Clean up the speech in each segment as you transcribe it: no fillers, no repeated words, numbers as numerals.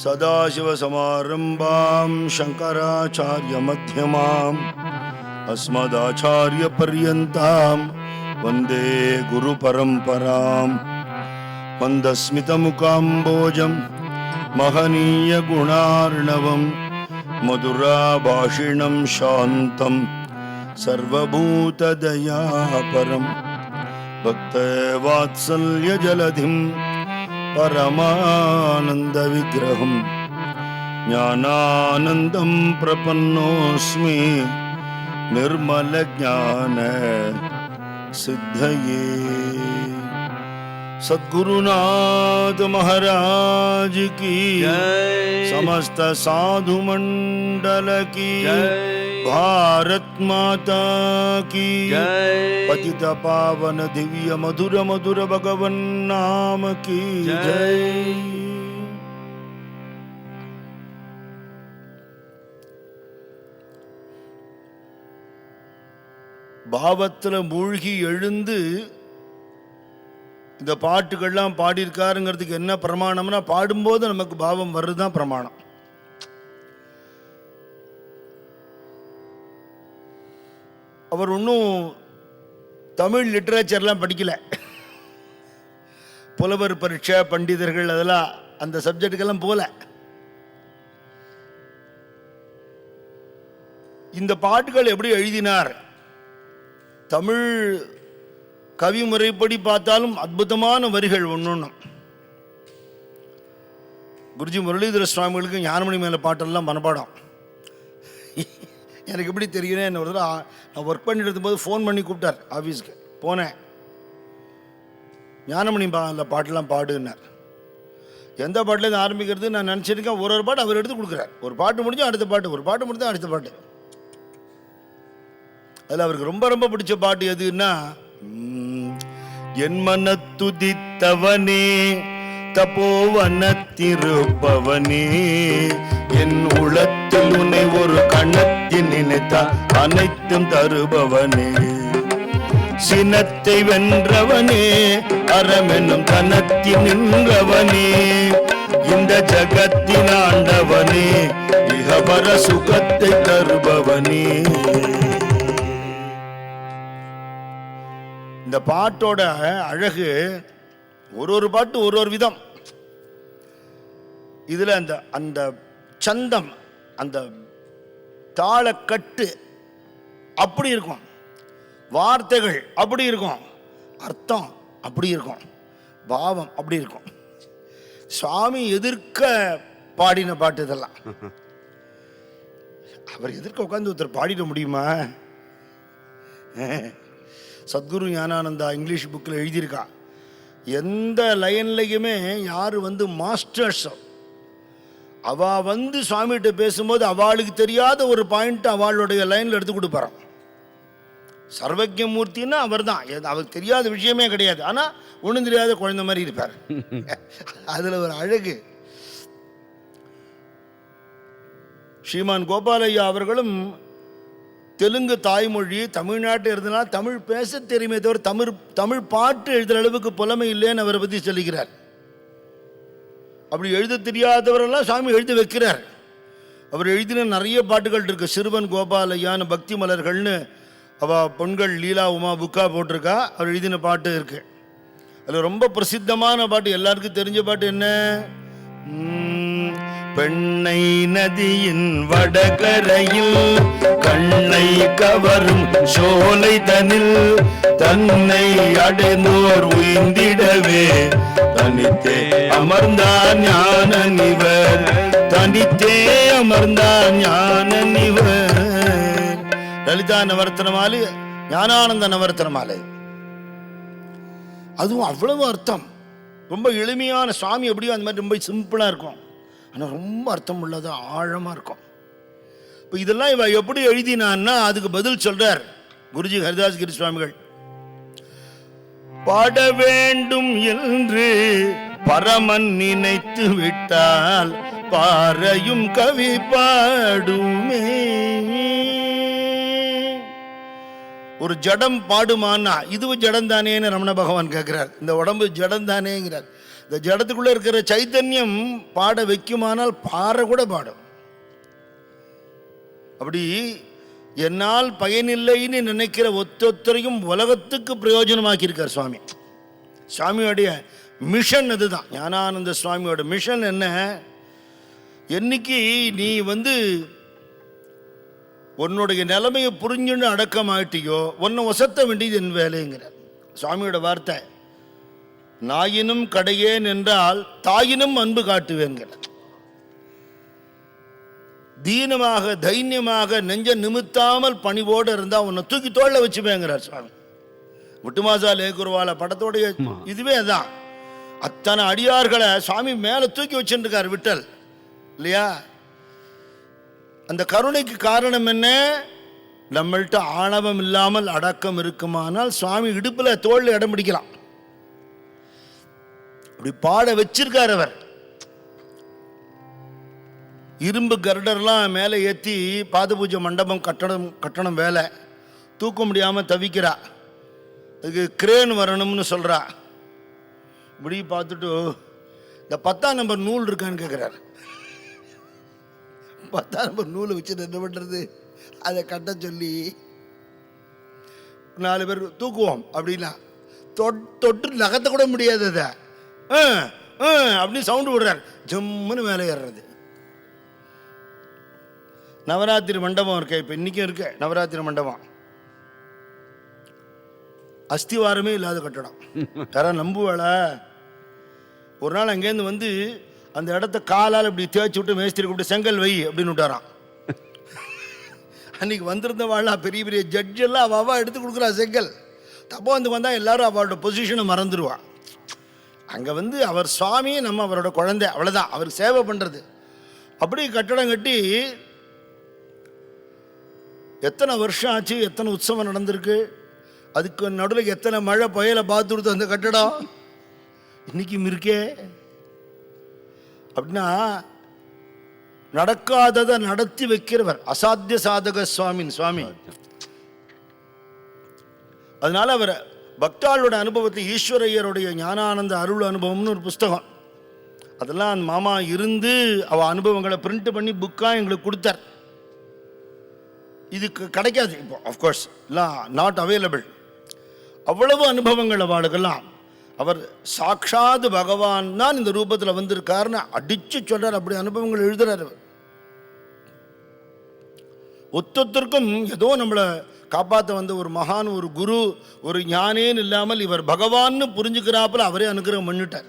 सदाशिवसमारम्भां शङ्कराचार्यमध्यमाम् अस्मदाचार्यपर्यन्तां वन्दे गुरुपरम्पराम् मन्दस्मितमुकाम्बोजं महनीयगुणार्णवं मधुराभाषिणं शान्तं सर्वभूतदयापरं भक्तवात्सल्यजलधिं परमानन्दविग्रहं ज्ञानानन्दं प्रपन्नोऽस्मि निर्मलज्ञान सिद्धये। सद्गुरुनाथ महाराज की समस्त साधु मंडल की भारत माता की पतित पावन दिव्य मधुर मधुर भगवन नाम की जय। பாவத்தில் மூழ்கி எழுந்து இந்த பாட்டுகள்லாம் பாடியிருக்காருங்கிறதுக்கு என்ன பிரமாணம்னா, பாடும்போது நமக்கு பாவம் வர்றதுதான் பிரமாணம். அவர் ஒன்றும் தமிழ் லிட்ரேச்சர்லாம் படிக்கல. புலவர் பரீட்சை பண்டிதர்கள் அதெல்லாம் அந்த சப்ஜெக்டுக்கெல்லாம் போல. இந்த பாட்டுகள் எப்படி எழுதினார்? தமிழ் கவி முறைப்படி பார்த்தாலும் அற்புதமான வரிகள் ஒன்று. குருஜி முரளிதர சுவாமிகளுக்கு ஞானமணி மேலே பாட்டெல்லாம் மனப்பாடம். எனக்கு எப்படி தெரியும்னா, என்ன ஒரு தடவை நான் ஒர்க் பண்ணிட்டு இருக்கும்போது ஃபோன் பண்ணி கூப்பிட்டார் ஆஃபீஸ்க்கு. போனேன், ஞானமணி அந்த பாட்டெல்லாம் பாடுன்னார். எந்த பாட்டிலேருந்து ஆரம்பிக்கிறது நான் நினச்சிருக்கேன். ஒரு பாட்டு அவர் எடுத்து கொடுக்குறார். ஒரு பாட்டு முடிஞ்சு அடுத்த பாட்டு, ஒரு பாட்டு முடிஞ்சா அடுத்த பாட்டு. அதில் அவருக்கு ரொம்ப ரொம்ப பிடிச்ச பாட்டு எதுன்னா, என் மனத்துதித்தவனே தபோவனத்திருப்பவனே, என் உளத்தில் உன்னை ஒரு கணத்தில் நினைத்தால் அனைத்தும் தருபவனே, சினத்தை வென்றவனே அறமென்னும் தனத்தில் நின்றவனே, இந்த ஜகத்தின் ஆண்டவனே இகபர சுகத்தை தருபவனே. இந்த பாட்டோட அழகு, ஒரு பாட்டு ஒரு விதம். இதுல அந்த அந்த சந்தம், அந்த தாளக்கட்டு அப்படி இருக்கும், வார்த்தைகள் அப்படி இருக்கும், அர்த்தம் அப்படி இருக்கும், பாவம் அப்படி இருக்கும். சுவாமி எதிர்க்க பாடின பாட்டு இதெல்லாம். அவர் எதிர்க்க உட்காந்து ஒருத்தர் பாடிட முடியுமா? சத்குரு ஞானானந்தா இங்கிலீஷ் புக்கில் எழுதியிருக்கா, எந்த லைன்லையுமே யார் மாஸ்டர்ஸோ அவள் சுவாமிகிட்ட பேசும்போது அவளுக்கு தெரியாத ஒரு பாயிண்ட் அவளுடைய லைனில் எடுத்து கொடுப்பாராம். சர்வஜமூர்த்தின்னா அவர் தான், அவருக்கு தெரியாத விஷயமே கிடையாது. ஆனால் ஒன்றும் தெரியாத குழந்தை மாதிரி இருப்பார். அதில் ஒரு அழகு. ஸ்ரீமான் கோபாலையா அவர்களும் தெலுங்கு தாய்மொழி, தமிழ்நாட்டில் இருந்தனால் தமிழ் பேச தெரியுமே தவிர தமிழ் பாட்டு எழுதுகிற அளவுக்கு புலமை இல்லைன்னு அவரை பற்றி சொல்லிக்கிறார். அப்படி எழுத தெரியாதவரெல்லாம் சாமி எழுதி வைக்கிறார். அவர் எழுதின நிறைய பாட்டுகள் இருக்கு. சிறுவன் கோபாலையான்னு பக்தி மலர்கள்னு அவள் பெண்கள் லீலா உமா புக்கா போட்டிருக்கா. அவர் எழுதின பாட்டு இருக்கு. அது ரொம்ப பிரசித்தமான பாட்டு, எல்லாருக்கும் தெரிஞ்ச பாட்டு என்ன? பெண்ணை நதியின் வடகரையில் கண்ணை கவரும் சோலை தனில் தன்னை அடைந்தோர் உயிர்ந்திடவே தனித்தே அமர்ந்தான் ஞானனிவர், தனித்தே அமர்ந்தான் ஞானனிவர். லலிதா நவரத்ன மாலை, ஞானானந்த நவரத்ன மாலை. அதுவும் அவ்வளவு அர்த்தம், ரொம்ப எளிமையான. சுவாமி எப்படியோ அந்த மாதிரி ரொம்ப சிம்பிளா இருக்கும், ஆனால் ரொம்ப அர்த்தம் உள்ளது, ஆழமாக இருக்கும். இப்போ இதெல்லாம் இவ எப்படி எழுதினான்னா அதுக்கு பதில் சொல்றார் குருஜி ஹரிதாஸ் கிரி சுவாமிகள். பாட வேண்டும் என்று பரமன் நினைத்து விட்டால் பாறையும் கவி பாடுமே. ஒரு ஜடம் பாடுமானா இதுவும் ஜடம் தானேன்னு ரமண பகவான் கேட்கிறார். இந்த உடம்பு ஜடம் தானேங்கிறார். இந்த ஜடத்துக்குள்ளே இருக்கிற சைத்தன்யம் பாட வைக்குமானால் பாறை கூட பாடும். அப்படி என்னால் பயனில்லைன்னு நினைக்கிற ஒத்தொத்தரையும் உலகத்துக்கு பிரயோஜனமாக்கியிருக்கார் சுவாமி. சுவாமியோடைய மிஷன் அதுதான். ஞானானந்த சுவாமியோட மிஷன் என்ன? என்னைக்கு நீ உன்னுடைய நிலைமையை புரிஞ்சுன்னு அடக்கமாயிட்டியோ உன்னை ஒசத்த வேண்டியது என் வேலைங்கிறார் சுவாமியோட வார்த்தை. நாயினும் கடையேன் என்றால் தாயினும் அன்பு காட்டுவேங்கிறார். தீனமாக தைரியமாக நெஞ்ச நிமித்தாமல் பணிவோடு இருந்தால் உன்னை தூக்கி தோளில் வச்சுப்பேங்கிறார் சுவாமி. விட்டுமாசா லேக்குருவால படத்தோடைய இதுவே அதான். அத்தனை அடியார்களை சுவாமி மேலே தூக்கி வச்சுருக்கார் விட்டல் இல்லையா? அந்த கருணைக்கு காரணம் என்ன? நம்மள்கிட்ட ஆணவம் இல்லாமல் அடக்கம் இருக்குமானால் சுவாமி இடுப்பில் தோளில் இடம் பிடிக்கலாம். அப்படி பாட வச்சிருக்கார் அவர். இரும்பு கர்டர்லாம் மேலே ஏற்றி பாத பூஜை மண்டபம் கட்டணம் வேலை தூக்க முடியாமல் தவிக்கிறா. அதுக்கு கிரேன் வரணும்னு சொல்கிறா. இப்படி பார்த்துட்டு இந்த 10ஆம் நம்பர் நூல் இருக்கான்னு கேட்குறாரு. 10ஆம் நம்பர் நூலை வச்சுட்டு என்ன பண்ணுறது? அதை கட்ட சொல்லி 4 பேர் தூக்குவோம் அப்படின்னா தொட்டு நகர்த்த கூட முடியாது. அதை அப்படின்னு சவுண்டு விடுறாரு. ஜம்முன்னு மேலே ஏறுறது. நவராத்திரி மண்டபம் இருக்க, இப்போ இன்றைக்கும் இருக்க நவராத்திரி மண்டபம். அஸ்திவாரமே இல்லாத கட்டடம். யாராவது நம்புவாளா? ஒரு நாள் அங்கேருந்து அந்த இடத்த காலால் இப்படி தேய்ச்சி விட்டு மேஸ்திரி கூப்பிட்டு செங்கல் வை அப்படின்னு விட்டாரான். அன்றைக்கி வந்திருந்த வாழா பெரிய பெரிய ஜட்ஜெல்லாம் அவள் எடுத்து கொடுக்குறா செங்கல். தப்போ வந்தால் எல்லாரும் அவளோட பொசிஷனை மறந்துடுவா. அங்கே அவர் சுவாமி, நம்ம அவரோட குழந்தை, அவ்வளோதான். அவருக்கு சேவை பண்ணுறது. அப்படி கட்டடம் கட்டி எத்தனை வருஷம் ஆச்சு, எத்தனை உற்சவம் நடந்திருக்கு. அதுக்கு நடுவில் எத்தனை மழை புயலை பார்த்து கொடுத்து அந்த கட்டடம் இன்னைக்கும் இருக்கே. அப்படின்னா நடக்காததை நடத்தி வைக்கிறவர் அசாத்திய சாதக சுவாமி. அதனால அவர் பக்தாளோட அனுபவத்தை, ஈஸ்வரையருடைய ஞானானந்த அருள் அனுபவம்னு ஒரு புஸ்தகம், அதெல்லாம் மாமா இருந்து அவள் அனுபவங்களை பிரிண்ட் பண்ணி புக்காக எங்களுக்கு கொடுத்தார். இதுக்கு கிடைக்காது இப்போ, அஃப்கோர்ஸ் எல்லாம் நாட் அவைலபிள். அவ்வளவு அனுபவங்கள் அவளுக்கெல்லாம். அவர் சாட்சாத் பகவான் தான் இந்த ரூபத்தில் வந்திருக்காருன்னு அடிச்சு சொல்றார். அப்படி அனுபவங்கள் எழுதுறார். ஒத்தொத்தருக்கும் ஏதோ நம்மளை காப்பாற்ற ஒரு மகான், ஒரு குரு, ஒரு ஞானேன்னு இல்லாமல் இவர் பகவான்னு புரிஞ்சுக்கிறாப்புல அவரே அனுகிரகம் பண்ணிட்டார்.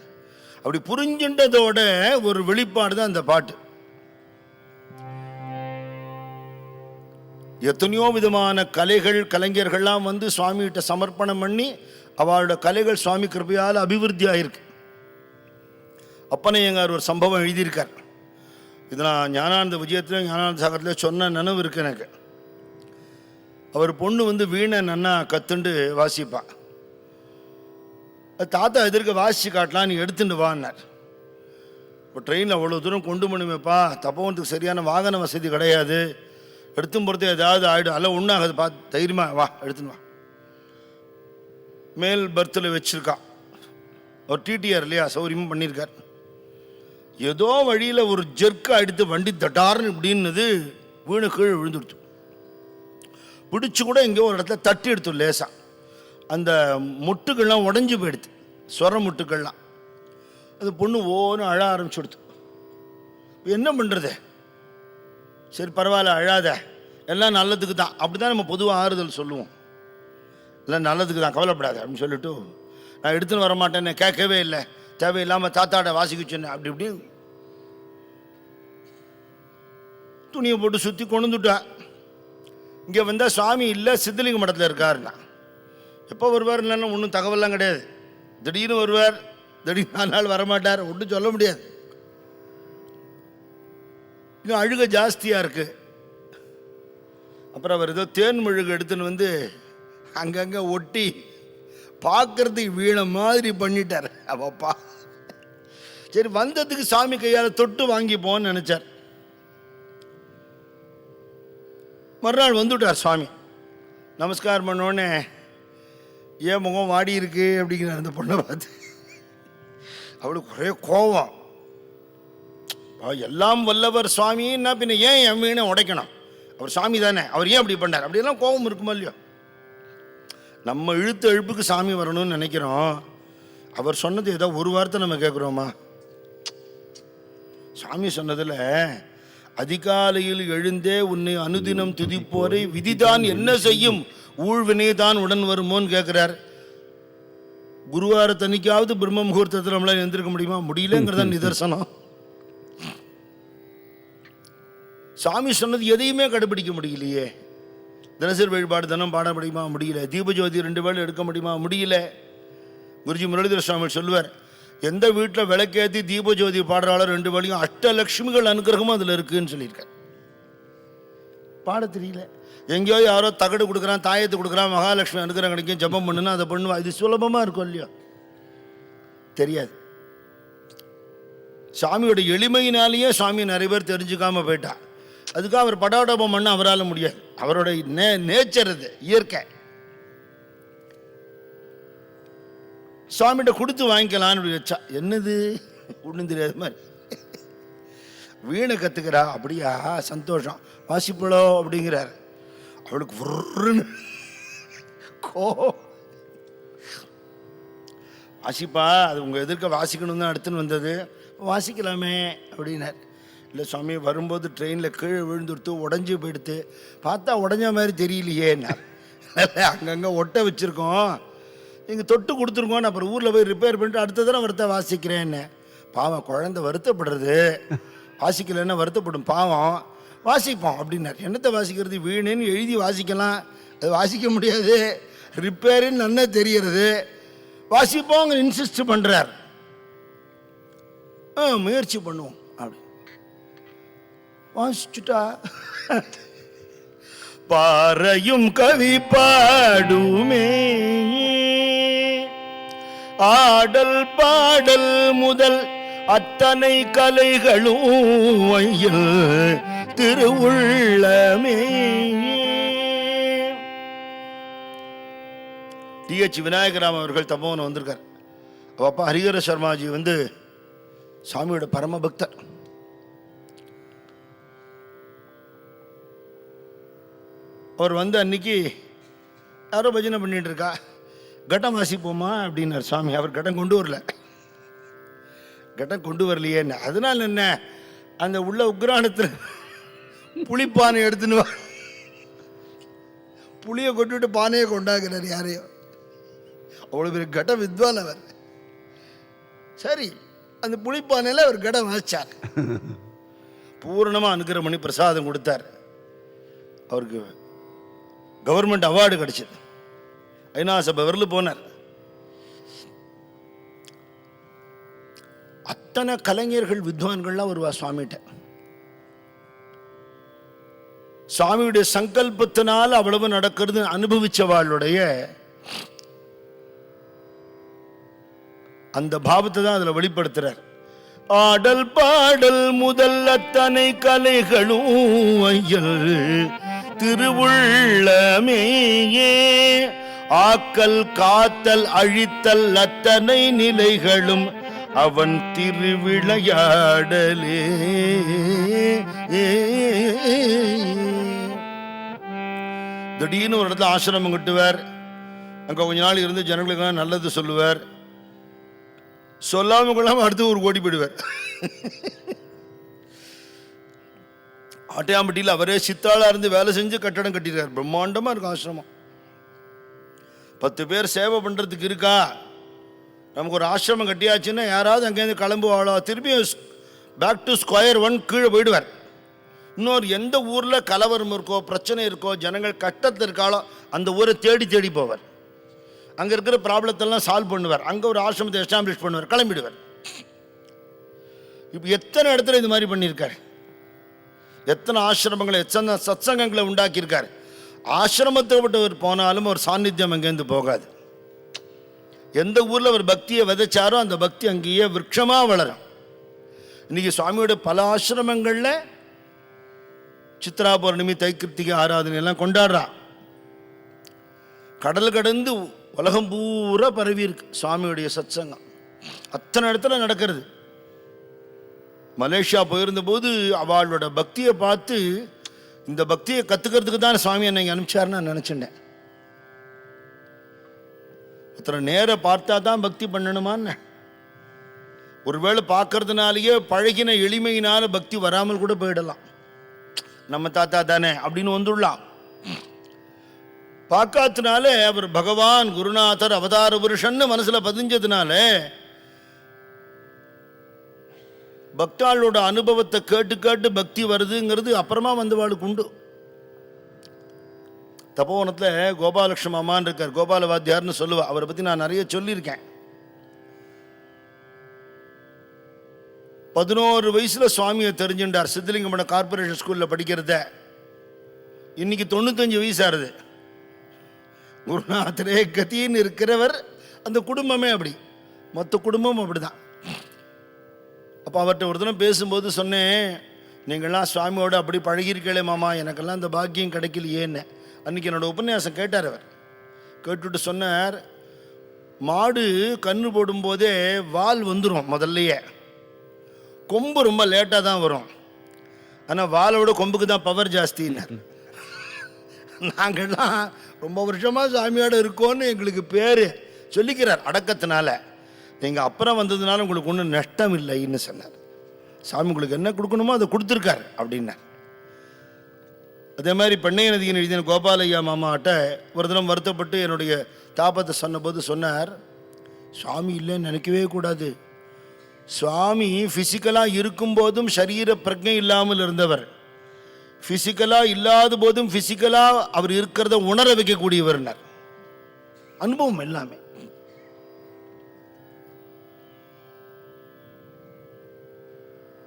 அப்படி புரிஞ்சுட்டதோட ஒரு வெளிப்பாடு தான் இந்த பாட்டு. எத்தனையோ விதமான கலைஞர்கள்லாம் சுவாமிகிட்ட சமர்ப்பணம் பண்ணி அவளோட கலைகள் சுவாமி கிருபையால் அபிவிருத்தி ஆயிருக்கு. அப்பனையங்கார் ஒரு சம்பவம் எழுதியிருக்கார். இது நான் ஞானானந்த விஜயத்தில் ஞானானந்த சாகரத்தில் சொன்ன நினைவு இருக்கு எனக்கு. அவர் பொண்ணு வீணை நன்னா கத்துண்டு வாசிப்பா. தாத்தா எதிர்க்க வாசிச்சு காட்டலாம், நீ எடுத்துட்டு வான்னார். இப்போ ட்ரெயினில் அவ்வளோ தூரம் கொண்டு பண்ணுவேப்பா, தப்போவனத்துக்கு சரியான வாகன வசதி கிடையாது, எடுத்தும் பொறுத்து ஏதாவது ஆகிடும், அல்ல ஒன்றாகாது, பார்த்து தைரியமாக வா எடுத்துன்னு வா. மேல் பர்த்தில் வச்சுருக்கா. அவர் டிடிஆர் இல்லையா, சௌரியமும் பண்ணியிருக்கார். ஏதோ வழியில் ஒரு ஜெர்க்கை எடுத்து வண்டி தட்டார்னு இப்படின்னது வீணு கீழே விழுந்துடுச்சு. பிடிச்சி கூட எங்கேயோ ஒரு இடத்துல தட்டி எடுத்து லேசாக அந்த முட்டுக்கள்லாம் உடஞ்சி போயிடுது, சொர முட்டுக்கள்லாம். அது பொண்ணு ஓன்னு அழ ஆரம்பிச்சுடுது. என்ன பண்ணுறது? சரி பரவாயில்ல, அழாத, எல்லாம் நல்லதுக்கு தான், அப்படி தான் நம்ம பொதுவாக ஆறுதல் சொல்லுவோம். எல்லாம் நல்லதுக்கு தான், கவலைப்படாத அப்படின்னு சொல்லிட்டு, நான் எடுத்துன்னு வர மாட்டேன்னு கேட்கவே இல்லை, தேவையில்லாமல் தாத்தாட வாசிக்க சொன்னேன், அப்படி இப்படி துணியை போட்டு சுற்றி கொண்டு வந்துட்டா. இங்கே வந்தால் சுவாமி இல்லை, சித்தலிங்க மடத்தில் இருக்காருண்ணா. எப்போ வருவார் இல்லைன்னா ஒன்றும் தகவலாம் கிடையாது. திடீர்னு வருவார், திடீர்னு 4 நாள் வரமாட்டார், ஒன்றும் சொல்ல முடியாது. இன்னும் அழுக ஜாஸ்தியாக இருக்குது. அப்புறம் அவர் ஏதோ தேன் மெழுகு எடுத்துன்னு அங்கங்கே ஒட்டி பார்க்கறதுக்கு வீணை மாதிரி பண்ணிட்டார். அப்பப்பா சரி வந்ததுக்கு சாமி கையால் தொட்டு வாங்கிப்போன்னு நினச்சார். மறுநாள் வந்துவிட்டார் சுவாமி. நமஸ்காரம் பண்ணோடனே, ஏன் முகம் வாடி இருக்கு அப்படிங்கிறார் அந்த பொண்ணை பார்த்து. அவளுக்கு ஒரே கோபம். எல்லாம் வல்லவர் சுவாமின்னா பின்ன ஏன் என் வீணை உடைக்கணும்? அவர் சாமி தானே, அவர் ஏன் அப்படி பண்ணார்? அப்படியெல்லாம் கோபம் இருக்குமா இல்லையோ? நம்ம இழுத்து எழுப்புக்கு சாமி வரணும்னு நினைக்கிறோம். அவர் சொன்னது ஏதோ ஒரு வார்த்தை நம்ம கேட்குறோமா? சாமி சொன்னதில் அதிகாலையில் எழுந்தே உன்னை அனுதினம் துதிப்போரை விதிதான் என்ன செய்யும், ஊழ்வினை தான் உடன் வருமோன்னு கேட்குறார். குருவார தனிக்காவது பிரம்ம முகூர்த்தத்தில் நம்மளால் எழுந்திருக்க முடியுமா? முடியலங்கிறத நிதர்சனம். சாமி சொன்னது எதையுமே கடைபிடிக்க முடியலையே. தினசரி வழிபாடு தினம் பாட முடியுமா? முடியல. தீபஜோதி 2 வேளை எடுக்க முடியுமா? முடியல. குருஜி முரளிதர சுவாமி சொல்லுவார், எந்த வீட்டில் விளக்கேற்றி தீபஜோதி பாடுறாளோ 2 வேளையும் அஷ்டலட்சுமிகள் அனுகிரகமும் அதில் இருக்குன்னு சொல்லியிருக்கார். பாட தெரியல. எங்கேயோ யாரோ தகடு கொடுக்குறான், தாயத்து கொடுக்குறான், மகாலட்சுமி அனுகிரகம் கிடைக்கும், ஜபம் பண்ணுன்னா அதை பண்ணுவா. இது சுலபமாக இருக்கும் இல்லையோ? தெரியாது. சாமியோட எளிமையினாலேயே சாமி நிறைய பேர் தெரிஞ்சுக்காம போயிட்டா. அதுக்காக அவர் படாடபம் பண்ண அவரால் முடியாது. அவரோட நேச்சர் அது, இயற்கை. சுவாமிகிட்ட கொடுத்து வாங்கிக்கலான்னு வச்சா என்னது ஒன்றும் தெரியாத மாதிரி. வீணை கற்றுக்கிறா. அப்படியா, சந்தோஷம், வாசிப்பளோ அப்படிங்கிறார். அவளுக்கு ஒருன்னு வாசிப்பா, அது உங்கள் எதிர்க்க வாசிக்கணும் தான் அடுத்துன்னு வந்தது, வாசிக்கலாமே அப்படின்னார். இல்லை சுவாமி, வரும்போது ட்ரெயினில் கீழே விழுந்துடுத்து உடஞ்சி போயிடுத்து, பார்த்தா உடஞ்ச மாதிரி தெரியலையேன்னா. அங்கங்கே ஒட்ட வச்சுருக்கோம், நீங்கள் தொட்டு கொடுத்துருக்கோன்னு, அப்புறம் ஊரில் போய் ரிப்பேர் பண்ணிட்டு அடுத்த தடவை வருத்த வாசிக்கிறேன்னு. பாவம், குழந்தை வருத்தப்படுறது, வாசிக்கலைன்னா வருத்தப்படும், பாவம், வாசிப்போம் அப்படின்னார். என்னத்தை வாசிக்கிறது? வீணுன்னு எழுதி வாசிக்கலாம், அது வாசிக்க முடியாது. ரிப்பேருன்னு நல்லா தெரிகிறது, வாசிப்போங்க இன்சிஸ்ட் பண்ணுறார். முயற்சி பண்ணுவோம் அப்படி வாசிச்சுட்டா. பாறையும் கவி பாடுமே, ஆடல் பாடல் முதல் அத்தனை கலைகளும் ஐயல் திருவுள்ளமே. டி.எச். விநாயகராம் அவர்கள் தபோவனம் வந்திருக்கார். அப்பா ஹரிஹர சர்மாஜி வந்து சாமியோட பரம பக்தர். அவர் வந்து அன்னைக்கு யாரோ பஜனை பண்ணிட்டு இருக்கா, கட்டம் வாசிப்போமா அப்படின்னார் சாமி. அவர் கட்டம் கொண்டு வரல, கட்டம் கொண்டு வரலையேன்னு. அதனால என்ன, அந்த உள்ள உக்ரானத்தில் புளிப்பானை எடுத்துன்னு புளியை கொண்டுட்டு பானையை கொண்டாக்குறார் யாரையோ. அவ்வளோ பெரிய கட வித்வான் அவர். சரி, அந்த புளிப்பானையில் அவர் கடம் வாசிச்சார். பூரணமாக அனுகிரகம் பண்ணி பிரசாதம் கொடுத்தார். அவருக்கு கவர்மெண்ட் அவார்டு கிடைச்சது. ஐநா சபை வரலும் போனார். அத்தனை கலைஞர்கள் வித்வான்கள்லாம் வருவா சுவாமிகிட்ட. சுவாமியுடைய சங்கல்பத்தினால் அவ்வளவு நடக்கிறது அனுபவிச்சவாளுடைய அந்த பாவத்தை தான் அதில் வெளிப்படுத்துறார். ஆடல் பாடல் முதல் அத்தனை கலைகளும் ஐயல் திருவுள்ளமேயே, ஆக்கல் காத்தல் அழித்தல் அத்தனை நிலைகளும் அவன் திருவிளையாடலே. திடீர்னு ஒரு இடத்துல ஆசிரமம் கட்டுவார். அங்கே கொஞ்ச நாள் இருந்து ஜனங்களுக்கெல்லாம் நல்லது சொல்லுவார். சொல்லாம கொள்ளாம அடுத்து ஒரு ஓடி போயிடுவார். ஆட்டையாம்பட்டியில் அவரே சித்தாளா இருந்து வேலை செஞ்சு கட்டடம் கட்டிடுறார். பிரம்மாண்டமா இருக்கும் ஆசிரமம். 10 பேர் சேவை பண்றதுக்கு இருக்கா. நமக்கு ஒரு ஆசிரமம் கட்டியாச்சுன்னா யாராவது அங்கேருந்து கிளம்புவாளோ, திருப்பி பேக் டு ஸ்கொயர் 1 கீழே போயிடுவார். இன்னொரு எந்த ஊரில் கலவரம் இருக்கோ, பிரச்சனை இருக்கோ, ஜனங்கள் கஷ்டத்தில் இருக்காளோ அந்த ஊரை தேடி தேடி போவார். அங்கே இருக்கிற ப்ராப்ளத்தெல்லாம் சால்வ் பண்ணுவார். அங்கே ஒரு ஆசிரமத்தை எஸ்டாப்ளிஷ் பண்ணுவார், கிளம்பிடுவார். இப்போ எத்தனை இடத்துல இது மாதிரி பண்ணியிருக்காரு. எத்தனை ஆசிரமங்களை, எத்தனை சத்சங்கங்களை உண்டாக்கியிருக்காரு. ஆசிரமத்தை விட்டு போனாலும் ஒரு சாநித்தியம் அங்கேருந்து போகாது. எந்த ஊரில் அவர் பக்தியை விதைச்சாரோ அந்த பக்தி அங்கேயே விருட்சமாக வளரும். இன்னைக்கு சுவாமியோட பல ஆசிரமங்களில் சித்ரா பௌர்ணமி, தைக்கிருத்திகை ஆராதனை எல்லாம் கொண்டாடுறா. கடல் கடந்து உலகம் பூரா பரவி இருக்கு சுவாமியுடைய சத்சங்கம். அத்தனை இடத்துல நடக்கிறது. மலேசியா போயிருந்தபோது அவளோட பக்தியை பார்த்து இந்த பக்தியை கற்றுக்கிறதுக்கு தான் சுவாமி என்னை அனுப்பிச்சாருன்னு நான் நினச்சிட்டேன். ஒருத்தரை நேர பார்த்தா தான் பக்தி பண்ணணுமான்னு, ஒருவேளை பார்க்கறதுனாலேயே பழகின எளிமையினால பக்தி வராமல் கூட போயிடலாம். நம்ம தாத்தா தானே அப்படின்னு வந்துடலாம். பார்க்காதனால அவர் பகவான் குருநாதர் அவதார புருஷன்னு மனசுல பதிஞ்சதுனால பக்தாளோட அனுபவத்தை கேட்டு கேட்டு பக்தி வருதுங்கிறது அப்புறமா வந்தவாளுக்கு உண்டு. தபோவனத்தில் கோபாலகிருஷ்ண மாமான் இருக்கார், கோபால வாத்தியார்னு சொல்லுவா. அவரை பற்றி நான் நிறைய சொல்லியிருக்கேன். 11 வயசுல சுவாமியை தெரிஞ்சுட்டார். சித்தலிங்கமட கார்பரேஷன் ஸ்கூலில் படிக்கிறத. இன்னைக்கு 95 வயசாருது. குருநாதரே கத்தின்னு இருக்கிறவர். அந்த குடும்பமே அப்படி, மொத்த குடும்பமும் அப்படிதான். அப்போ அவர்கிட்ட ஒரு தினம் பேசும்போது சொன்னேன், நீங்கள்லாம் சுவாமியோட அப்படி பழகிருக்கே மாமா, எனக்கெல்லாம் அந்த பாக்கியம் கிடைக்கலையேன்னு. அன்றைக்கி என்னோட உபன்யாசம் கேட்டார். அவர் கேட்டுவிட்டு சொன்னார், மாடு கன்று போடும்போதே வால் வந்துடும், முதல்லையே கொம்பு ரொம்ப லேட்டாக தான் வரும், ஆனால் வாலோட கொம்புக்கு தான் பவர் ஜாஸ்தின்னு. நாங்கள்லாம் ரொம்ப வருஷமாக சாமியோட இருக்கோன்னு எங்களுக்கு பேர் சொல்லிக்கிறார் அடக்கத்தினால. நீங்கள் அப்புறம் வந்ததுனால உங்களுக்கு ஒன்றும் நஷ்டம் இல்லைன்னு சொன்னார். சாமி உங்களுக்கு என்ன கொடுக்கணுமோ அதை கொடுத்துருக்கார் அப்படின்னார். அதே மாதிரி பெண்ணைய நதியின் எழுதின கோபாலையா மாமாட்ட ஒரு தினம் வருத்தப்பட்டு என்னுடைய தாபத்தை சொன்னபோது சொன்னார், சுவாமி இல்லைன்னு நினைக்கவே கூடாது. சுவாமி ஃபிசிக்கலாக இருக்கும்போதும் சரீர பிரஜை இல்லாமல் இருந்தவர், ஃபிசிக்கலாக இல்லாத போதும் ஃபிசிக்கலாக அவர் இருக்கிறத உணர வைக்கக்கூடியவர்னார். அனுபவம் எல்லாமே.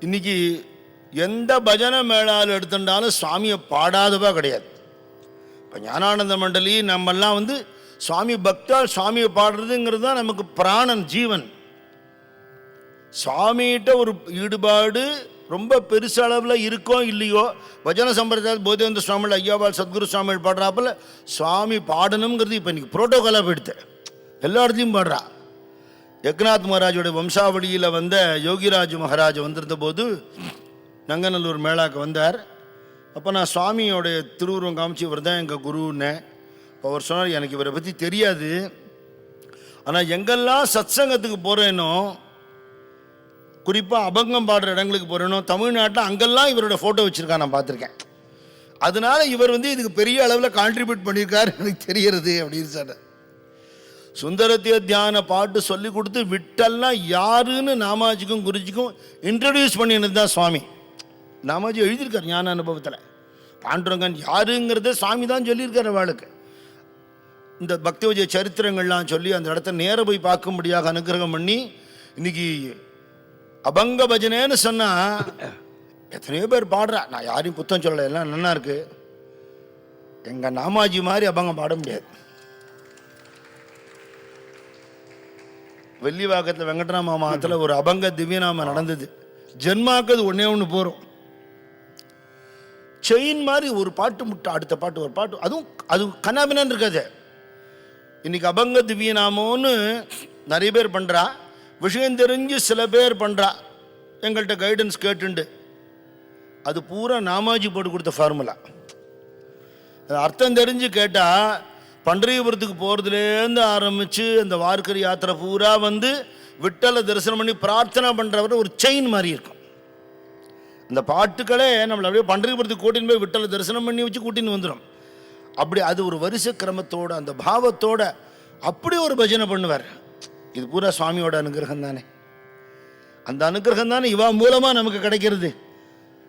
இன்னைக்கு எந்த பஜனை மேளால் எடுத்துட்டாலும் சுவாமியை பாடாதவா கிடையாது. இப்போ ஞானானந்த மண்டலி நம்மெல்லாம் சுவாமி பக்தால் சுவாமியை பாடுறதுங்கிறது தான் நமக்கு பிராணன், ஜீவன். சுவாமிகிட்ட ஒரு ஈடுபாடு ரொம்ப பெருசு அளவில் இருக்கோ இல்லையோ, பஜனை சம்பிரதாயத்தில் போதேந்திர சுவாமிகள், ஐயாவால் சத்குரு சுவாமிகள் பாடுறாப்புல சுவாமி பாடணுங்கிறது இப்போ இன்றைக்கி புரோட்டோகாலாக போயிடுது. எல்லா இடத்தையும் பாடுறா. யக்நாத் மகாராஜோட வம்சாவளியில் வந்த யோகிராஜ் மகாராஜ் வந்திருந்த போது நங்கநல்லூர் மேளாக்கு வந்தார். அப்போ நான் சுவாமியோடைய திருவுருவம் காமிச்சு, இவர் தான் எங்கள் குருன்னு. இப்போ அவர் சொன்னார், எனக்கு இவரை பற்றி தெரியாது, ஆனால் எங்கெல்லாம் சத்சங்கத்துக்கு போகிறேனோ, குறிப்பாக அபங்கம் பாடுற இடங்களுக்கு போகிறேனோ தமிழ்நாட்டில், அங்கெல்லாம் இவரோட ஃபோட்டோ வச்சுருக்கா நான் பார்த்துருக்கேன். அதனால இவர் இதுக்கு பெரிய அளவில் கான்ட்ரிபியூட் பண்ணியிருக்காரு எனக்கு தெரிகிறது அப்படின்னு சொன்னார். சுந்தரத்திய தியான பாட்டு சொல்லி கொடுத்து விட்டல்னா யாருன்னு நாமாஜிக்கும் குருஜிக்கும் இன்ட்ரடியூஸ் பண்ணினது தான் சுவாமி. நாமாஜி எழுதியிருக்கார் ஞான அனுபவத்தில். பாண்டுரங்கன் யாருங்கிறத சுவாமி தான் சொல்லியிருக்கார் அவளுக்கு. இந்த பக்தி விஜய சரித்திரங்கள்லாம் சொல்லி அந்த இடத்த நேர போய் பார்க்கும்படியாக அனுகிரகம் பண்ணி, இன்னைக்கு அபங்க பஜனைன்னு சொன்னால் எத்தனையோ பேர் பாடுறா. நான் யாரையும் குத்தம் சொல்லலை, எல்லாம் நல்லா இருக்கு. எங்கள் நாமாஜி மாதிரி அபங்கம் பாட முடியாது. வெள்ளிவாக்கத்தில் வெங்கட்ராம மாதத்தில் ஒரு அபங்க திவ்யநாமம் நடந்தது. ஜென்மாக்கு அது ஒன்றே ஒன்று போகிறோம். செயின் மாதிரி ஒரு பாட்டு முட்டை அடுத்த பாட்டு ஒரு பாட்டு, அதுவும் அது கண்ணாபின்னு இருக்காது. இன்னைக்கு அபங்க திவ்யநாமம்னு நிறைய பேர் பண்ணுறா. விஷயம் தெரிஞ்சு சில பேர் பண்ணுறா, எங்கள்கிட்ட கைடன்ஸ் கேட்டுண்டு. அது பூரா நாமாஜி போட்டு கொடுத்த ஃபார்முலா. அர்த்தம் தெரிஞ்சு கேட்டால் பண்டரிபுரத்துக்கு போகிறதுலேருந்து ஆரம்பித்து அந்த வார்க்கரி யாத்திரை பூரா விட்டலை தரிசனம் பண்ணி பிரார்த்தனை பண்ணுறவர் ஒரு செயின் மாதிரி இருக்கும். அந்த பாட்டுக்களே நம்மளை அப்படியே பண்டரிபுரத்துக்கு கூட்டின்னு போய் விட்டலை தரிசனம் பண்ணி வச்சு கூட்டின்னு வந்துடும். அப்படி அது ஒரு வரிசை கிரமத்தோடு அந்த பாவத்தோட அப்படி ஒரு பஜனை பண்ணுவார். இது பூரா சுவாமியோட அனுகிரகம் தானே. அந்த அனுகிரகம் தானே இவா மூலமாக நமக்கு கிடைக்கிறது.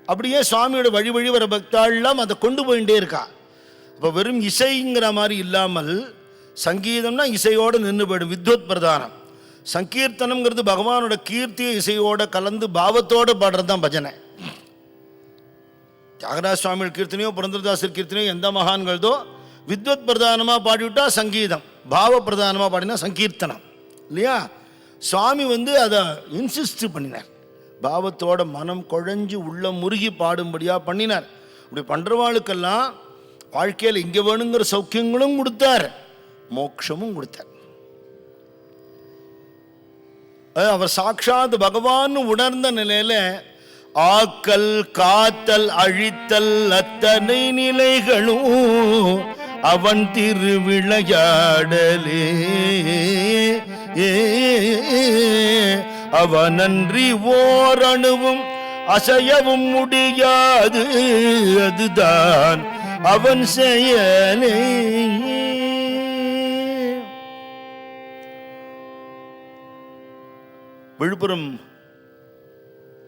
அப்படியே சுவாமியோட வழி வழி வர பக்தாள்லாம் அதை கொண்டு போயிட்டே இருக்கா. இப்போ வெறும் இசைங்கிற மாதிரி இல்லாமல் சங்கீதம்னா இசையோடு நின்று போயிடும், வித்வத் பிரதானம். சங்கீர்த்தனம்ங்கிறது பகவானோட கீர்த்தியை இசையோட கலந்து பாவத்தோடு பாடுறது தான் பஜனை. தியாகராஜ சுவாமிகள் கீர்த்தனையோ புரந்தரதாசர் கீர்த்தனையோ எந்த மகான்களதோ வித்வத் பிரதானமாக பாடிவிட்டா சங்கீதம், பாவ பிரதானமாக பாடினா சங்கீர்த்தனம் இல்லையா. சுவாமி அதை இன்சிஸ்ட் பண்ணினார். பாவத்தோட மனம் குழஞ்சு உள்ள முருகி பாடும்படியாக பண்ணினார். இப்படி பண்ணுறவாளுக்கெல்லாம் வாழ்க்கையில் இங்கே வேணுங்கிற சௌக்கியங்களும் கொடுத்தார், மோட்சமும் கொடுத்தார். அவர் சாட்சாத் பகவான் உணர்ந்த நிலையில ஆக்கல் காத்தல் அழித்தல் அத்தனை நிலைகளும் அவன் திருவிளையாடலே. அவனன்றி ஓரணுவும் அசையவும் முடியாது, அதுதான் அவன் செயலே. விழுப்புரம்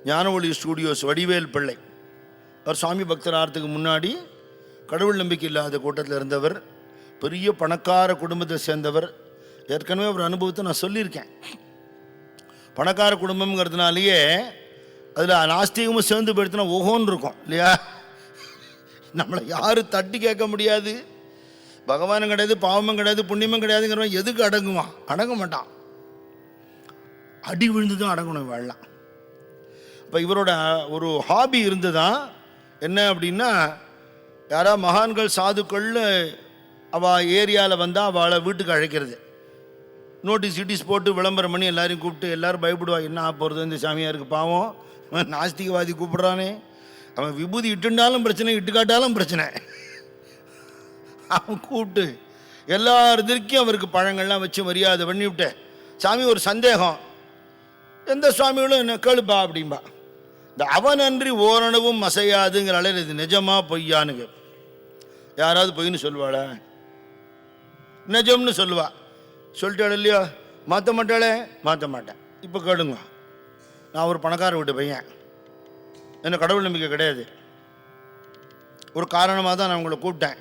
ஞானஒளி ஸ்டூடியோஸ் வடிவேல் பிள்ளை, அவர் சுவாமி பக்தராகிறதுக்கு முன்னாடி கடவுள் நம்பிக்கை இல்லாத கூட்டத்தில் இருந்தவர், பெரிய பணக்கார குடும்பத்தை சேர்ந்தவர். ஏற்கனவே ஒரு அனுபவத்தை நான் சொல்லியிருக்கேன். பணக்கார குடும்பம்ங்கிறதுனாலேயே அதில் நாஸ்திகமும் சேர்ந்து போயிடுத்துனா ஓஹோன்னு இருக்கும் இல்லையா? நம்மளை யாரும் தட்டி கேட்க முடியாது. பகவானும் கிடையாது, பாவமும் கிடையாது, புண்ணியமும் கிடையாதுங்கிறவன் எதுக்கு அடங்குவான்? அடங்க மாட்டான். அடி விழுந்து தான் அடங்கணும் வாழலாம். இப்போ இவரோட ஒரு ஹாபி இருந்துதான் என்ன அப்படின்னா, யாராவது மகான்கள் சாதுக்கள் அவள் ஏரியாவில் வந்தால் அவளை வீட்டுக்கு அழைக்கிறது, நோட்டீஸ் போட்டு விளம்பரம் பண்ணி எல்லாரையும் கூப்பிட்டு எல்லாரும் பயப்படுவா. என்ன போகிறது இந்த சாமியாருக்கு, பாவம் நாஸ்திகவாதி கூப்பிட்றானே, அவன் விபூதி இட்டுண்டாலும் பிரச்சனை, இட்டுக்காட்டாலும் பிரச்சனை. அவன் கூப்பிட்டு எல்லாருக்கும் அவருக்கு பழங்கள்லாம் வச்சு மரியாதை பண்ணிவிட்டு, சாமி ஒரு சந்தேகம், எந்த சுவாமிகளும் என்ன கேளுப்பா அப்படின்பா. இந்த அவனன்றி ஓரளவும் அசையாதுங்கிற அளவில் இது நிஜமா பொய்யானுங்க. யாராவது பொய்ன்னு சொல்லுவாளா? நிஜம்னு சொல்லுவா. சொல்லிட்டாள் இல்லையோ, மாற்ற மாட்டாளே? மாற்ற மாட்டேன். இப்போ கேளுங்க, நான் ஒரு பணக்கார வீட்டு பையன், என்ன கடவுள் நம்பிக்கை கிடையாது. ஒரு காரணமாக தான் நான் உங்களை கூப்பிட்டேன்.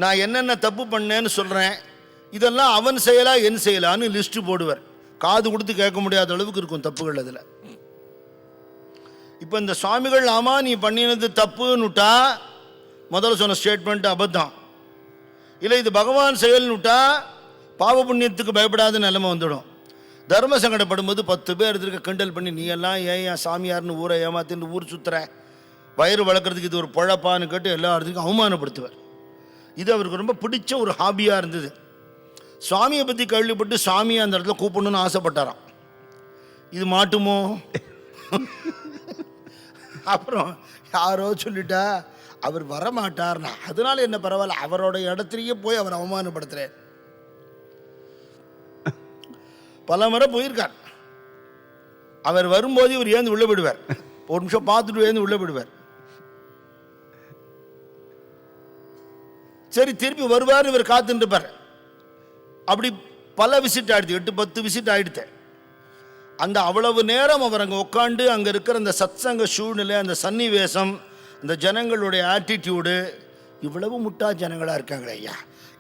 நான் என்னென்ன தப்பு பண்ணேன்னு சொல்கிறேன், இதெல்லாம் அவன் செய்யலா என் செய்யலான்னு லிஸ்ட்டு போடுவார். காது கொடுத்து கேட்க முடியாத அளவுக்கு இருக்கும் தப்புகள் அதில். இப்போ இந்த சுவாமிகள் ஆமாம் நீ பண்ணினது தப்புன்னுட்டா முதல்ல சொன்ன ஸ்டேட்மெண்ட் அபத்தம். இல்லை இது பகவான் செயல்னுட்டா பாவ புண்ணியத்துக்கு பயப்படாத நிலைமை வந்துடும். தர்ம சங்கடப்படும் போது 10 பேர் இருக்க கிண்டல் பண்ணி, நீ எல்லாம் ஏன் சாமியார்னு ஊரை ஏமாத்தின்னு ஊர் சுற்றுற, வயிறு வளர்க்குறதுக்கு இது ஒரு பழப்பான்னு கேட்டு எல்லாத்துக்கும் அவமானப்படுத்துவார். இது அவருக்கு ரொம்ப பிடிச்ச ஒரு ஹாபியாக இருந்தது. சுவாமியை பற்றி கேள்விப்பட்டு சுவாமியை அந்த இடத்துல கூப்பிடணும்னு ஆசைப்பட்டாராம். இது மாட்டுமோ? அப்புறம் யாரோ சொல்லிட்டா அவர் வரமாட்டார்னா, அதனால என்ன பரவாயில்ல, அவரோட இடத்துலையே போய் அவர் அவமானப்படுத்துறேன். பல முறை போயிருக்கார். அவர் வரும்போது இவர் ஏந்து உள்ள விடுவார், ஒரு நிமிஷம் பார்த்துட்டு ஏந்து உள்ள விடுவார். சரி திருப்பி வருவார், இவர் காத்துட்டு இருப்பார். அப்படி பல விசிட் ஆயிடுது, 8-10 விசிட் ஆயிடுது. அந்த அவ்வளவு நேரம் அவர் அங்கே உட்காந்து அங்கே இருக்கிற அந்த சத்சங்க சூழ்நிலை, அந்த சன்னிவேசம், அந்த ஜனங்களுடைய ஆட்டிடியூடு, இவ்வளவு முட்டா ஜனங்களாக இருக்காங்களே ஐயா,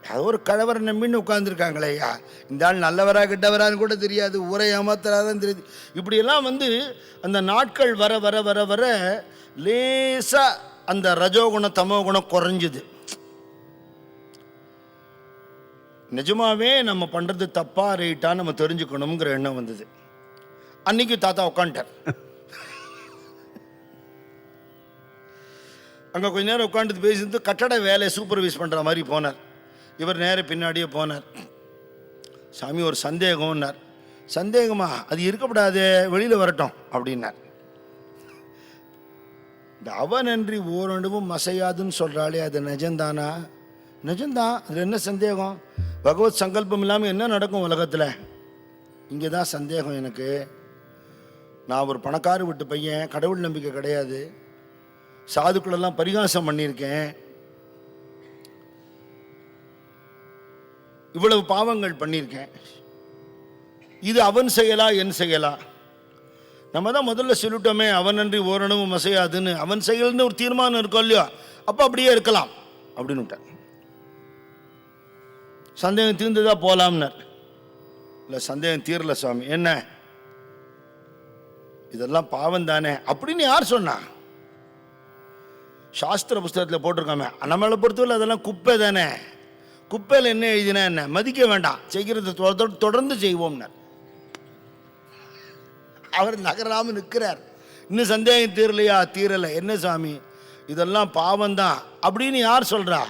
ஏதோ ஒரு கழவரை நம்பின்னு உட்காந்துருக்காங்களே ஐயா, இந்த ஆள் நல்லவரா கெட்டவரான்னு கூட தெரியாது, ஊரை ஏமாத்துறாதான் தெரியுது. இப்படியெல்லாம் அந்த நாட்கள் வர வர வர வர லேசாக அந்த ரஜோகுணம் தமோகுணம் குறைஞ்சுது. நிஜமாவே நம்ம பண்ணுறது தப்பா ரைட்டா நம்ம தெரிஞ்சுக்கணுங்கிற எண்ணம் வந்தது. அன்னைக்கு தாத்தா உட்காந்துட்டார். அங்கே கொஞ்ச நேரம் உட்காந்து பேசிட்டு கட்டட வேலையை சூப்பர்வைஸ் பண்ணுற மாதிரி போனார். இவர் நேர பின்னாடியே போனார். சாமி ஒரு சந்தேகம்னார். சந்தேகமா? அது இருக்கப்படாது, வெளியில் வரட்டும் அப்படின்னார். இந்த அவனன்றி ஓரணுவும் அசையாதுன்னு சொல்கிறாளே, அது நிஜம்தானா? நிஜம்தான், அதில் என்ன சந்தேகம்? பகவத் சங்கல்பம் இல்லாமல் என்ன நடக்கும் உலகத்தில்? இங்கே தான் சந்தேகம் எனக்கு. நான் ஒரு பணக்கார வீட்டு பையன், கடவுள் நம்பிக்கை கிடையாது, சாதுக்களெல்லாம் பரிகாசம் பண்ணியிருக்கேன், இவ்வளவு பாவங்கள் பண்ணியிருக்கேன். இது அவன் செய்யலா என் செய்யலா? நம்ம தான் முதல்ல சொல்லிட்டோமே, அவனன்றி ஓரணுவும் அசையாதுன்னு. அவன் செயல்னு ஒரு தீர்மானம் இருக்கும் இல்லையோ, அப்போ அப்படியே இருக்கலாம் அப்படின்னு விட்டார். சந்தேகம் தீர்ந்துதா போகலாம்னார். இல்லை சந்தேகம் தீரல சுவாமி. என்ன, இதெல்லாம் பாவம் தானே அப்படின்னு யார் சொன்னா? சாஸ்திர புஸ்தகத்தில் போட்டிருக்காமே. நம்மளை பொறுத்தவரை அதெல்லாம் குப்பை தானே. குப்பையில் என்ன எழுதினா என்ன? மதிக்க வேண்டாம், செய்கிறது தொடர்ந்து செய்வோம்னார். அவர் நகராமல் நிற்கிறார். இன்னும் சந்தேகம் தீரலையா? தீரலை. என்ன சாமி இதெல்லாம் பாவம்தான் அப்படின்னு யார் சொல்கிறா?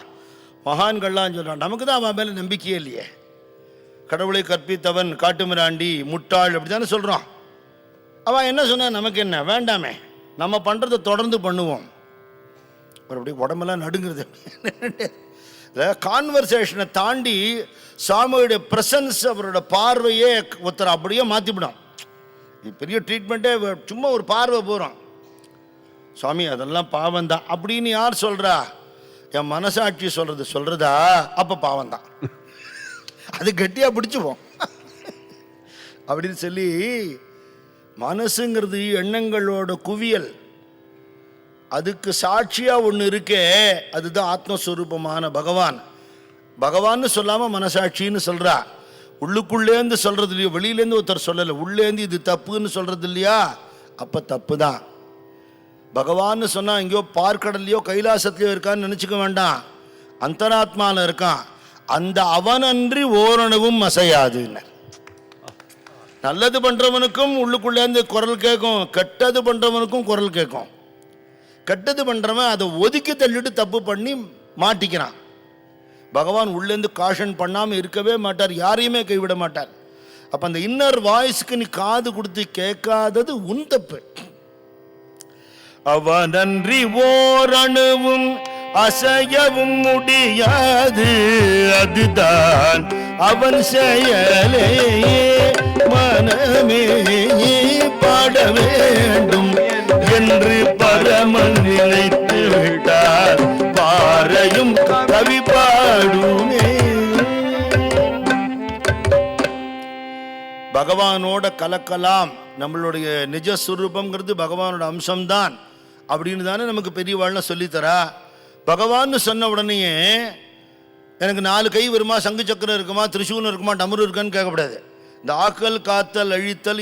மகான்கள்லாம் சொல்கிறான். நமக்கு தான் அவன் மேலே நம்பிக்கையே இல்லையே. கடவுளை கற்பித்தவன் காட்டுமிராண்டி முட்டாள் அப்படி தானே சொல்கிறான். அவன் என்ன சொன்னா, நமக்கு என்ன வேண்டாமே, நம்ம பண்ணுறதை தொடர்ந்து பண்ணுவோம். அப்புறம் அப்படியே உடம்பெல்லாம் நடுங்கிறது. கான்வர்சேஷனை தாண்டி சாமியோடைய ப்ரெசன்ஸ், அவரோட பார்வையே ஒருத்தர் அப்படியே மாற்றிவிடும். பெரிய ட்ரீட்மெண்ட்டே சும்மா ஒரு பார்வை போகிறோம். சுவாமி அதெல்லாம் பாவம்தான் அப்படின்னு யார் சொல்கிறா? என் மனசாட்சி சொல்கிறதா? அப்போ பாவம்தான், அது கட்டியாக பிடிச்சுப்போம் அப்படின்னு சொல்லி. மனசுங்கிறது எண்ணங்களோட குவியல், அதுக்கு சாட்சியாக ஒன்று இருக்கே, அதுதான் ஆத்மஸ்வரூபமான பகவான். பகவான்னு சொல்லாமல் மனசாட்சின்னு சொல்கிறா. உள்ளுக்குள்ளேருந்து சொல்கிறது இல்லையோ, வெளியிலேருந்து ஒருத்தர் சொல்லலை, உள்ளேருந்து இது தப்புன்னு சொல்கிறது இல்லையா, அப்போ தப்பு தான். பகவான்னு சொன்னால் எங்கேயோ பார்க்கடல்லையோ கைலாசத்துலையோ இருக்கான்னு நினச்சிக்க வேண்டாம், அந்தராத்மாவில் இருக்கான். அந்த அவனன்றி ஓரணவும் அசையாதுன்னு. நல்லது பண்ணுறவனுக்கும் உள்ளுக்குள்ளேருந்து குரல் கேட்கும், கெட்டது பண்ணுறவனுக்கும் குரல் கேட்கும். கெட்டது பண்ணுறவன் அதை ஒதுக்கி தள்ளிட்டு தப்பு பண்ணி மாட்டிக்கிறான். பகவான் உள்ளேருந்து காஷன் பண்ணாமல் இருக்கவே மாட்டார், யாரையுமே கைவிட மாட்டார். அப்போ அந்த இன்னர் வாய்ஸ்க்கு நீ காது கொடுத்து கேட்காதது உன் தப்பு. அவனன்றி ஓரணுவும் அசையவும் முடியாது, அதுதான் அவன் செயலே. மனமே பாட வேண்டும் என்று பரமன் நினைத்து விட்டார், பாறையும் கவி பாடுமே. பகவானோட கலக்கலாம். நம்மளுடைய நிஜஸ்வரூபங்கிறது பகவானோட அம்சம்தான் அப்படின்னு தானே நமக்கு பெரியவாள்னா சொல்லித்தரா. பகவான்னு சொன்ன உடனேயே எனக்கு 4 கை வருமா, சங்கு சக்கரம் இருக்குமா, திரிசூலம் இருக்குமா, டமரு இருக்கான்னு கேட்கக்கூடாது. இந்த ஆக்கல் காத்தல் அழித்தல்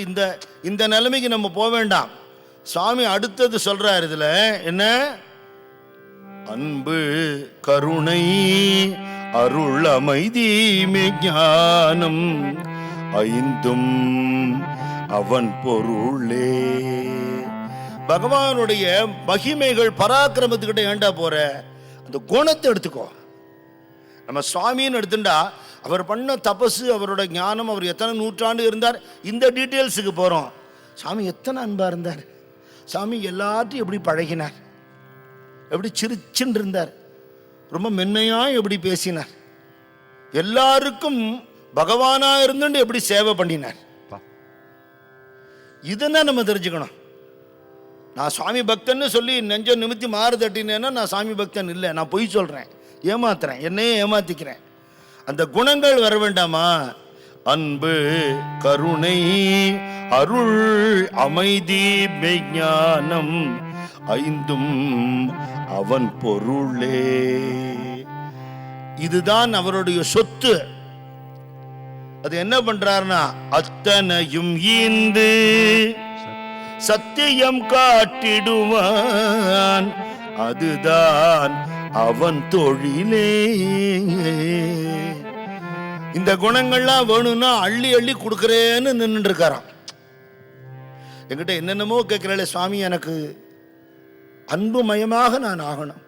இந்த நிலைமைக்கு நம்ம போக வேண்டாம். சுவாமி அடுத்தது சொல்றார் இதுல என்ன? அன்பு கருணை அருள் அமைதி ஞானம் ஐந்தும் அவன் பொருளே. பகவானுடைய மகிமைகள் பராக்கிரமத்துக்கிட்ட ஏண்டா போற? அந்த குணத்தை எடுத்துக்கோ. நம்ம சுவாமின்னு எடுத்துட்டா அவர் பண்ண தபசு, அவரோட ஞானம், அவர் எத்தனை நூற்றாண்டு இருந்தார், இந்த டீட்டெயில்ஸுக்கு போகிறோம். சாமி எத்தனை அன்பாக இருந்தார், சாமி எல்லாத்தையும் எப்படி பழகினார், எப்படி சிரிச்சுன்னு இருந்தார், ரொம்ப மென்மையாக எப்படி பேசினார், எல்லாருக்கும் பகவானாக இருந்துட்டு எப்படி சேவை பண்ணினார். இதுதான் நம்ம தெரிஞ்சுக்கணும். நான் சுவாமி பக்தன்னு சொல்லி நெஞ்ச நிமித்தி மாறு தட்டினேன்னா நான் சாமி பக்தன் இல்லை, நான் பொய் சொல்கிறேன், ஏமாத்துறேன், என்னையே ஏமாத்திக்கிறேன். அந்த குணங்கள் வர வேண்டாமா? அன்பு கருணை அருள் அமைதி மெய்ஞானம் ஐந்தும் அவன் பொருளே. இதுதான் அவருடைய சொத்து. அது என்ன பண்றாருன்னா, அத்தனையும் ஈந்து சத்தியம் காட்டிடுவான், அதுதான் அவன் தொழிலே. இந்த குணங்கள்லாம் வேணும்னா அள்ளி அள்ளி கொடுக்குறேன்னு நின்று இருக்காராம். என்கிட்ட என்னென்னமோ கேட்கிறாளே சுவாமி, எனக்கு அன்புமயமாக நான் ஆகணும்,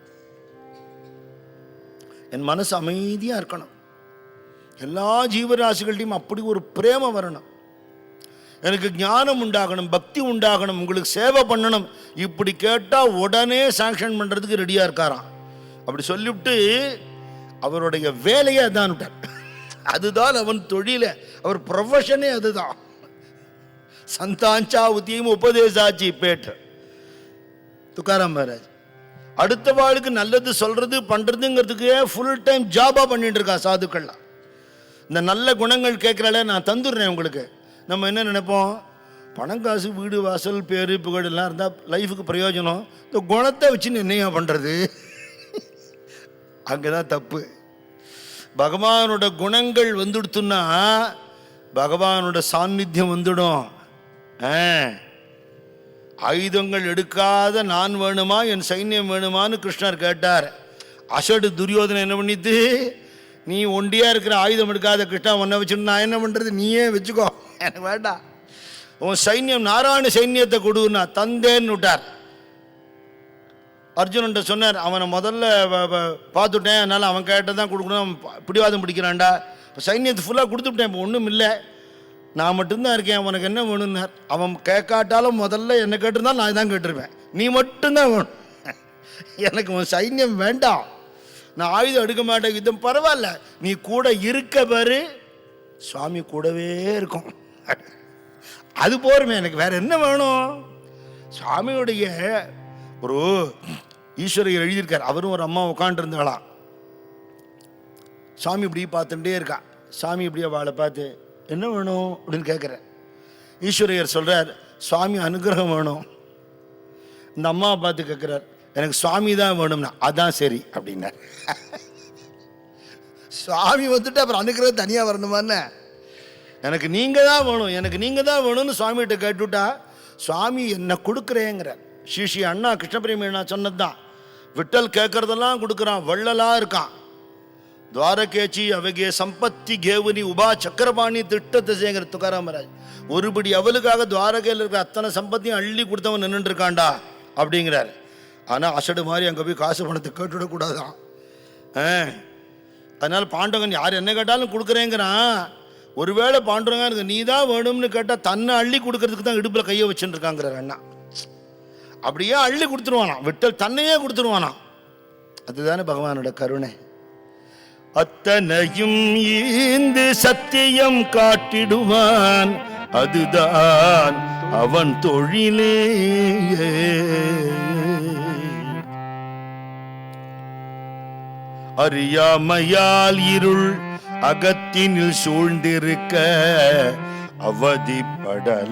என் மனசு அமைதியா இருக்கணும், எல்லா ஜீவராசிகள்டையும் அப்படி ஒரு பிரேமம் வரணும், எனக்கு ஞானம் உண்டாகணும், பக்தி உண்டாகணும், உங்களுக்கு சேவை பண்ணணும். இப்படி கேட்டால் உடனே சாங்ஷன் பண்ணுறதுக்கு ரெடியாக இருக்காராம். அப்படி சொல்லிவிட்டு அவருடைய வேலையை அதான் விட்டார். அதுதான் அவன் தொழில, அவர் ப்ரொஃபஷனே அதுதான். சந்தாஞ்சா உத்தியும் உபதேசாச்சி பேட்டு துக்காராம் மகாராஜ் அடுத்த வாழ்க்கை நல்லது சொல்றது பண்றதுங்கிறதுக்கு ஃபுல் டைம் ஜாபா பண்ணிட்டு இருக்கா சாதுக்கள்லாம். இந்த நல்ல குணங்கள் கேட்கறால நான் தந்துடுறேன் உங்களுக்கு. நம்ம என்ன நினைப்போம், பணம் காசு வீடு வாசல் பேரு புகழ் எல்லாம் இருந்தால் லைஃபுக்கு பிரயோஜனம், இந்த குணத்தை வச்சுன்னு என்னையா பண்ணுறது? அங்கே தான் தப்பு. பகவானோட குணங்கள் வந்துடுத்துன்னா பகவானோட சாநித்தியம் வந்துடும். ஆயுதங்கள் எடுக்காத நான் வேணுமா, என் சைன்யம் வேணுமான்னு கிருஷ்ணர் கேட்டார். அசடு துரியோதனை என்ன பண்ணிட்டு, நீ ஒண்டியா இருக்கிற ஆயுதம் எடுக்காத கிருஷ்ணா, உன்னை வச்சுட்டு நான் என்ன பண்ணுறது, நீயே வச்சுக்கோ, எனக்கு வேண்டாம், உன் சைன்யம் நாராயண சைன்யத்தை கொடுன்னா தந்தேன்னு விட்டார். அர்ஜுனன்ட்ட சொன்னார், அவனை முதல்ல பார்த்துட்டேன், அதனால் அவன் கேட்டதான் கொடுக்கணும், பிடிவாதம் பிடிக்கிறான்டா, இப்போ சைன்யத்தை ஃபுல்லாக கொடுத்துட்டேன், இப்போ ஒன்றும் இல்லை, நான் மட்டும்தான் இருக்கேன், உனக்கு என்ன வேணும்னார். அவன் கேட்காட்டாலும் முதல்ல என்ன கேட்டிருந்தாலும் நான் தான் கேட்டிருப்பேன், நீ மட்டும்தான் வேணும், எனக்கு உன் சைன்யம் வேண்டாம், நான் ஆயுதம் எடுக்க மாட்டேன், யுத்தம் பரவாயில்ல, நீ கூட இருக்க பாரு, சுவாமி கூடவே இருக்கும், அது போருமே, எனக்கு வேற என்ன வேணும். சுவாமியுடைய ஒரு ஈஸ்வரர் எழுதியிருக்கார், அவரும் ஒரு அம்மா உட்காண்டிருந்தாளாம், சாமி இப்படி பார்த்துட்டே இருக்கா, சாமி இப்படி அவளை பார்த்து என்ன வேணும் அப்படின்னு கேட்குற, ஈஸ்வரையர் சொல்கிறார் சுவாமி அனுகிரகம் வேணும். இந்த அம்மாவை பார்த்து கேட்குறார், எனக்கு சுவாமி தான் வேணும்னா, அதான் சரி அப்படின்னார். சுவாமி வந்துட்டு அப்புறம் அனுகிரகம் தனியாக வரணுமான்னு, எனக்கு நீங்கள் தான் வேணும், எனக்கு நீங்கள் தான் வேணும்னு சுவாமிகிட்ட கேட்டுவிட்டா சுவாமி என்ன கொடுக்குறேங்கிறார். ஸ்ரீ அண்ணா கிருஷ்ணபிரேமி அண்ணா சொன்னது தான், விட்டல் கேட்கறதெல்லாம் கொடுக்குறான், வள்ளலாக இருக்கான். துவாரகேச்சி அவகே சம்பத்தி கேவுனி உபா சக்கரபாணி திட்டத்தை சேங்கிற துக்காராமராஜ், ஒருபடி அவளுக்காக துவாரகையில் இருக்கிற அத்தனை சம்பத்தியும் அள்ளி கொடுத்தவன் நின்றுட்டு இருக்காண்டா அப்படிங்கிறார். ஆனால் அசடு மாதிரி அங்கே போய் காசு பணத்தை கேட்டுவிடக்கூடாதான். அதனால் பாண்டவன் யார் என்ன கேட்டாலும் கொடுக்குறேங்கிறான். ஒருவேளை பாண்டுறங்க எனக்கு நீ தான் வேணும்னு கேட்டால் தன்னை அள்ளி கொடுக்கறதுக்கு தான் இடுப்பில் கையை வச்சுட்டு இருக்காங்கிறார் அண்ணா. அப்படியே அள்ளி கொடுத்துருவானா, விட்டல் தன்னையே கொடுத்துருவானா. அதுதானே பகவானோட கருணை. அத்தனையும் ஈந்து சத்தியம் காட்டிடுவான், அதுதான் அவன் தொழிலே. அறியாமையால் இருள் அகத்தினில் சூழ்ந்திருக்க அவதிப்படலாகுமோ.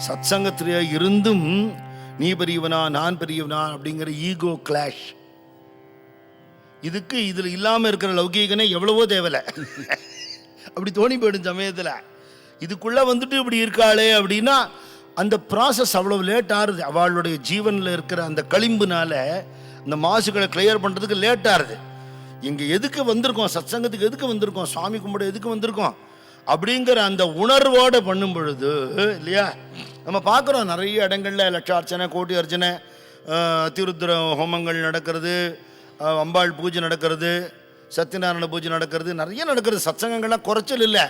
சத்சங்கத்திலே இருந்தும் நீ பெரியவனா நான் பெரியவனா அப்படிங்கிற ஈகோ கிளாஷ், இதுக்கு இதில் இல்லாமல் இருக்கிற லௌகீகனே எவ்வளவோ தேவலை. அப்படி தோணி போயிடும் சமயத்தில். இதுக்குள்ளே வந்துட்டு இப்படி இருக்காளே அப்படின்னா அந்த ப்ராசஸ் அவ்வளோ லேட் ஆகுது. அவளுடைய ஜீவனில் இருக்கிற அந்த களிம்புனால அந்த மாசுகளை கிளியர் பண்ணுறதுக்கு லேட் ஆகுது. இங்கே எதுக்கு வந்திருக்கோம், சத்சங்கத்துக்கு எதுக்கு வந்திருக்கோம், சுவாமி கும்பிட எதுக்கு வந்திருக்கோம் அப்படிங்கிற அந்த உணர்வோடு பண்ணும் பொழுது இல்லையா, நம்ம பார்க்குறோம் நிறைய இடங்களில் லட்சார்ச்சனை கோட்டி அர்ச்சனை அத்திருத்ர ஹோமங்கள் நடக்கிறது, அம்பாள் பூஜை நடக்கிறது, சத்யநாராயண பூஜை நடக்கிறது, நிறைய நடக்கிறது. சத்சங்கங்கள்லாம் குறைச்சல் இல்லை.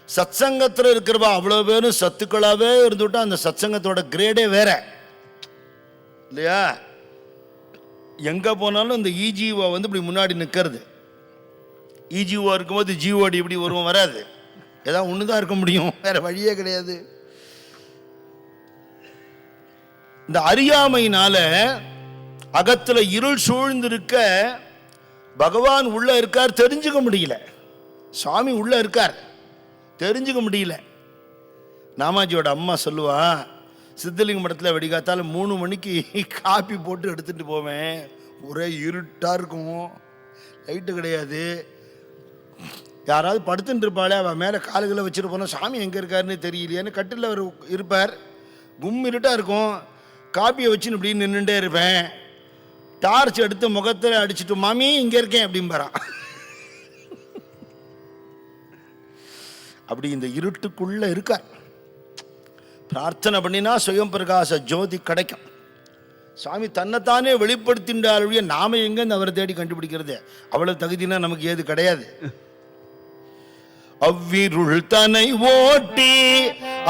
சத்சங்கத்தில் இருக்கிறவா அவ்வளோ பேரும் சத்துக்களாகவே இருந்துவிட்டா அந்த சத்சங்கத்தோட கிரேடே வேற இல்லையா. எங்கே போனாலும் இந்த இஜிஓ வந்து இப்படி முன்னாடி நிற்கிறது. இஜிஓ இருக்கும்போது ஜிஓடி இப்படி வருவோம் வராது, ஏதாவது ஒன்று தான் இருக்க முடியும், வேற வழியே கிடையாது. இந்த அறியாமையினால அகத்துல இருள் சூழ்ந்திருக்க பகவான் உள்ள இருக்கார், தெரிஞ்சுக்க முடியல. சுவாமி உள்ள இருக்கார், தெரிஞ்சுக்க முடியல. நாமாஜியோட அம்மா சொல்லுவா, சித்தலிங்க மடத்தில் வெடிக்காத்தால 3 மணிக்கு காப்பி போட்டு எடுத்துட்டு போவேன், ஒரே இருட்டாக இருக்கும், லைட்டு கிடையாது, யாராவது படுத்துட்டு இருப்பாளே, அவள் மேலே காலுகளை வச்சுட்டு போனால் சாமி எங்கே இருக்காருன்னு தெரியலையேன்னு கட்டில் அவர் இருப்பார், கும் இருட்டாக இருக்கும், காப்பியை வச்சுன்னு இப்படி நின்றுட்டே இருப்பேன். டார்ச் எடுத்து முகத்தில் அடிச்சுட்டு மாமி இங்கே இருக்கேன் அப்படிம்பாரான். அப்படி இந்த இருட்டுக்குள்ளே இருக்கார். பிரார்த்தனை பண்ணினா சுயம் பிரகாச ஜோதி கிடைக்கும். சுவாமி தன்னைத்தானே வெளிப்படுத்தின்றாலுடைய நாம எங்கன்னு அவரை தேடி கண்டுபிடிக்கிறது, அவ்வளவு தகுதினா நமக்கு ஏது கிடையாது. அவ்விருள் தனை ஓட்டி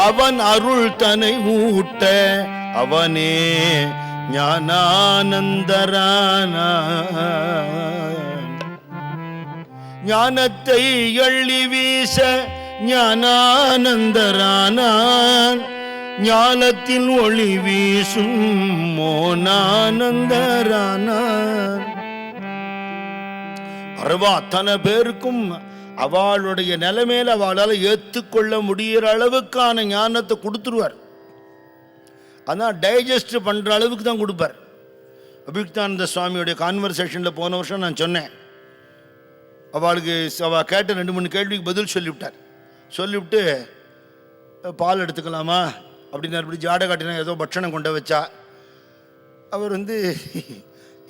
அவன் அருள் தனை ஊட்ட அவனே ஞானானந்தரான ஞானத்தை எள்ளி வீச ஞானானந்தரானான் ஞானத்தின் ஒளி வீசும் மோனானந்தரானான். பரவா அத்தனை பேருக்கும் அவளுடைய நிலைமையில அவளால் ஏற்றுக்கொள்ள முடிகிற அளவுக்கான ஞானத்தை கொடுத்துருவார். ஆனால் டைஜஸ்ட் பண்ணுற அளவுக்கு தான் கொடுப்பார். அபியுக்தானந்த சுவாமியுடைய கான்வர்சேஷனில் போன வருஷம் நான் சொன்னேன், அவளுக்கு அவள் கேட்ட 2-3 கேள்விக்கு பதில் சொல்லிவிட்டார். சொல்லிவிட்டு பால் எடுத்துக்கலாமா அப்படின்னு அப்படி ஜாட காட்டினா ஏதோ பட்சணம் கொண்டு வச்சா. அவர் வந்து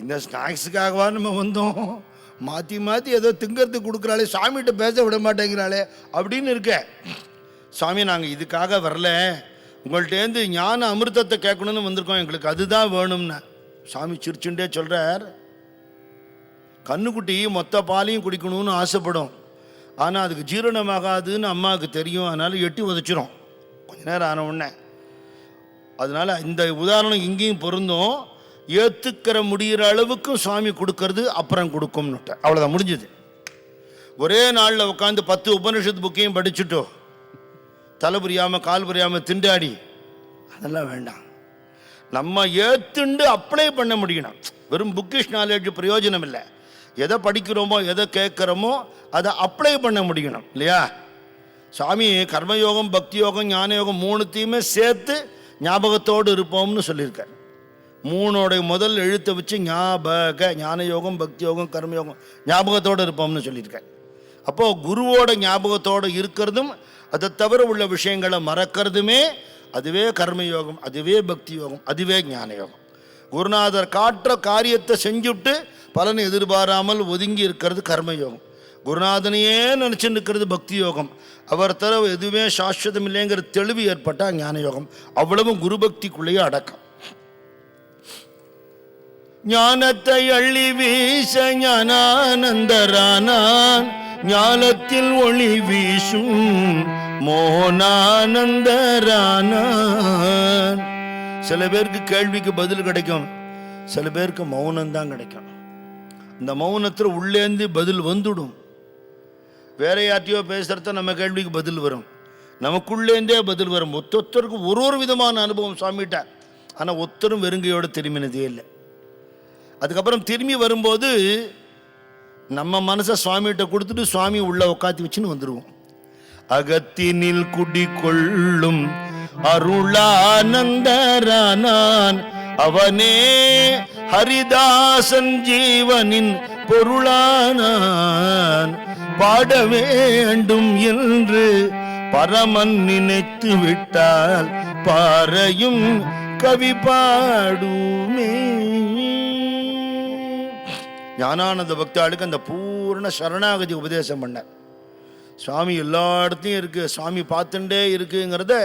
இந்த ஸ்நாக்ஸுக்காகவா நம்ம வந்தோம், மாற்றி மாற்றி ஏதோ திங்கிறதுக்கு கொடுக்குறாளே, சாமிகிட்ட பேச விட மாட்டேங்கிறாளே அப்படின்னு இருக்க. சாமி நாங்கள் இதுக்காக வரல, உங்கள்கிட்டேருந்து ஞான அமிர்தத்தை கேட்கணுன்னு வந்திருக்கோம், எங்களுக்கு அதுதான் வேணும்னா. சாமி சிரிச்சுட்டே சொல்கிறார், கண்ணுக்குட்டி மொத்த பாலையும் குடிக்கணும்னு ஆசைப்படும். ஆனால் அதுக்கு ஜீரணமாகாதுன்னு அம்மாவுக்கு தெரியும். அதனால எட்டி உதச்சிரும் கொஞ்ச நேரம் ஆன உடனே. அதனால இந்த உதாரணம் இங்கேயும் பொருந்தும். ஏற்றுக்கிற முடிகிற அளவுக்கு சுவாமி கொடுக்கறது அப்புறம் கொடுக்கும்னுட்ட. அவ்வளோதான், முடிஞ்சது. ஒரே நாளில் உட்காந்து 10 உபனிஷத்து புக்கையும் படிச்சுட்டோம், தலை புரியாமல் கால் புரியாமல் திண்டாடி, அதெல்லாம் வேண்டாம். நம்ம ஏற்றுண்டு அப்ளை பண்ண முடியணும். வெறும் புக்கிஷ் நாலேஜ் பிரயோஜனம் இல்லை. எதை படிக்கிறோமோ எதை கேட்குறோமோ அதை அப்ளை பண்ண முடியணும் இல்லையா? சுவாமி கர்மயோகம், பக்தி யோகம், ஞான யோகம் 3த்தையுமே சேர்த்து ஞாபகத்தோடு இருப்போம்னு சொல்லியிருக்கார். 3ஓடைய முதல் எழுத்தை வச்சு ஞான யோகம், பக்தி யோகம், கர்மயோகம் ஞாபகத்தோடு இருப்போம்னு சொல்லியிருக்கார். அப்போது குருவோட ஞாபகத்தோடு இருக்கிறதும் அதை தவிர உள்ள விஷயங்களை மறக்கிறதுமே அதுவே கர்மயோகம், அதுவே பக்தி யோகம், அதுவே ஞான யோகம். குருநாதர் காட்டுற காரியத்தை செஞ்சுட்டு பலனை எதிர்பாராமல் ஒதுங்கி இருக்கிறது கர்மயோகம். குருநாதனையே நினச்சின்னு இருக்கிறது பக்தி யோகம். அவர் தர எதுவுமே சாஸ்வதம் இல்லைங்கிற தெளிவு ஏற்பட்டால் ஞான யோகம். அவ்வளவும் குரு பக்திக்குள்ளேயே அடக்கம். ஞானத்தை அள்ளி வீச ஞானானந்தரானான், ஞானத்தில் ஒளி வீசும் மோனானந்தரானான். சில பேருக்கு கேள்விக்கு பதில் கிடைக்கும், சில பேருக்கு மௌனம்தான் கிடைக்கும். இந்த மௌனத்தில் உள்ளேந்து பதில் வந்துடும். வேற யார்ட்டையோ பேசுகிறத நம்ம கேள்விக்கு பதில் வரும், நமக்குள்ளேந்தே பதில் வரும். ஒத்தொத்தருக்கு ஒரு விதமான அனுபவம் சுவாமிகிட்ட. ஆனால் ஒத்தரும் வெறுங்கையோடு திரும்பினதே இல்லை. அதுக்கப்புறம் திரும்பி வரும்போது நம்ம மனசை சுவாமிகிட்ட கொடுத்துட்டு சுவாமி உள்ள உட்காத்தி வச்சுன்னு வந்துடுவோம். அகத்தினில் குடிகொள்ளும் அருளானந்தரானான், அவனே ஹரிதாசன் ஜீவனின் பொருளானான். பாட வேண்டும் என்று பரமன் நினைத்து விட்டால் பாறையும் கவி பாடுமே. ஞானானந்த பக்தாளுக்கு அந்த பூர்ண சரணாகதி உபதேசம் பண்ணார். சுவாமி எல்லா இடத்தையும் இருக்குது, சுவாமி பார்த்துட்டே இருக்குங்கிறத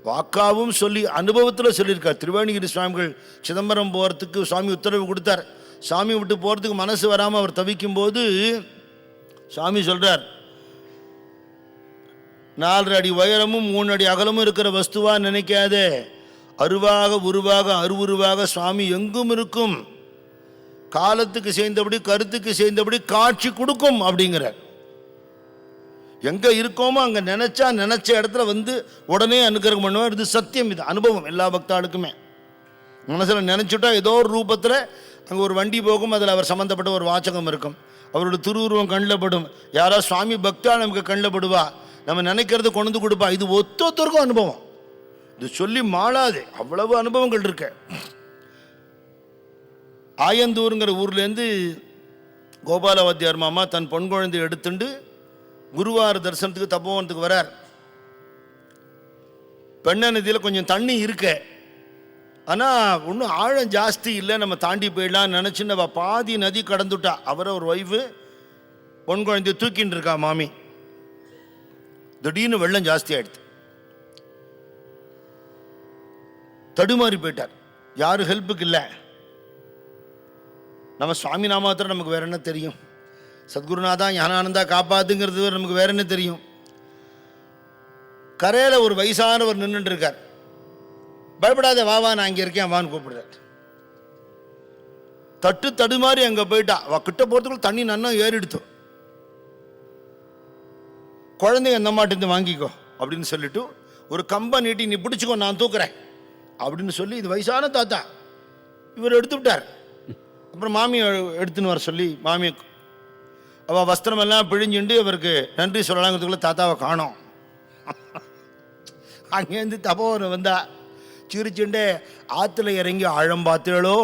வாக்காவும் சொல்லி அனுபவத்தில் சொல்லியிருக்கார். திருவேணிகிரி சுவாமிகள் சிதம்பரம் போகிறதுக்கு சுவாமி உத்தரவு கொடுத்தார். சாமி விட்டு போகிறதுக்கு மனசு வராமல் அவர் தவிக்கும் போது சாமி சொல்கிறார், 4 அடி உயரமும் 3 அடி அகலமும் இருக்கிற வஸ்துவா நினைக்காதே, அருவாக உருவாக அருவுருவாக சுவாமி எங்கும் இருக்கும், காலத்துக்கு சேர்ந்தபடி கருத்துக்கு சேர்ந்தபடி காட்சி கொடுக்கும் அப்படிங்கிறார். எங்கே இருக்கோமோ அங்கே நினச்ச இடத்துல வந்து உடனே அனுகிரகம் பண்ணுவார். இது சத்தியம், இது அனுபவம் எல்லா பக்தாளுக்குமே. மனசில் நினச்சிட்டா ஏதோ ஒரு ரூபத்தில் அங்கே ஒரு வண்டி போகும், அதில் அவர் சம்மந்தப்பட்ட ஒரு வாசகம் இருக்கும், அவரோட திருவுருவம் கண்ணில் படும். யாராவது சுவாமி பக்தா நமக்கு கண்ணில் படுவா, நம்ம நினைக்கிறது கொண்டு கொடுப்பா. இது ஒத்தொத்தருக்கும் அனுபவம், இது சொல்லி மாளாது, அவ்வளவு அனுபவங்கள் இருக்கு. ஆயந்தூருங்கிற ஊர்லேருந்து கோபாலவாத்தியார் மாமா தன் பொன் குழந்தை எடுத்துட்டு குருவார தரிசனத்துக்கு தப்போவனத்துக்கு வரார். பெண்ண நதியில் கொஞ்சம் தண்ணி இருக்க, ஆனால் ஒன்றும் ஆழம் ஜாஸ்தி இல்லை, நம்ம தாண்டி போயிடலான்னு நினச்சின்னு அவள் பாதி நதி கடந்துட்டா. அவரை ஒரு ஒய்ஃபு பொன் குழந்தைய தூக்கின்னு இருக்கா மாமி. திடீர்னு வெள்ளம் ஜாஸ்தி ஆயிடுது, தடுமாறி போயிட்டார். யாரும் ஹெல்ப்புக்கு இல்லை. நம்ம சுவாமி நாமத்தில் நமக்கு வேற என்ன தெரியும்? சத்குருநாதா ஞானானந்தா காப்பாத்துங்கிறது நமக்கு வேற என்ன தெரியும்? கரையில் ஒரு வயசானவர் நின்றுட்டு இருக்கார். பயப்படாத, வாவா நான் அங்கே இருக்கேன் வான்னு கூப்பிடுறார். தடுமாறி அங்கே போயிட்டா. கிட்ட போகிறதுக்குள்ள தண்ணி நன்னா ஏறிடுத்தோம். குழந்தைங்க அந்த மாட்டேருந்து வாங்கிக்கோ அப்படின்னு சொல்லிட்டு ஒரு கம்பை நீட்டி நீ பிடிச்சிக்கோ நான் தூக்குறேன் அப்படின்னு சொல்லி, இது வயசான தாத்தா இவர் எடுத்து விட்டார். அப்புறம் மாமியை எடுத்துன்னு வர சொல்லி மாமி அவள் வஸ்திரமெல்லாம் பிழிஞ்சுண்டு அவருக்கு நன்றி சொல்லலாங்கிறதுக்குள்ள தாத்தாவை காணோம். அங்கேருந்து தபோவன் வந்தா சிரிச்சுண்டே, ஆற்றுல இறங்கி ஆழம் பார்த்தேளோ.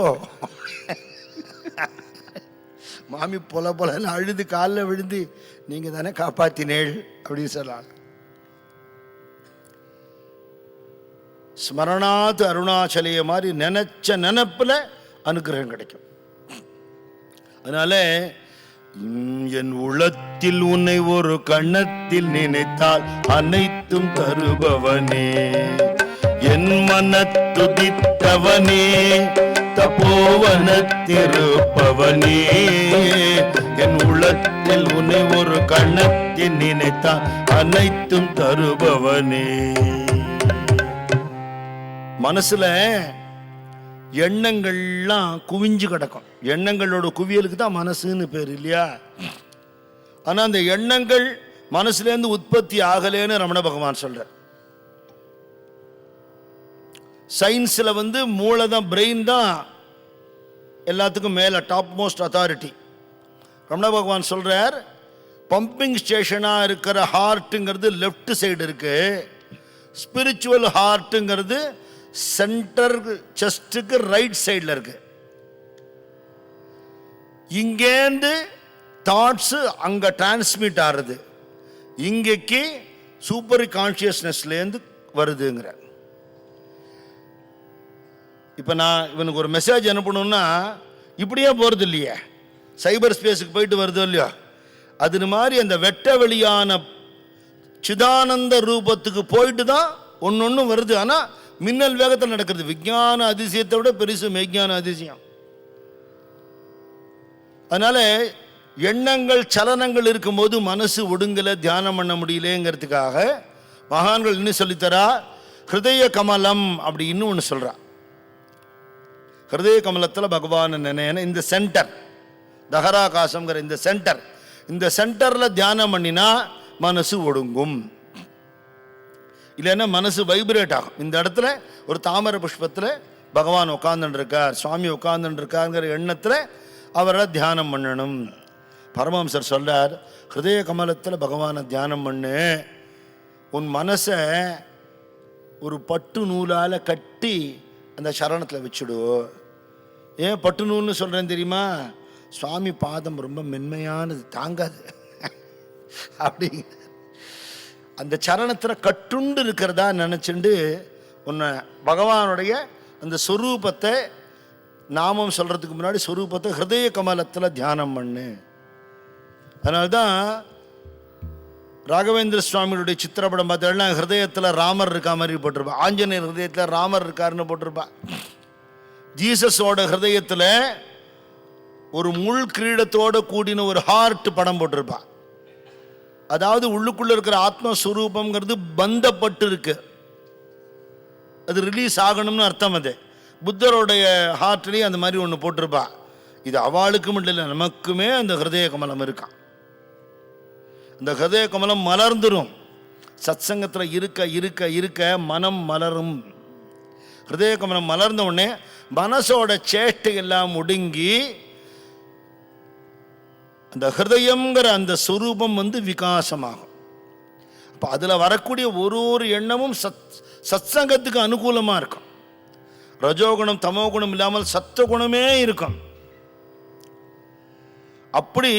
மாமி பொலன்னு அழுது காலில் விழுந்து, நீங்கள் தானே காப்பாத்தினேள் அப்படின்னு சொல்லலாம். ஸ்மரணாத் அருணாச்சலிய மாதிரி நினைச்ச நினப்பில் அனுகிரகம் கிடைக்கும். அதனால என் உள்ளத்தில் உன்னை ஒரு கண்ணத்தில் நினைத்தால் அனைத்தும் தருபவனே, என் மனத்துதித்தவனே, தபோவனத்திருப்பவனே, என் உள்ளத்தில் உன்னை ஒரு கணத்தில் நினைத்தான் அனைத்தும் தருபவனே. மனசுல எண்ணங்கள்லாம் குவிஞ்சு கிடக்கும். எண்ணங்களோட குவியலுக்கு தான் மனசுன்னு பேர் இல்லையா? ஆனா அந்த எண்ணங்கள் மனசுல இருந்து உற்பத்தி ஆகலேன்னு ரமண பகவான் சொல்றார். சயின்ஸ்ல மூளை தான், பிரெயின் தான் எல்லாத்துக்கும் மேல டாப் மோஸ்ட் அத்தாரிட்டி. ரமண பகவான் சொல்றார், பம்பிங் ஸ்டேஷனா இருக்கிற ஹார்ட்டுங்கிறது லெஃப்ட் சைடு இருக்கு, ஸ்பிரிச்சுவல் ஹார்ட்டுங்கிறது சென்டர் செஸ்டுக்கு ரைட் சைடில் இருக்கு. இங்கேருந்து தாட்ஸ் அங்க டிரான்ஸ்மிட் ஆறுது, இங்கேக்கு சூப்பர் கான்சியஸ்னஸ்லேருந்து வருதுங்கிற. இப்போ நான் இவனுக்கு ஒரு மெசேஜ் அனுப்பணும்னா இப்படியே போகிறது இல்லையே, சைபர் ஸ்பேஸுக்கு போயிட்டு வருது இல்லையா? அது மாதிரி அந்த வெட்ட வெளியான சிதானந்த ரூபத்துக்கு போயிட்டு தான் ஒன்று வருது. ஆனால் மின்னல் வேகத்தில் நடக்கிறது. விஞ்ஞான அதிசயத்தை விட பெருசு மெய்ஞான அதிசயம். அதனால எண்ணங்கள் சலனங்கள் இருக்கும்போது மனசு ஒடுங்கலை, தியானம் பண்ண முடியலேங்கிறதுக்காக மகான்கள் இன்னும் சொல்லித்தரா, ஹிருதய கமலம் அப்படி இன்னும் ஒன்று சொல்றா. ஹிருதய கமலத்தில் பகவான் நினைன இந்த சென்டர், தகராகாசம்ங்கிற இந்த சென்டரில் தியானம் பண்ணினா மனசு ஒடுங்கும். இல்லைன்னா மனசு வைப்ரேட் ஆகும். இந்த இடத்துல ஒரு தாமரை புஷ்பத்தில் பகவான் உட்கார்ந்துட்டு இருக்கார், சுவாமி உட்கார்ந்துட்டு இருக்காருங்கிற எண்ணத்தில் அவரை தியானம் பண்ணணும். பரமஹம்சர் சொல்றார், ஹிருதய கமலத்தில் பகவானை தியானம் பண்ணு, உன் மனசை ஒரு பட்டு நூலால் கட்டி அந்த சரணத்தில் வச்சுடு. ஏன் பட்டு நூல்னு சொல்கிறேன் தெரியுமா? சுவாமி பாதம் ரொம்ப மென்மையானது, தாங்காது. அப்படி அந்த சரணத்தில் கட்டுண்டு இருக்கிறதா நினச்சிண்டு உன்னை பகவானுடைய அந்த சொரூபத்தை, நாமம் சொல்கிறதுக்கு முன்னாடி சொரூபத்தை ஹிருதய கமலத்தில் தியானம் பண்ணு. அதனால்தான் ராகவேந்திர சுவாமியுடைய சித்திரப்படம் பார்த்தா ஹிருதயத்தில் ராமர் இருக்கா மாதிரி போட்டிருப்பா, ஆஞ்சநேயர் ஹிருதயத்தில் ராமர் இருக்காருன்னு போட்டிருப்பா. ஜீசஸோட ஹிருதயத்தில் ஒரு முள் கிரீடத்தோடு கூடின ஒரு ஹார்ட் படம் போட்டிருப்பா. அதாவது உள்ளுக்குள்ள இருக்கிற ஆத்மஸ்வரூபம்ங்கிறது பந்தப்பட்டு இருக்கு, அது ரிலீஸ் ஆகணும்னு அர்த்தம். அது புத்தருடைய ஹார்ட்லேயும் அந்த மாதிரி ஒன்று போட்டிருப்பா. இது அவளுக்கும் இல்லை, நமக்குமே அந்த ஹிருதய கமலம் இருக்கான். அந்த ஹிருதய கமலம் மலர்ந்துடும். சத்சங்கத்தில் இருக்க இருக்க இருக்க மனம் மலரும். ஹிருதய கமலம் மலர்ந்த உடனே மனசோட சேஷ்டை எல்லாம் ஒடுங்கி அந்த ஹிருதயம்ங்கிற அந்த சொரூபம் விகாசமாகும். அப்போ அதில் வரக்கூடிய ஒரு எண்ணமும் சத்சங்கத்துக்கு அனுகூலமாக இருக்கும். ரஜோகுணம் தமோகுணம் இல்லாமல் சத்துவகுணமே இருக்கும். அப்படி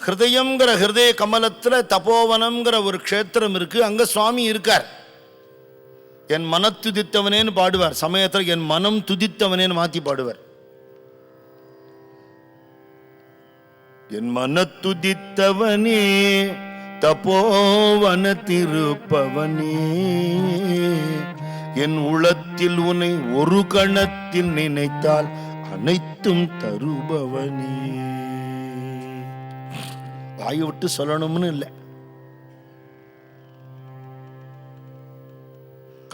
ஹிருதயம்ங்கிற ஹிருதய கமலத்தில் தபோவனம்ங்கிற ஒரு க்ஷேத்திரம் இருக்கு, அங்கே சுவாமி இருக்கார். என் மனத்துதித்தவனேன்னு பாடுவார். சமயத்தில் என் மனம் துதித்தவனேன்னு மாற்றி பாடுவார். என் மனத்துதித்தவனே தபோவன திருப்பவனே, என் உள்ளத்தில் உன்னை ஒரு கணத்தில் நினைத்தால் அனைத்தும் தருபவனே. வாயை விட்டு சொல்லணும்னு இல்லை,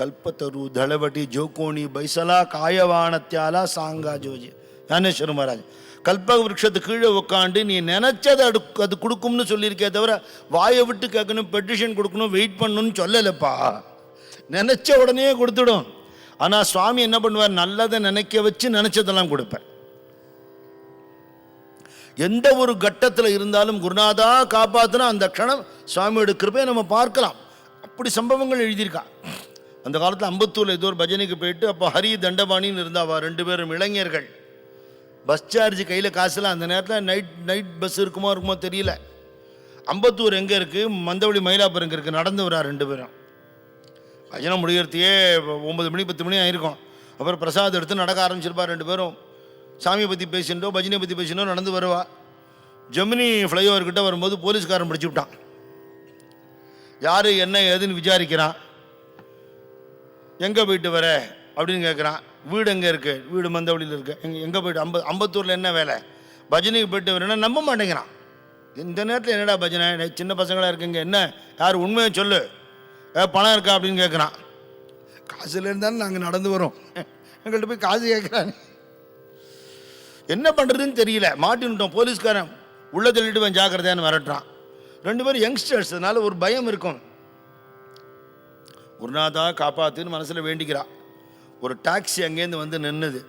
கல்பத்தரு தளவட்டி ஜோகோணி பைசலா காயவானத்தியாலா சாங்கா ஜோஜி ஞானேஸ்வர மகாராஜ். கல்பக விருட்சத்து கீழே உட்காந்து நீ நினைச்சதை அது கொடுக்கும்னு சொல்லியிருக்கே தவிர வாயை விட்டு கேட்கணும், பெட்டிஷன் கொடுக்கணும், வெயிட் பண்ணணும்னு சொல்லலைப்பா. நினைச்ச உடனே கொடுத்துடும். ஆனால் சுவாமி என்ன பண்ணுவார், நல்லதை நினைக்க வச்சு நினைச்சதெல்லாம் கொடுப்பார். எந்த ஒரு கட்டத்தில் இருந்தாலும் குருநாதா காப்பாற்றினா அந்த க்ஷணம் சுவாமியோட கிருபையை நம்ம பார்க்கலாம். அப்படி சம்பவங்கள் எழுதியிருக்கா. அந்த காலத்தில் அம்பத்தூரில் ஏதோ ஒரு பஜனைக்கு போயிட்டு, அப்போ ஹரி தண்டபாணின்னு இருந்தாவா, 2 பேரும் இளைஞர்கள். பஸ் சார்ஜ் கையில் காசுலாம். அந்த நேரத்தில் நைட் பஸ் இருக்குமோ தெரியல. அம்பத்தூர் எங்கே இருக்குது, மந்தவழி மயிலாப்பூர் எங்கே இருக்குது, நடந்து வரா 2 பேரும். பஜனை முடிகிறதையே 9 மணி 10 மணி ஆகிருக்கும். அப்புறம் பிரசாதம் எடுத்து நடக்க ஆரம்பிச்சிருப்பா 2 பேரும். சாமியை பற்றி பேசிட்டோ பஜனையை பற்றி பேசினோ நடந்து வருவா. ஜெமினி ஃப்ளைஓவர்கிட்ட வரும்போது போலீஸ்காரன் பிடிச்சி விட்டான். யார் என்ன ஏதுன்னு விசாரிக்கிறான். எங்கே போயிட்டு வர அப்படின்னு கேட்குறான். வீடு எங்கே இருக்குது? வீடு மந்தவழியில் இருக்கு. எங்கே போய்ட்டு அம்பத்தூரில் என்ன வேலை? பஜனைக்கு போயிட்டு வரேன்னா நம்ப மாட்டேங்கிறான். இந்த நேரத்தில் என்னடா பஜனை? சின்ன பசங்களாக இருக்குங்க, என்ன யார் உண்மையை சொல்லு, பணம் இருக்கா அப்படின்னு கேட்குறான். காசுல இருந்தாலும் நாங்கள் நடந்து வரோம், எங்கள்கிட்ட போய் காசு கேட்குறாங்க. என்ன பண்ணுறதுன்னு தெரியல, மாட்டின்ட்டோம். போலீஸ்காரன் உள்ள தள்ளிட்டு ஜாக்கிரதையான்னு வரட்டுறான். 2 பேரும் யங்ஸ்டர்ஸ், அதனால ஒரு பயம் இருக்கும். குருநாதா காப்பாத்துன்னு மனசில் வேண்டிக்கிறான். ஒரு டாக்ஸி அங்கேருந்து வந்து நின்னுது.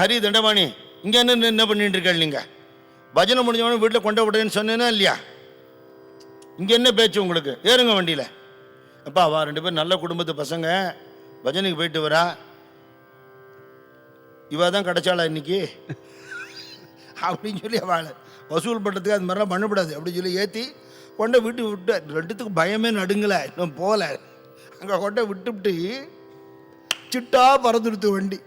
ஹரி தண்டபாணி, இங்கே என்ன பண்ணிட்டு இருக்க? நீங்கள் பஜனை முடிஞ்சவொடனே வீட்டில் கொண்டு விடுறேன்னு சொன்னேன்னா இல்லையா? இங்கே என்ன பேச்சு உங்களுக்கு? ஏறுங்க வண்டியில். அப்பா வா, 2 பேர் நல்ல குடும்பத்து பசங்க, பஜனைக்கு போயிட்டு வரா. இவா தான் கிடைச்சாளா இன்னைக்கு அப்படின்னு சொல்லி அவளை வசூல் பண்ணுறதுக்கு அது மாதிரிலாம் பண்ணக்கூடாது அப்படின்னு சொல்லி ஏற்றி கொண்டை விட்டு 2த்துக்கு பயமே நடுங்கலை. இன்னும் போகல, அங்கே கொண்டை விட்டுவிட்டு சிட்டா பறந்துடுத்து வண்டி.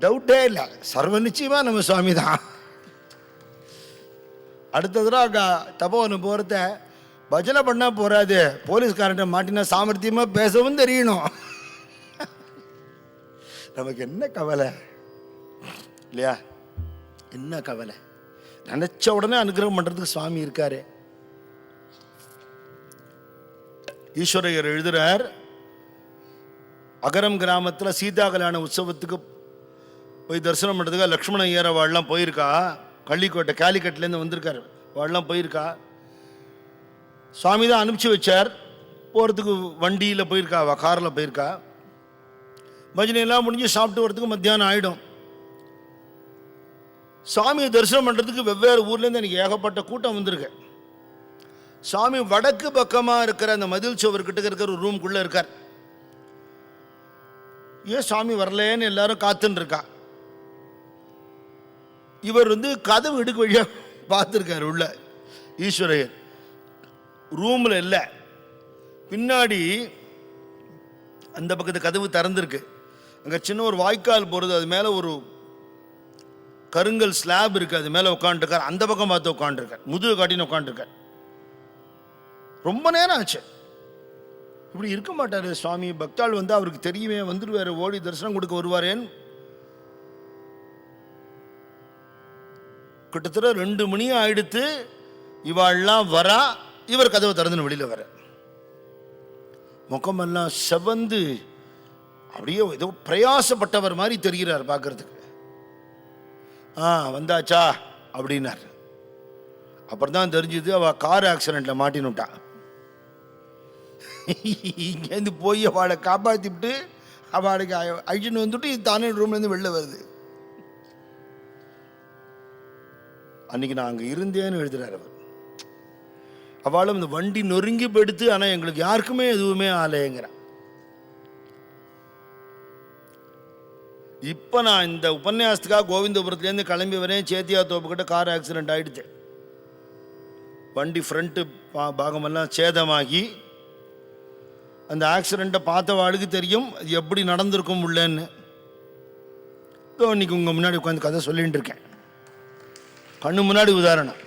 டவுட்டே இல்லை, சர்வ நிச்சயமா நம்ம சுவாமி தான். அடுத்த தடவை அங்கே தபோவனம் போகிறத பஜனை பண்ணால் போகாது, போலீஸ்காரன்ட்ட மாட்டினா சாமர்த்தியமாக பேசவும் தெரியணும். நமக்கு என்ன கவலை இல்லையா? என்ன கவலை? நினைச்ச உடனே அனுகிரகம் பண்றதுக்கு சுவாமி இருக்காரு. ஈஸ்வரையர் எழுதுறார், அகரம் கிராமத்தில் சீதா கல்யாண உற்சவத்துக்கு போய் தரிசனம் பண்ணுறதுக்காக லக்ஷ்மண ஐயர் வாழலாம் போயிருக்கா. கள்ளிக்கோட்டை கேலிக்கட்லேருந்து வந்திருக்காரு, வாழலாம் போயிருக்கா. சுவாமி தான் அனுப்பிச்சு வச்சார். போகிறதுக்கு வண்டியில் போயிருக்கா, காரில் போயிருக்கா. பஜனையெல்லாம் முடிஞ்சு சாப்பிட்டு வரதுக்கு மத்தியானம் ஆகிடும். சுவாமியை தரிசனம் பண்ணுறதுக்கு வெவ்வேறு ஊர்லேருந்து எனக்கு ஏகப்பட்ட கூட்டம் வந்திருக்கு. சுவாமி வடக்கு பக்கமாக இருக்கிற அந்த மதில் சுவர்கிட்ட இருக்கிற ஒரு ரூம்குள்ளே இருக்கார். ஏன் சுவாமி வரலேன்னு எல்லாரும் காத்துன்னு இருக்கா. இவர் கதவு இடுக்கு வழியாக பார்த்துருக்காரு உள்ள. ஈஸ்வரையர் ரூமில் இல்லை, பின்னாடி அந்த பக்கத்து கதவு திறந்துருக்கு. அங்கே சின்ன ஒரு வாய்க்கால் போகிறது, அது மேலே ஒரு கருங்கல் ஸ்லாப் இருக்குது, அது மேலே உட்காந்துருக்கார். அந்த பக்கம் பார்த்து உட்காந்துருக்கார், முதுகு காட்டின்னு உட்காந்துருக்கார். ரொம்ப நேரம் ஆச்சு. இப்படி இருக்க மாட்டார் சுவாமி. பக்தாள் அவருக்கு தெரியுமே, வந்துடுவார், ஓடி தரிசனம் கொடுக்க வருவாரேன்னு. கிட்டத்தட்ட 2 மணி ஆயிடுத்து. இவாள்லாம் வரா, இவர் கதவை திறந்துன்னு வெளியில் வர. முகமெல்லாம் செவந்து அப்படியே ஏதோ பிரயாசப்பட்டவர் மாதிரி தெரிகிறார் பார்க்கறதுக்கு. வந்தாச்சா அப்படின்னார். அப்புறம் தான் தெரிஞ்சுது அவள் கார் ஆக்சிடெண்ட்டில் மாட்டினுட்டான். இங்கேருந்து போய் அவளை காப்பாற்றிவிட்டு அவளுக்கு அழிச்சுன்னு வந்துட்டு தானே ரூம்லேருந்து வெளில வருது. அன்னைக்கு நான் அங்கே இருந்தேன்னு எழுதுறாரு அவர். அவளும் இந்த வண்டி நொறுங்கி போயிடுத்து, ஆனால் எங்களுக்கு யாருக்குமே எதுவுமே ஆலையங்கிறான். இப்போ நான் இந்த உபன்யாசத்துக்காக கோவிந்தபுரத்துலேருந்து கிளம்பி வரேன். சேத்தியா தோப்புக்கிட்ட கார் ஆக்சிடெண்ட் ஆகிடுச்சு. வண்டி ஃப்ரண்ட்டு பாகமெல்லாம் சேதமாகி, அந்த ஆக்சிடெண்ட்டை பார்த்தவாளுக்கு தெரியும் அது எப்படி நடந்திருக்கும் உள்ளேன்னு. இன்னைக்கு உங்கள் முன்னாடி உட்காந்து கதை சொல்லிட்டு இருக்கேன். கண்ணு முன்னாடி உதாரணம்.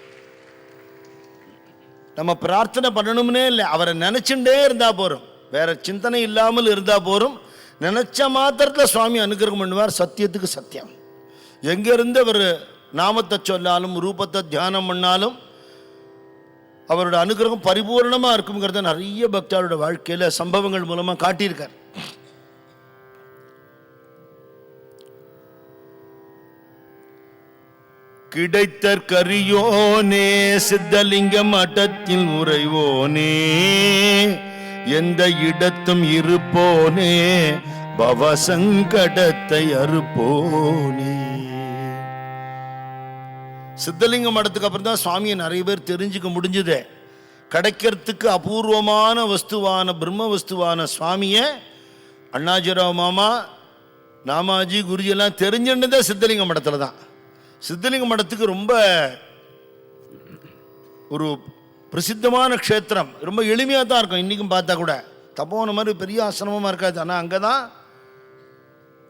நம்ம பிரார்த்தனை பண்ணணும்னே இல்லை, அவரை நினைச்சுட்டே இருந்தா போறோம், வேற சிந்தனை இல்லாமல் இருந்தா போறோம். நினைச்ச மாத்திரத்தில் சுவாமி அனுகிரகம் பண்ணுவார். சத்தியத்துக்கு சத்தியம். எங்கிருந்து அவர் நாமத்தை சொன்னாலும் ரூபத்தை தியானம் பண்ணாலும் அவரோட அனுகிரகம் பரிபூர்ணமா இருக்குங்கிறத நிறைய பக்தரோட வாழ்க்கையில சம்பவங்கள் மூலமா காட்டியிருக்கார். கிடைத்தற்கரியோனே சித்தலிங்க மட்டத்தில் உறைவோனே, எந்த இடத்தும் இருப்போனே, பவசங்கடத்தை அறுப்போனே. சித்தலிங்க மடத்துக்கு அப்புறம் தான் சுவாமியை நிறைய பேர் தெரிஞ்சுக்க முடிஞ்சது. கிடைக்கிறதுக்கு அபூர்வமான வஸ்துவான பிரம்ம வஸ்துவான சுவாமியை அண்ணாஜிராவ் மாமா, நாமாஜி, குருஜி எல்லாம் தெரிஞ்சுட்டதே சித்தலிங்க மடத்தில் தான். சித்தலிங்க மடத்துக்கு ரொம்ப ஒரு பிரசித்தமான க்ஷேத்திரம். ரொம்ப எளிமையாக தான் இருக்கும். இன்றைக்கும் பார்த்தா கூட தப்போன மாதிரி பெரிய ஆசிரமமாக இருக்காது. ஆனால் அங்கே தான்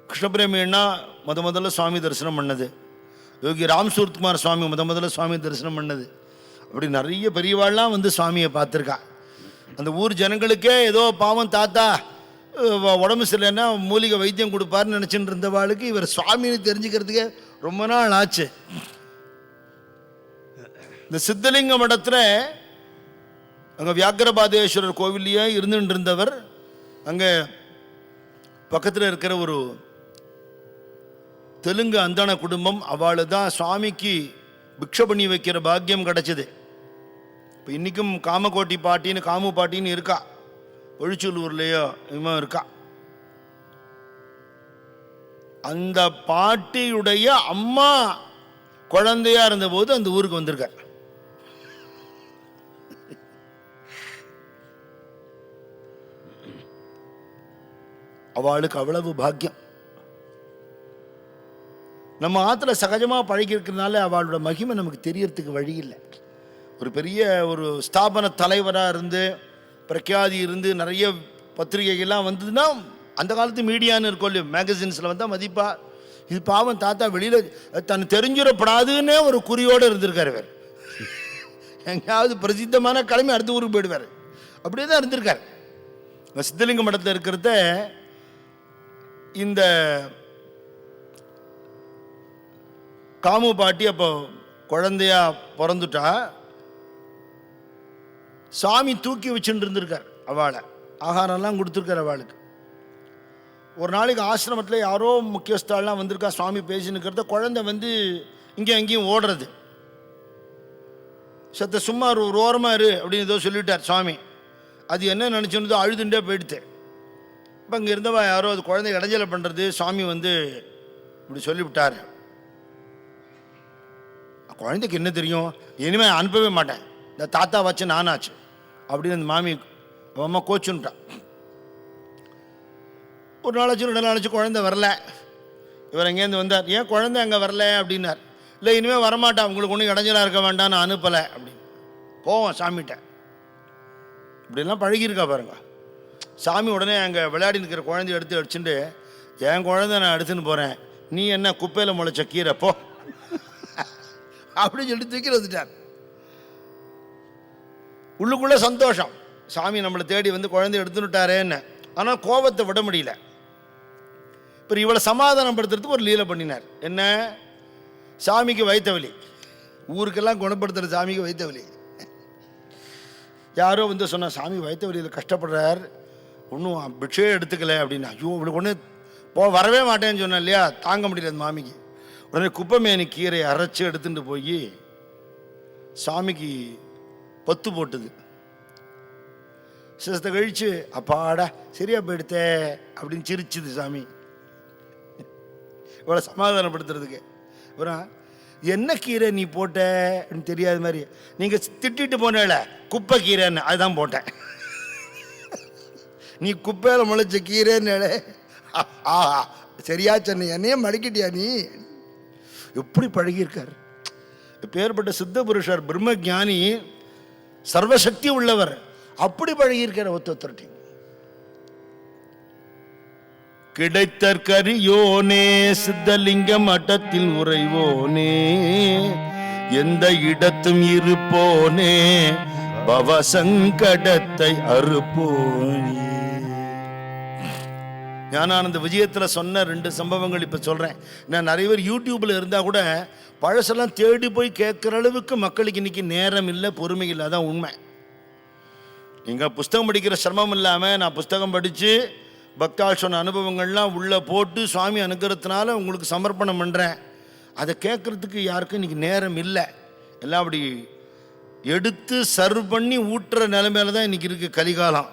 கிருஷ்ணபிரேமி அண்ணா முதல்ல சுவாமி தரிசனம் பண்ணது. யோகி ராம் சூரத்குமார் சுவாமி முதல்ல சுவாமி தரிசனம் பண்ணது. அப்படி நிறைய பெரியவாள்லாம் சுவாமியை பார்த்துருக்கா. அந்த ஊர் ஜனங்களுக்கே ஏதோ பாவம் தாத்தா உடம்பு சரியில்லைன்னா மூலிகை வைத்தியம் கொடுப்பாருன்னு நினச்சிட்டு இருந்தவாளுக்கு இவர் சுவாமின்னு தெரிஞ்சுக்கிறதுக்கே ரொம்ப நாள் ஆச்சு. இந்த சித்தலிங்க மடத்தில் அங்கே வியாக்கிரபாதேஸ்வரர் கோவில்லையே இருந்துட்டு இருந்தவர் அங்கே பக்கத்தில் இருக்கிற ஒரு தெலுங்கு அந்தான குடும்பம், அவளு தான் சுவாமிக்கு பிக்ஷை பண்ணி வைக்கிற பாக்கியம் கிடச்சிது. இப்போ இன்றைக்கும் காமகோட்டி பாட்டின்னு காமு பாட்டின்னு இருக்கா, ஒழிச்சூலூர்லேயோ இவன் இருக்கா. அந்த பாட்டியுடைய அம்மா குழந்தையா இருந்தபோது அந்த ஊருக்கு வந்திருக்கார். அவளுக்கு அவ்வளவு பாக்கியம். நம்ம ஆற்றுல சகஜமாக பழகி இருக்கிறதுனால அவளோட மகிமை நமக்கு தெரியறதுக்கு வழி இல்லை. ஒரு பெரிய ஒரு ஸ்தாபன தலைவராக இருந்து பிரக்யாதி இருந்து நிறைய பத்திரிகைகள்லாம் வந்ததுன்னா அந்த காலத்து மீடியான்னு இருக்கும் இல்லையோ, மேகசின்ஸில் வந்தால் மதிப்பா. இது பாவம் தாத்தா வெளியில் தன் தெரிஞ்சிடப்படாதுன்னே ஒரு குறியோடு இருந்திருக்காரு. வேறு எங்கேயாவது பிரசித்தமான கிளம்பி அடுத்த ஊருக்கு போயிடுவார். அப்படியே தான் இருந்திருக்கார். சித்தலிங்க மடத்தில் இருக்கிறத இந்த காமு பாட்டி அப்போ குழந்தையா பிறந்துட்டா, சாமி தூக்கி வச்சுட்டு இருந்திருக்கார். அவளை ஆகாரம்லாம் கொடுத்துருக்கார். அவளுக்கு ஒரு நாளைக்கு ஆசிரமத்தில் யாரோ முக்கியஸ்தாலாம் வந்திருக்கா, சுவாமி பேசினுக்கிறத குழந்தை வந்து இங்கே அங்கேயும் ஓடுறது. சத்த சும்மா ஒரு ஓரமாக இரு அப்படின்னு ஏதோ சொல்லிட்டார் சுவாமி. அது என்ன நினச்சுன்னு அழுதுண்டே போயிடுது. இப்போ இங்கே இருந்தவா யாரோ அது குழந்தை இடைஞ்சலை பண்ணுறது, சுவாமி வந்து இப்படி சொல்லிவிட்டார். குழந்தைக்கு என்ன தெரியும், இனிமேல் அனுப்பவே மாட்டேன், இந்த தாத்தா வச்சு நானாச்சு அப்படின்னு அந்த மாமி அம்மா கோச்சுன்ட்டான். ஒரு நாளாச்சு 2 நாளாச்சு குழந்தை வரல. இவர் எங்கேருந்து வந்தார், ஏன் குழந்தை அங்கே வரல அப்படின்னார். இல்லை இனிமேல் வரமாட்டான், உங்களுக்கு ஒன்றும் இடைஞ்சலாக இருக்க வேண்டாம், நான் அனுப்பலை அப்படின்னு கோவம் சாமிகிட்ட. இப்படிலாம் பழகியிருக்கா பாருங்க. சாமி உடனே அங்கே விளையாடி நிற்கிற குழந்தைய எடுத்து அடிச்சுட்டு, என் குழந்தை நான் எடுத்துன்னு போகிறேன், நீ என்ன குப்பையில் முளைச்ச கீரை போ அப்படின்னு சொல்லி தூக்கி வந்துட்டார். உள்ளுக்குள்ள சந்தோஷம், சாமி நம்மளை தேடி வந்து குழந்தை எடுத்துட்டாரேன்னு. ஆனால் கோபத்தை விட முடியல. இப்போ இவளை சமாதானப்படுத்துறதுக்கு ஒரு லீலை பண்ணினார். என்ன, சாமிக்கு வைத்த வலி, ஊருக்கெல்லாம் குணப்படுத்துகிற சாமிக்கு வைத்த வலி. யாரோ வந்து சொன்ன, சாமி வைத்த வலியில் கஷ்டப்படுறார், ஒன்றும் பிக்ஷே எடுத்துக்கல அப்படின்னா. ஐயோ இவளுக்கு ஒன்று வரவே மாட்டேன்னு சொன்னேன் இல்லையா, தாங்க முடியல அந்த மாமிக்கு. உடனே குப்பைமேனி கீரை அரைச்சி எடுத்துட்டு போய் சாமிக்கு பத்து போட்டுது. சிசத்தை கழிச்சு, அப்பாடா சரியா போயிடுத்தே அப்படின்னு சிரிச்சுது சாமி. இவ்வளோ சமாதானப்படுத்துறதுக்கு. அப்புறம் என்ன கீரை நீ போட்ட அப்படின்னு தெரியாத மாதிரி, நீங்கள் திட்டிட்டு போனேல குப்பை கீரைன்னு, அதுதான் போட்டேன். நீ குப்பையில் முளைச்ச கீரைன்னு. ஆஹா சரியா சொன்ன, என்னையே மடக்கிட்டியா நீ. எப்படி பழகியிருக்கார். பேர்பட்ட சித்த புருஷர், பிரம்ம ஞானி, சர்வசக்தி உள்ளவர், அப்படி பழகியிருக்கார் ஒருத்தர்ட்டி. கிடைத்தற்கரியோனே சித்தலிங்க மட்டத்தில் உறைவோனே, எந்த இடத்தும் இருப்போனே, பவசங்கடத்தை அறுப்போனே. ஞானானந்த விஜயத்தில் சொன்ன 2 சம்பவங்கள் இப்போ சொல்கிறேன். நான் நிறைய பேர் யூடியூப்பில் இருந்தால் கூட பழசெல்லாம் தேடி போய் கேட்குற அளவுக்கு மக்களுக்கு இன்றைக்கி நேரம் இல்லை, பொறுமை இல்லை. அதான் உண்மை. நீங்கள் புஸ்தகம் படிக்கிற சிரமம் இல்லாமல் நான் புஸ்தகம் படித்து பக்தாள் சொன்ன அனுபவங்கள்லாம் உள்ளே போட்டு சுவாமி அனுக்கிறதுனால உங்களுக்கு சமர்ப்பணம் பண்ணுறேன். அதை கேட்குறதுக்கு யாருக்கும் இன்றைக்கி நேரம் இல்லை. எல்லாம் அப்படி எடுத்து சர்வ் பண்ணி ஊட்டுற நிலைமையில தான் இன்றைக்கி இருக்குது கலிகாலம்.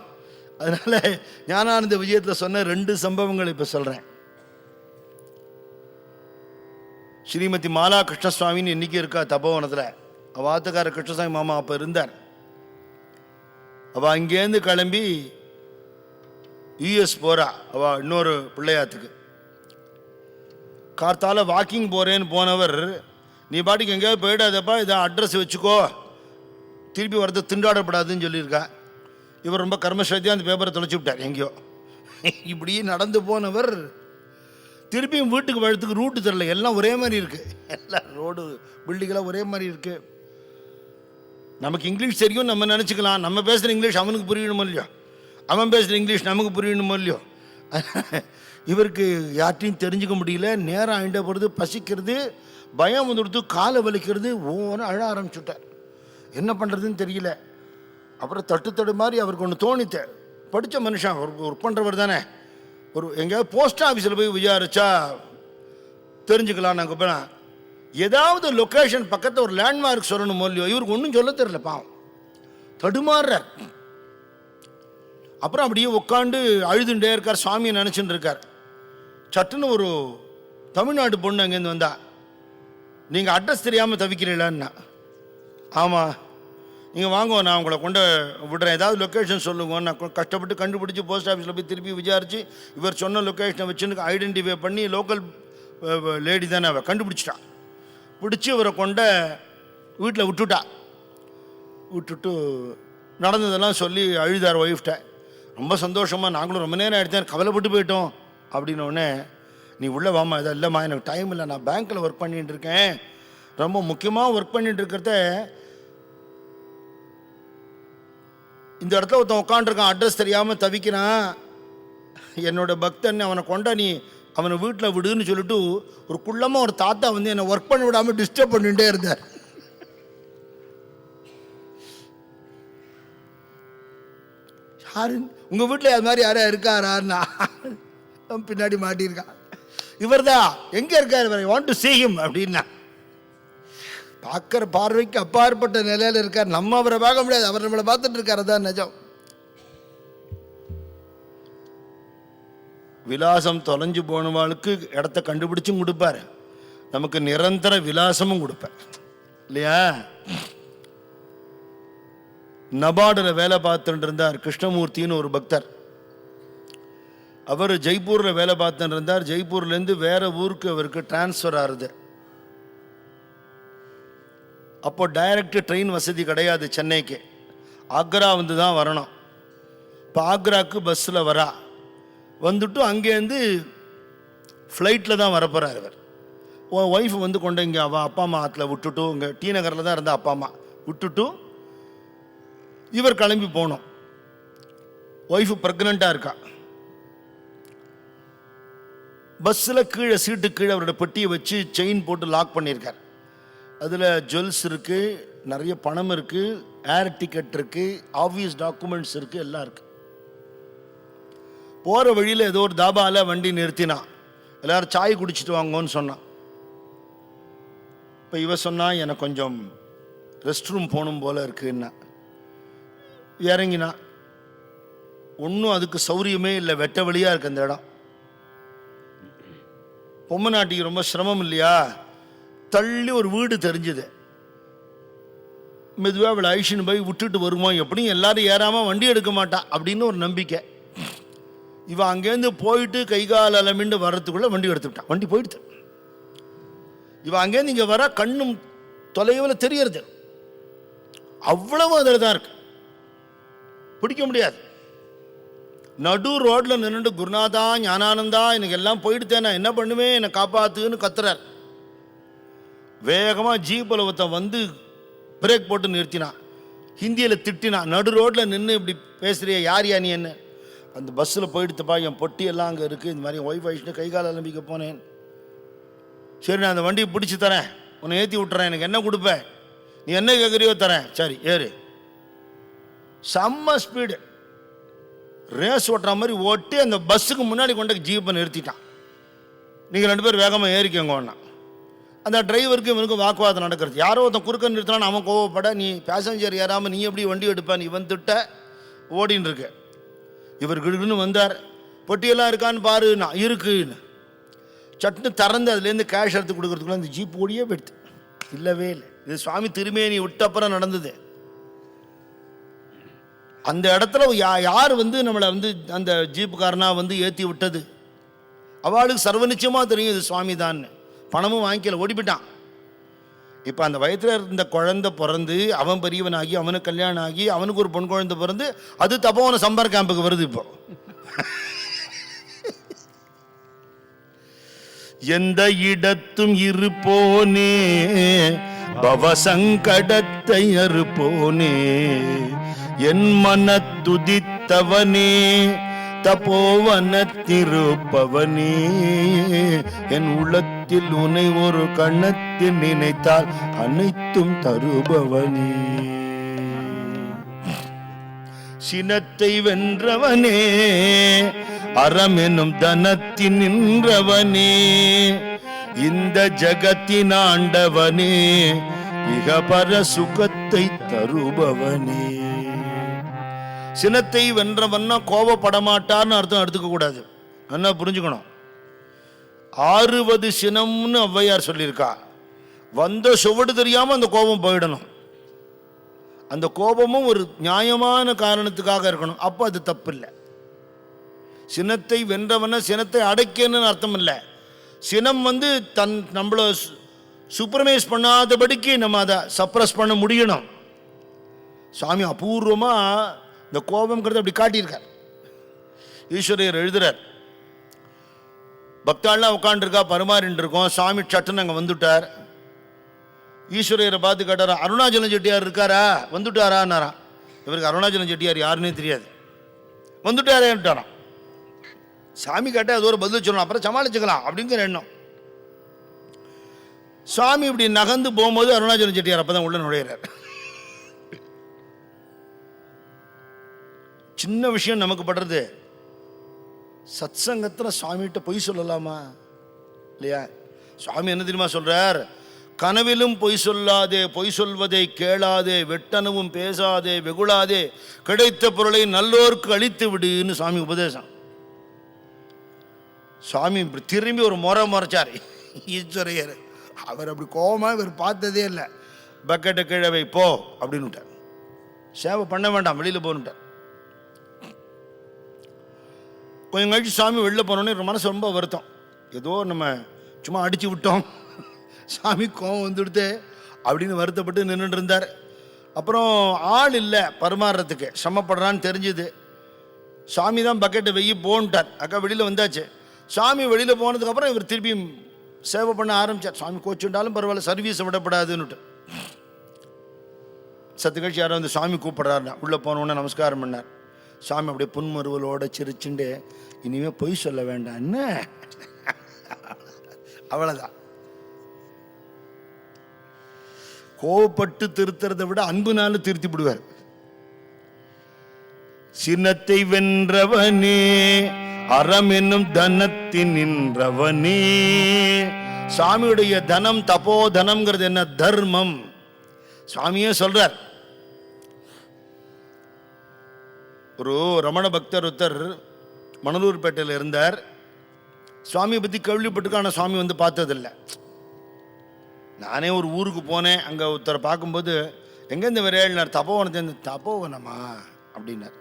அதனால் ஞானானந்த விஜயத்தில் சொன்ன 2 சம்பவங்கள் இப்போ சொல்கிறேன். ஸ்ரீமதி மாலா கிருஷ்ணசுவாமின்னு இன்றைக்கி இருக்கா தபோவனத்தில். அவள் ஆத்துக்கார கிருஷ்ணசாமி மாமா அப்போ இருந்தார். அவள் அங்கேருந்து கிளம்பி யூஎஸ் போகிறா. அவள் இன்னொரு பிள்ளையாத்துக்கு கார்த்தால வாக்கிங் போகிறேன்னு போனவர், நீ பாட்டுக்கு எங்கேயாவது போயிடாதப்பா, இதை அட்ரஸ் வச்சுக்கோ, திருப்பி வரது திண்டாடப்படாதுன்னு சொல்லியிருக்கா. இவர் ரொம்ப கர்மஸ்ரத்தையாக அந்த பேப்பரை தொலைச்சி விட்டார் எங்கேயோ. இப்படி நடந்து போனவர் திருப்பியும் வீட்டுக்கு வரத்துக்கு ரூட்டு தரல. எல்லாம் ஒரே மாதிரி இருக்குது, எல்லாம் ரோடு பில்டிங்கெல்லாம் ஒரே மாதிரி இருக்குது. நமக்கு இங்கிலீஷ் தெரியும் நம்ம நினச்சிக்கலாம், நம்ம பேசுகிற இங்கிலீஷ் அவனுக்கு புரியணுமோ இல்லையோ, அவன் பேசுகிற இங்கிலீஷ் நமக்கு புரியணுமோ இல்லையோ. இவருக்கு யார்ட்டையும் தெரிஞ்சுக்க முடியல. நேரம் ஆகிட்ட போகிறது, பசிக்கிறது, பயம் வந்துடுத்து, காலை வலிக்கிறது, ஓன்னு அழ ஆரம்பிச்சுட்டார். என்ன பண்ணுறதுன்னு தெரியல. அப்புறம் தட்டு மாதிரி அவருக்கு ஒன்று தோணித்த. படித்த மனுஷன், ஒர்க் பண்ணுறவர் தானே, ஒரு எங்கேயாவது போஸ்ட் ஆஃபீஸில் போய் விசாரிச்சா தெரிஞ்சுக்கலாம். நாங்கள் போனால் ஏதாவது லொக்கேஷன் பக்கத்தில் ஒரு லேண்ட்மார்க் சொல்லணும் இல்லையோ, இவருக்கு ஒன்றும் சொல்ல தெரியல, பாவம் தடுமாறுறார். அப்புறம் அப்படியே உட்காந்து அழுதுண்டே இருக்கார், சுவாமியை நினச்சிட்டு இருக்கார். சட்டுன்னு ஒரு தமிழ்நாடு பொண்ணு அங்கேருந்து வந்தா, நீங்கள் அட்ரஸ் தெரியாமல் தவிக்கிறீங்களான்னா. ஆமாம், நீங்கள் வாங்க, நான் உங்களை கொண்டு விடுறேன், ஏதாவது லொக்கேஷன் சொல்லுங்க. நான் கஷ்டப்பட்டு கண்டுபிடிச்சி போஸ்ட் ஆஃபீஸில் போய் திருப்பி விசாரித்து இவர் சொன்ன லொக்கேஷனை வச்சுன்னு ஐடென்டிஃபை பண்ணி, லோக்கல் லேடி தானே அவள், கண்டுபிடிச்சிட்டா. பிடிச்சி இவரை கொண்ட வீட்டில் விட்டுட்டு நடந்ததெல்லாம் சொல்லி அழுதார் ஒய்ஃப்ட்ட. ரொம்ப சந்தோஷமாக, நாங்களும் ரொம்ப நேரம் ஆகிடுத்தேன், கவலைப்பட்டு போயிட்டோம் அப்படின்னோடனே, நீ உள்ளே வாமா. இதை இல்லைம்மா, எனக்கு டைம் இல்லை, நான் பேங்க்கில் ஒர்க் பண்ணிகிட்டு இருக்கேன், ரொம்ப முக்கியமாக ஒர்க் பண்ணிட்டு இருக்கிறத இந்த இடத்துல ஒருத்தன் உட்காண்டிருக்கான், அட்ரஸ் தெரியாமல் தவிக்கிறான், என்னோட பக்தன், அவனை கொண்டா நீ அவனை வீட்டில் விடுன்னு சொல்லிட்டு ஒரு குள்ளமாக ஒரு தாத்தா வந்து என்னை ஒர்க் பண்ண விடாமல் டிஸ்டர்ப் பண்ணிகிட்டே இருந்தார். யாரு உங்கள் வீட்டில் அது மாதிரி யாரா இருக்காரான்னா பின்னாடி மாட்டியிருக்கான். இவர் தான், எங்கே இருக்கார் இவர், வாண்ட் டு see him அப்படின்னா. பார்க்குற பார்வைக்கு அப்பாற்பட்ட நிலையில் இருக்கார். நம்ம அவரை பார்க்க முடியாது, அவர் நம்மளை பார்த்துட்டு இருக்கார். அதான் நிஜம். விலாசம் தொலைஞ்சு போனவாளுக்கு இடத்த கண்டுபிடிச்சும் கொடுப்பார், நமக்கு நிரந்தர விலாசமும் கொடுப்பார் இல்லையா? நபார்டில் வேலை பார்த்துட்டு இருந்தார் கிருஷ்ணமூர்த்தின்னு ஒரு பக்தர். அவர் ஜெய்ப்பூரில் வேலை பார்த்துட்டு இருந்தார். ஜெய்ப்பூர்லேருந்து வேற ஊருக்கு அவருக்கு டிரான்ஸ்ஃபர் ஆகுது. அப்போ டைரக்ட் ட்ரெயின் வசதி கிடையாது சென்னைக்கு, ஆக்ரா வந்து தான் வரணும். இப்போ ஆக்ராவுக்கு பஸ்ஸில் வரா, வந்துட்டு அங்கேருந்து ஃப்ளைட்டில் தான் வரப்போகிறார் இவர். ஒய்ஃப் வந்து கொண்டு இங்கே அவள் அப்பா அம்மா ஆற்றுல விட்டுட்டு, இங்கே டி நகரில் தான் இருந்தால் அப்பா அம்மா விட்டுட்டு இவர் கிளம்பி போகணும். ஒய்ஃபு ப்ரெக்னெண்ட்டாக இருக்கா. பஸ்ஸில் கீழே சீட்டு கீழே அவரோட பெட்டியை வச்சு செயின் போட்டு லாக் பண்ணியிருக்கார். அதில் ஜுவல்ஸ் இருக்குது, நிறைய பணம் இருக்குது, ஏர் டிக்கெட் இருக்குது, ஆஃபீஸ் டாக்குமெண்ட்ஸ் இருக்குது, எல்லாம் இருக்குது. போகிற வழியில் ஏதோ ஒரு தாபாவில் வண்டி நிறுத்தினான். எல்லோரும் சாய் குடிச்சிட்டு வாங்கன்னு சொன்னான். இப்போ இவ சொன்னால் எனக்கு கொஞ்சம் ரெஸ்ட் ரூம் போகணும் போல் இருக்குன்னா இறங்கினா. ஒன்றும் அதுக்கு சௌரியமே இல்லை, வெட்ட வழியாக இருக்குது அந்த இடம். பொம்மை நாட்டிக்கு ரொம்ப சிரமம் இல்லையா? தள்ளி ஒரு வீடு தெரிஞ்சுது. மெதுவாக அவளை ஐஷின்னு போய் விட்டுட்டு வருவோம், எப்படியும் எல்லாரும் ஏறாமல் வண்டி எடுக்க மாட்டா அப்படின்னு ஒரு நம்பிக்கை. இவன் அங்கேருந்து போயிட்டு கை கால் அலமிண்டு வர்றதுக்குள்ளே வண்டி எடுத்துக்கிட்டான். வண்டி போயிடுது. இவன் அங்கேருந்து இங்கே வர கண்ணும் தொலைவில் தெரியறது, அவ்வளவு அதில் தான் இருக்கு, பிடிக்க முடியாது. நடு ரோட்டில் நின்றுட்டு குருநாதா ஞானானந்தா எனக்கு எல்லாம் போயிடுத்தேன், நான் என்ன பண்ணுவேன், என்னை காப்பாத்துன்னு கத்துறார். வேகமாக ஜீப்பில் ஒருத்தன் வந்து பிரேக் போட்டு நிறுத்தினான், ஹிந்தியில் திட்டினான். நடு ரோட்டில் நின்று இப்படி பேசுகிறிய, யார் யா நீ என்ன? அந்த பஸ்ஸில் போயிடுத்துப்பா, என் பொட்டி எல்லாம் அங்கே இருக்குது, இந்த மாதிரி ஒய்ஃப் ஆயிடுச்சுன்னு கை கால் அலம்பிக்க போனேன். சரி, நான் அந்த வண்டியை பிடிச்சி தரேன், உன்னை ஏற்றி விட்டுறேன், எனக்கு என்ன கொடுப்பேன், நீ என்ன கேட்குறியோ தரேன், சரி ஏறு. செம்ம ஸ்பீடு, ரேஸ் ஓட்டுற மாதிரி ஓட்டி அந்த பஸ்ஸுக்கு முன்னாடி கொண்டு ஜீப்பை நிறுத்திட்டான். நீங்கள் 2 பேர் வேகமாக ஏறிக்கோங்கன்னா. அந்த டிரைவருக்கு இவனுக்கு வாக்குவாதம் நடக்கிறது. யாரோ ஒருத்தன் குறுக்க நிறுத்தினான்னு அவன் கோவப்பட, நீ பேசஞ்சர் ஏறாமல் நீ எப்படி வண்டி எடுப்பான், இவன் திட்ட ஓடின்னு இருக்கு. இவர் கிடுக்குன்னு வந்தார். பொட்டியெல்லாம் இருக்கான்னு பாரு, நான் இருக்குன்னு சட்னு திறந்து அதுலேருந்து கேஷ் எடுத்து கொடுக்குறதுக்குள்ள அந்த ஜீப் ஓடியே போயிடுது. இல்லவே இல்லை. இது சுவாமி திருமேனி விட்டப்புறம் நடந்தது. அந்த இடத்துல யார் வந்து நம்மளை வந்து அந்த ஜீப்புக்காரனா வந்து ஏற்றி விட்டது, அவளுக்கு சர்வ நிச்சயமாக தெரியும் இது சுவாமி தான். பணமும் வாங்கிக்கல, ஓடிப்பிட்டான். இப்போ அந்த வயத்தில் இருந்த குழந்தை பிறந்து அவன் பெரியவனாகி அவனுக்கு கல்யாணம் ஆகி அவனுக்கு ஒரு பொன் குழந்தை பிறந்து அது தப்போன சம்பர் கேம்புக்கு வருது. இப்போ எந்த இடத்தும் இருப்போனே பவசங்கடத்தை அறுப்போனே, என் மனத்துதித்தவனே தபோவனத்திருப்பவனே, என் உள்ளத்தில் உன்னை ஒரு கண்ணத்தில் நினைத்தால் அனைத்தும் தருபவனே. சினத்தை வென்றவனே, அறம் என்னும் தனத்தின் நின்றவனே, இந்த ஜகத்தின் ஆண்டவனே, இகபர சுகத்தை தருபவனே. சினத்தை வென்றவன்னா கோபப்படமாட்டார்னு அர்த்தம் எடுத்துக்க கூடாது. நல்லா புரிஞ்சுக்கணும். 60 சினம்னு ஔவையார் சொல்லியிருக்கா. வந்த சுவடு தெரியாம அந்த கோபம் போயிடணும். அந்த கோபமும் ஒரு நியாயமான காரணத்துக்காக இருக்கணும். அப்போ அது தப்பு இல்லை. சினத்தை வென்றவன சினத்தை அடைக்கணும்னு அர்த்தம் இல்லை. சினம் நம்மளை சுப்ரமைஸ் பண்ணாதபடிக்கு நம்ம அதை சப்ரஸ் பண்ண முடியணும். சுவாமி அபூர்வமாக இந்த கோபம்ங்கிறத அப்படி காட்டியிருக்கார். ஈஸ்வரியர் எழுதுறார், பக்தாள்லாம் உட்காந்துருக்கா, பரிமாறின்னு இருக்கோம். சுவாமி சட்டுன்னு அங்கே வந்துட்டார். ஈஸ்வரியரை பார்த்து கேட்டாரா, அருணாச்சலம் செட்டியார் இருக்காரா, வந்துட்டாரான்னாரா. இவருக்கு அருணாச்சலம் செட்டியார் யாருன்னே தெரியாது. வந்துட்டாரேன்ட்டாராம். சாமி கேட்டால் அது ஒரு பதில் சொல்லணும், அப்புறம் சமாளிச்சுக்கலாம் அப்படிங்கிற எண்ணம். சுவாமி இப்படி நகர்ந்து போகும்போது அருணாச்சலம் செட்டியார் அப்போ தான் உள்ள நுழையிறார். சின்ன விஷயம் நமக்கு படுறது, சத் சங்கத்தில் சுவாமிகிட்ட பொய் சொல்லலாமா இல்லையா? சுவாமி என்ன தெரியுமா சொல்றார்? கனவிலும் பொய் சொல்லாதே, பொய் சொல்வதை கேளாதே, வெட்டனவும் பேசாதே, வெகுளாதே, கிடைத்த பொருளை நல்லோருக்கு அழித்து விடுன்னு சுவாமி உபதேசம். சுவாமி இப்படி திரும்பி ஒரு முறைச்சார் ஈஸ்வரையர். அவர் அப்படி கோபமாக இவர் பார்த்ததே இல்லை. பக்கெட்டை கீழே வை போ அப்படின்னு விட்டார். சேவை பண்ண வேண்டாம், வெளியில் போன்னுட்டார். கொஞ்சம் கழிச்சு சாமி வெளில போனோடனே மனசு ரொம்ப வருத்தம். ஏதோ நம்ம சும்மா அடித்து விட்டோம், சாமி கோபம் வந்துடுது அப்படின்னு வருத்தப்பட்டு நின்றுட்டு இருந்தார். அப்புறம் ஆள் இல்லை பரிமாறுறதுக்கு, சிரமப்படுறான்னு தெரிஞ்சுது. சாமி தான் பக்கெட்டை வெய்யி போன்ட்டார். அக்கா வெளியில் வந்தாச்சு. சாமி வெளியில் போனதுக்கப்புறம் இவர் திருப்பி சேவை பண்ண ஆரம்பித்தார். சாமி கோச்சுண்டாலும் பரவாயில்ல, சர்வீஸை விடப்படாதுன்னுட்டு. சத்து கழிச்சு யாரும் வந்து சாமி கூப்பிட்றாருனா உள்ளே போனோன்னே நமஸ்காரம் பண்ணார். சாமி அப்படியே புன்மருவலோட சிரிச்சுண்டு, இனிமேல் பொய் சொல்ல வேண்டாம் என்ன, அவ்வளோதான். கோவப்பட்டு திருத்துறதை விட அன்புனால திருத்தி விடுவார். சினத்தை வென்றவனே, அறம் என்னும் தனத்தின் நின்றவனே. சாமியுடைய தனம் தபோ தனம்ங்கிறது என்ன? தர்மம். சுவாமியே சொல்றார். ஒரு ரமண பக்தர் ஒருத்தர் மணலூர்பேட்டையில் இருந்தார். சுவாமியை பற்றி கேள்விப்பட்டிருக்கேன், ஆனால் சுவாமி வந்து பார்த்ததில்லை. நானே ஒரு ஊருக்கு போனேன். அங்கே ஒருத்தரை பார்க்கும்போது, எங்கேருந்து விரையாடினார்? தபோவனத்தை. தபோவனமா அப்படின்னார்.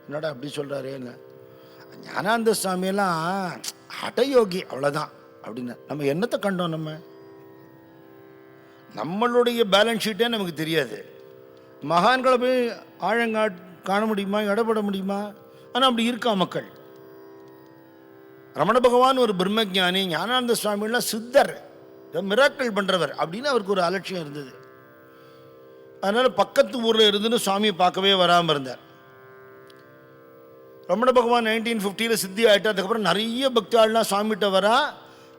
என்னடா அப்படி சொல்கிறாரு? என்ன ஞானானந்த சுவாமியெல்லாம் ஹடயோகி அவ்வளோதான் அப்படின்னா. நம்ம என்னத்தை கண்டோம்? நம்மளுடைய பேலன்ஸ் ஷீட்டே நமக்கு தெரியாது. மகான்களை போய் ஆழங்கா காண முடியுமா? இடப்பட முடியுமா? ஆனால் அப்படி இருக்கா மக்கள். ரமண பகவான் ஒரு பிரம்மஜானி, ஞானானந்த சுவாமியெல்லாம் சித்தர், மிராக்கள் பண்ணுறவர் அப்படின்னு அவருக்கு ஒரு அலட்சியம் இருந்தது. அதனால் பக்கத்து ஊரில் இருந்துன்னு சுவாமியை பார்க்கவே வராமல் இருந்தார். ரமண பகவான் 1950 சித்தி ஆகிட்டார். அதுக்கப்புறம் நிறைய பக்தாள்லாம் சுவாமிகிட்ட வரா.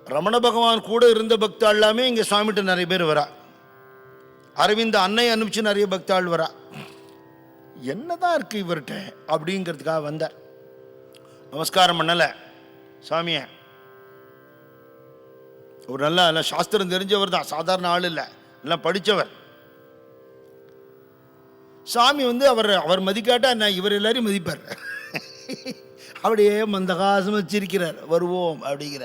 ரமண பகவான் கூட இருந்த பக்தாள்லாமே இங்கே சுவாமிகிட்ட நிறைய பேர் வரா. அரவிந்த் அன்னை அனுப்பிச்சு நிறைய பக்தாள் வரா. என்னதான் இருக்கு இவர்கிட்ட அப்படிங்கிறதுக்காக வந்தார். நமஸ்காரம் பண்ணலை சாமிய. ஒரு நல்ல சாஸ்திரம் தெரிஞ்சவர் தான், சாதாரண ஆள் இல்லை, எல்லாம் படித்தவர். சாமி அவர் மதிக்காட்டா நான் இவர் எல்லாரையும் மதிப்பார். அப்படியே மந்தகாசம் வச்சிருக்கிறார். வருவோம் அப்படிங்கிற.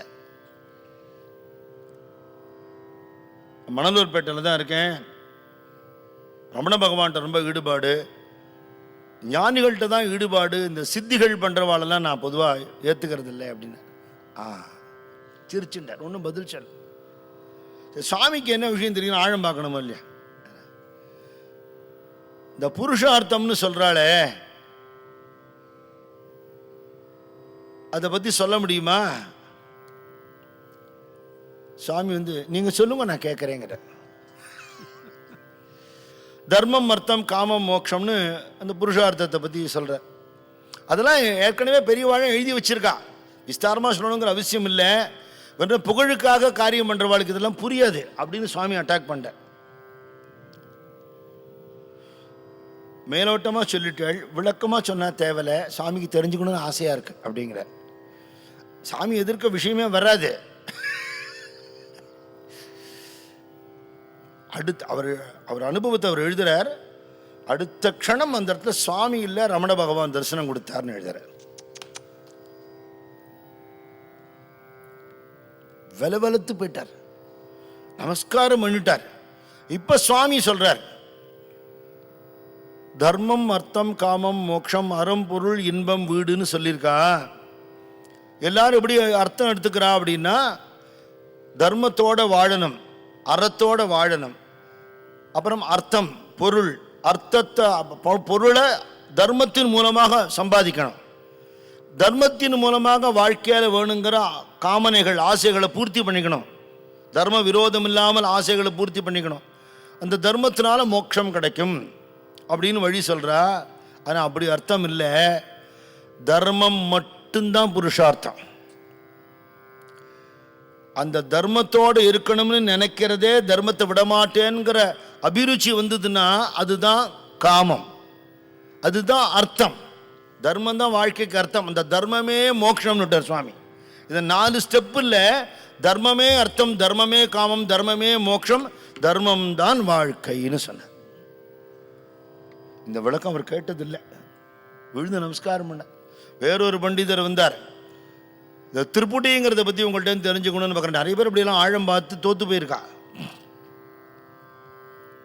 மணலூர்பேட்டையில் தான் இருக்கேன். ரமண பகவான்கிட்ட ரொம்ப ஈடுபாடு, ஞானிகள்கிட்ட தான் ஈடுபாடு. இந்த சித்திகள் பண்ணுறவாளெல்லாம் நான் பொதுவாக ஏற்றுக்கிறது இல்லை அப்படின்னு சிரிச்சுட்டார். ஒன்றும் பதில் சொல். சுவாமிக்கு என்ன விஷயம் தெரியும், ஆழம் பார்க்கணுமா இல்லையா? இந்த புருஷார்த்தம்னு சொல்கிறாளே, அதை பற்றி சொல்ல முடியுமா? சுவாமி நீங்கள் சொல்லுங்க நான் கேட்குறேங்கிற. தர்மம் அர்த்தம் காமம் மோட்சம்னு அந்த புருஷார்த்தத்தை பற்றி சொல்கிற. அதெல்லாம் ஏற்கனவே பெரியவாழை எழுதி வச்சிருக்கா, விஸ்தாரமாக சொல்லணுங்கிற அவசியம் இல்லை. வெறும் புகழுக்காக காரியம் பண்ணுறவாளுக்கு இதெல்லாம் புரியாது அப்படின்னு சுவாமி அட்டாக் பண்ணார். மேலோட்டமாக சொல்லிட்டாள், விளக்கமாக சொன்னால் தேவையில்லை, சாமிக்கு தெரிஞ்சுக்கணும்னு ஆசையாக இருக்குது அப்படிங்கிற. சாமி எதிர்க்க விஷயமே வராது. அடுத்து அவர் அனுபவத்தை அவர் எழுதுறார். அடுத்த க்ஷணம் அந்த இடத்துல சுவாமி இல்லை, ரமண பகவான் தரிசனம் கொடுத்தார்னு எழுதுறார். வெலவெலத்து போயிட்டார், நமஸ்காரம் பண்ணிட்டார். இப்ப சுவாமி சொல்றார், தர்மம் அர்த்தம் காமம் மோட்சம் அறம் பொருள் இன்பம் வீடுன்னு சொல்லியிருக்கா. எல்லாரும் எப்படி அர்த்தம் எடுத்துக்கிறா அப்படின்னா, தர்மத்தோட வாழணும், அறத்தோட வாழணும், அப்புறம் அர்த்தம் பொருள், அர்த்தத்தை பொருளை தர்மத்தின் மூலமாக சம்பாதிக்கணும், தர்மத்தின் மூலமாக வாழ்க்கையில் வேணுங்கிற காமனைகள் ஆசைகளை பூர்த்தி பண்ணிக்கணும், தர்ம விரோதம் இல்லாமல் ஆசைகளை பூர்த்தி பண்ணிக்கணும், அந்த தர்மத்தினால மோட்சம் கிடைக்கும் அப்படின்னு வழி சொல்கிறா. ஆனால் அப்படி அர்த்தம் இல்லை, தர்மம் மட்டும்தான் புருஷார்த்தம். அந்த தர்மத்தோடு இருக்கணும்னு நினைக்கிறதே, தர்மத்தை விடமாட்டேங்கிற அபிருச்சி வந்ததுன்னா அதுதான் காமம், அதுதான் அர்த்தம். தர்மம் தான் வாழ்க்கைக்கு அர்த்தம், அந்த தர்மமே மோட்சம்னுட்டார் சுவாமி. இது 4 ஸ்டெப் இல்லை, தர்மமே அர்த்தம், தர்மமே காமம், தர்மமே மோட்சம், தர்மம் தான் வாழ்க்கைன்னு சொன்னார். இந்த விளக்கம் அவர் கேட்டதில்லை, விழுந்து நமஸ்காரம் பண்ண. வேறொரு பண்டிதர் வந்தார், இந்த திருப்புட்டிங்கிறத பற்றி உங்கள்கிட்ட தெரிஞ்சுக்கணும்னு பார்க்குறேன். நிறைய பேர் இப்படியெல்லாம் ஆழம் பார்த்து தோத்து போயிருக்கா.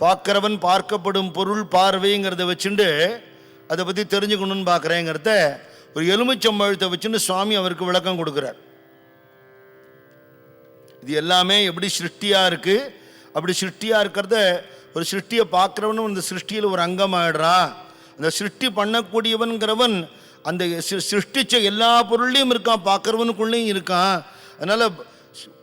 பார்க்கிறவன் பார்க்கப்படும் பொருள் பார்வைங்கிறத வச்சுட்டு அதை பற்றி தெரிஞ்சுக்கணும்னு பார்க்குறேங்கிறத ஒரு எலுமிச்சம்பழத்தை வச்சுன்னு சுவாமி அவருக்கு விளக்கம் கொடுக்குறார். இது எல்லாமே எப்படி சிருஷ்டியாக இருக்குது, அப்படி சிருஷ்டியாக இருக்கிறத ஒரு சிருஷ்டியை பார்க்குறவனும் அந்த சிருஷ்டியில் ஒரு அங்கமாயிடுறான். அந்த சிருஷ்டி பண்ணக்கூடியவன்கிறவன் அந்த சிருஷ்டிச்ச எல்லா பொருளையும் இருக்கான், பார்க்குறவனுக்குள்ளேயும் இருக்கான். அதனால்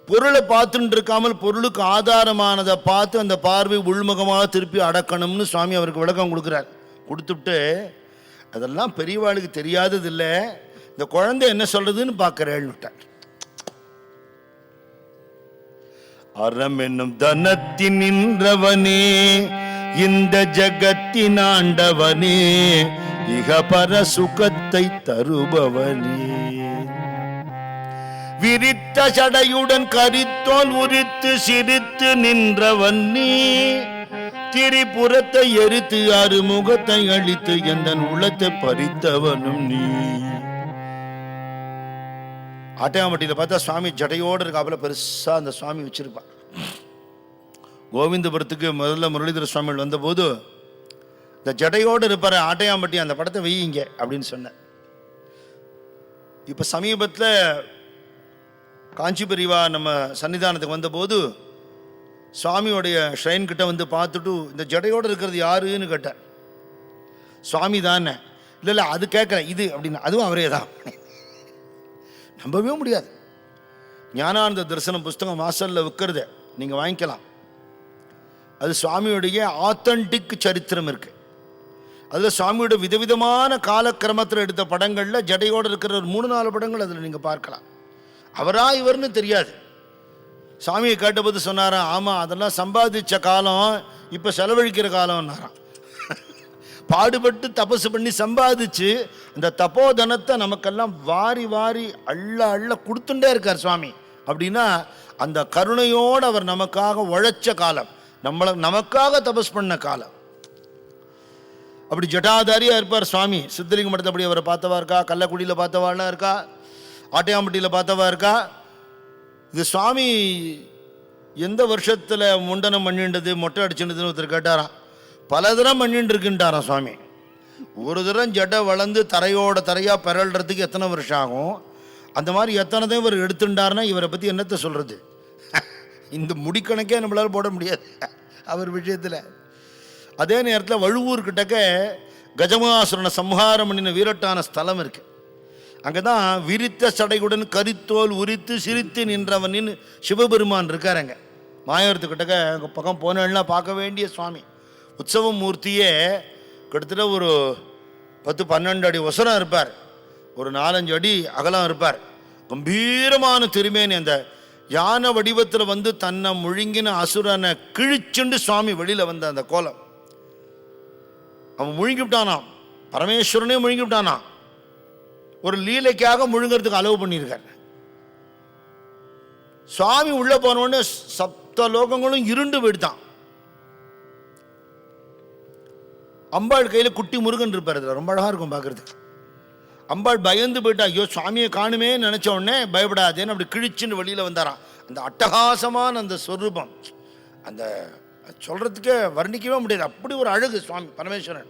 பொருளை பார்த்துட்டு இருக்காமல் பொருளுக்கு ஆதாரமானதை பார்த்து அந்த பார்வை உள்முகமாக திருப்பி அடக்கணும்னு சுவாமி அவருக்கு விளக்கம் கொடுக்குறார். கொடுத்துட்டு அதெல்லாம் பெரியவாளுக்கு தெரியாதது இல்லை, இந்த குழந்தை என்ன சொல்றதுன்னு பார்க்கிறேன்னுட்டார். அறம் என்னும் தனத்தின் நின்றவனே, இந்த ஜகத்தின் ஆண்டவனே, இகபர சுகத்தை தருபவனே, விரித்த சடையுடன் கரித்தோல் உரித்து சிரித்து நின்றவனே, திரிபுரத்தை எரித்து அறுமுகத்தை அழித்து எந்த உள்ளத்தை பறித்தவனும் நீ. ஆட்டையாம்பட்டியில் பார்த்தா சுவாமி ஜடையோடு இருக்காப்புல பெருசா அந்த சுவாமி வச்சிருப்பான். கோவிந்தபுரத்துக்கு முதல்ல முரளிதர சுவாமிகள் வந்தபோது இந்த ஜடையோடு இருப்பார் ஆட்டையாம்பட்டி, அந்த படத்தை வையுங்க அப்படின்னு சொன்னேன். இப்போ சமீபத்தில் காஞ்சி பெரியவா நம்ம சன்னிதானத்துக்கு வந்தபோது சுவாமியோடைய ஷ்ரைன் கிட்ட வந்து பார்த்துட்டு இந்த ஜடையோடு இருக்கிறது யாருன்னு கேட்டார். சுவாமி தானே. இல்லை அது கேட்குறேன் இது அப்படின்னு, அதுவும் அவரே தான். நம்பவே முடியாது. ஞானானந்த தரிசனம் புஸ்தகம் வாசலில் விற்கிறத நீங்கள் வாங்கிக்கலாம். அது சுவாமியுடைய ஆத்தன்டிக் சரித்திரம் இருக்குது. அதில் சுவாமியோட விதவிதமான காலக்கிரமத்தில் எடுத்த படங்களில் ஜடையோடு இருக்கிற ஒரு 3-4 படங்கள் அதில் நீங்கள் பார்க்கலாம். அவரா இவர்னு தெரியாது. சாமியை கேட்டபோது சொன்னாராம், ஆமாம் அதெல்லாம் சம்பாதிச்ச காலம், இப்போ செலவழிக்கிற காலம்னாராம். பாடுபட்டு தபசு பண்ணி சம்பாதிச்சு அந்த தப்போதனத்தை நமக்கெல்லாம் வாரி வாரி அள்ள அள்ள கொடுத்துட்டே இருக்கார் சுவாமி. அப்படின்னா அந்த கருணையோடு அவர் நமக்காக உழைச்ச காலம், நமக்காக தபஸ் பண்ண காலம். அப்படி ஜட்டாதாரியாக இருப்பார் சுவாமி. சித்தலிங்க மடத்தை அப்படி அவரை பார்த்தவா இருக்கா, கள்ளக்குடியில் பார்த்தவாள்லாம் இருக்கா, ஆட்டையாம்பட்டியில் பார்த்தவா இருக்கா. இது சுவாமி எந்த வருஷத்தில் முண்டனம் பண்ணிண்டது மொட்டை அடிச்சுன்றதுன்னு ஒருத்தர் கேட்டாராம். பல தரம் பண்ணிட்டு இருக்குன்ட்டாராம் சுவாமி. ஒரு தரம் ஜடை வளர்ந்து தரையோட தரையாக பிறல்றதுக்கு எத்தனை வருஷம் ஆகும், அந்த மாதிரி எத்தனை தான் இவர் எடுத்துட்டார்னா இவரை பற்றி என்னத்தை சொல்கிறது. இந்த முடிக்கணக்கே நம்மளால் போட முடியாது அவர் விஷயத்தில். அதே நேரத்தில் வழுவூர்கிட்டக்க கஜமுகாசுரனை சம்ஹாரம் பண்ணின வீரட்டான ஸ்தலம் இருக்குது. அங்கே தான் விரித்த சடையுடன் கரித்தோல் உரித்து சிரித்து நின்றவனின்னு சிவபெருமான் இருக்காருங்க. மாயவரத்துக்கிட்டக்க அங்கே பக்கம் போனேன்னா பார்க்க வேண்டிய சுவாமி. உற்சவ மூர்த்தியே கிட்டத்தட்ட ஒரு 10-12 அடி உசரம் இருப்பார். ஒரு 4-5 அடி அகலம் இருப்பார். கம்பீரமான திருமேனி. அந்த யானை வடிவத்தில் வந்து தன்னை முழுங்கின அசுரனை கிழிச்சுண்டு சுவாமி வெளியில் வந்த அந்த கோலம். அவன் முழுங்கி விட்டானாம், பரமேஸ்வரனே முழுங்கி விட்டானாம். ஒரு லீலைக்காக முழுங்கிறதுக்கு அளவு பண்ணியிருக்கார். சுவாமி உள்ள போனோடனே சப்த லோகங்களும் இருண்டு போயிட்டான். அம்பாள் கையில் குட்டி முருகன் இருப்பார். அதில் ரொம்ப அழகாக இருக்கும் பார்க்கறதுக்கு. அம்பாள் பயந்து போயிட்டா, ஐயோ சுவாமியை காணுமே நினச்ச உடனே பயப்படாதேன்னு அப்படி கிழிச்சுன்னு வெளியில் வந்தாராம். அந்த அட்டகாசமான அந்த சொரூபம், அந்த சொல்கிறதுக்கே வர்ணிக்கவே முடியாது, அப்படி ஒரு அழகு சுவாமி பரமேஸ்வரன்.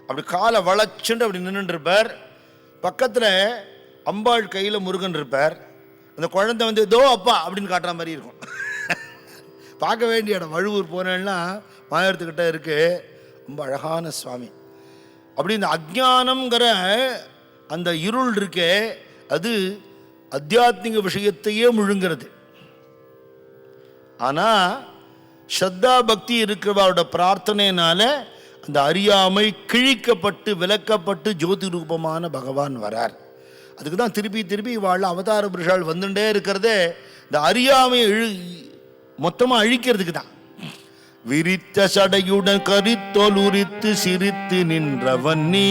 அப்படி காலை வளைச்சுண்டு அப்படி நின்றுட்டு இருப்பார். பக்கத்தில் அம்பாள் கையில் முருகன் இருப்பார். அந்த குழந்தை வந்து தோ அப்பா அப்படின்னு காட்டுற மாதிரி இருக்கும். பார்க்க வேண்டிய இடம். வழுவூர் போனேன்னா மாயத்துக்கிட்ட இருக்கு. ரொம்ப அழகான சுவாமி. அப்படி இந்த அஜ்ஞானம்ங்கிற அந்த இருள் இருக்கே, அது அத்தியாத்மிக விஷயத்தையே முழுங்கிறது. ஆனால் ஸ்ரத்தா பக்தி இருக்கிறவரோட பிரார்த்தனையினால அந்த அறியாமை கிழிக்கப்பட்டு விலக்கப்பட்டு ஜோதி ரூபமான பகவான் வரார். அதுக்கு தான் திருப்பி திருப்பி வாழ அவதார புருஷால் வந்துட்டே இருக்கிறதே இந்த அறியாமையை மொத்தமாக அழிக்கிறதுக்கு தான். விரித்த சடையுடன் கரித்தோல் உரித்து சிரித்து நின்றவன் நீ,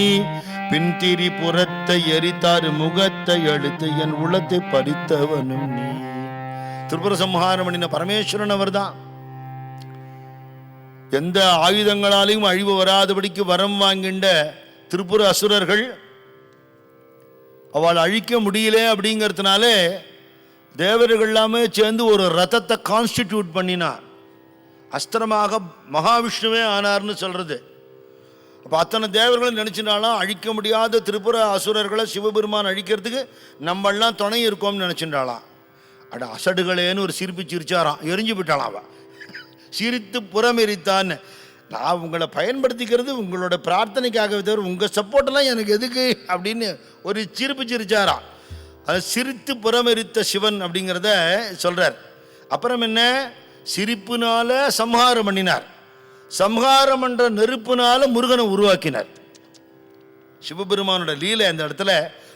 பின்திரி புறத்தை எரித்தாறு முகத்தை அழுத்து என் உளத்தை பறித்தவனும் நீ. திரிபுர சம்ஹாரம் பண்ணின பரமேஸ்வரன் அவர் தான். எந்த ஆயுதங்களாலையும் அழிவு வராதபடிக்கு வரம் வாங்கின்ற திரிபுர அசுரர்கள் அவள் அழிக்க முடியல அப்படிங்கிறதுனால தேவர்கள் எல்லாமே சேர்ந்து ஒரு ரதத்தை கான்ஸ்டிடியூட் பண்ணினார். அஸ்திரமாக மகாவிஷ்ணுவே ஆனார்னு சொல்றது. அப்போ அத்தனை தேவர்களும் நினைச்சிட்டாலும் அழிக்க முடியாத திரிபுர அசுரர்களை சிவபெருமான் அழிக்கிறதுக்கு நம்மெல்லாம் துணை இருக்கோம்னு நினைச்சிட்டாளாம். அட அசடுகளேன்னு ஒரு சிரிப்பு சிரிச்சாராம், எரிஞ்சு விட்டாளாம். அவ சிரித்து புறமெரித்தான்னு. நான் உங்களை பயன்படுத்திக்கிறது உங்களோட பிரார்த்தனைக்காகவே தவிர உங்கள் சப்போர்ட்டெல்லாம் எனக்கு எதுக்கு அப்படின்னு ஒரு சிரிப்பு சிரிச்சாராம். அது சிரித்து புறமெரித்த சிவன் அப்படிங்கிறத சொல்றார். அப்புறம் என்ன, சிரிப்புனால சம்ஹாரம் பண்ணினார். சம்ஹாரம் என்ற நெருப்புனால முருகனை உருவாக்கினார். சிவபெருமானோட லீலை அந்த இடத்துல.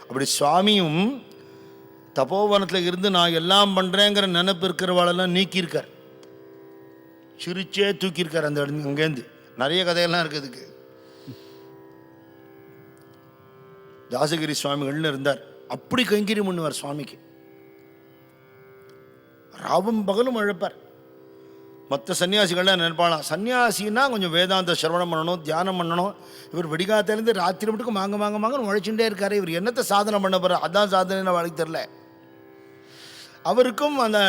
அப்படி சுவாமியும் தபோவனத்தில் இருந்து நான் எல்லாம் பண்ணுறேங்கிற நினைப்பு இருக்கிறவாளெல்லாம் நீக்கியிருக்கார். சிரிச்சே தூக்கியிருக்கார் அந்த இடத்துல. அங்கேருந்து நிறைய கதையெல்லாம் இருக்குதுக்கு. தாசகிரி சுவாமிகள்னு இருந்தார். அப்படி கைங்கரியம் பண்ணுவார் சுவாமிக்கு. ராவும் பகலும் அழைப்பார். மற்ற சன்னியாசிகள்லாம் நினைப்பாளாம், சன்னியாசின்னா கொஞ்சம் வேதாந்த சிரவணம் பண்ணணும், தியானம் பண்ணணும். இவர் வெடிகாத்திலேருந்து ராத்திரி மட்டும் வாங்க வாங்க வாங்க உழைச்சுட்டே இருக்காரு. இவர் என்னத்தை சாதனை பண்ண போகிறார்? அதான் சாதனை வாழ்க்கை தெரில. அவருக்கும் அந்த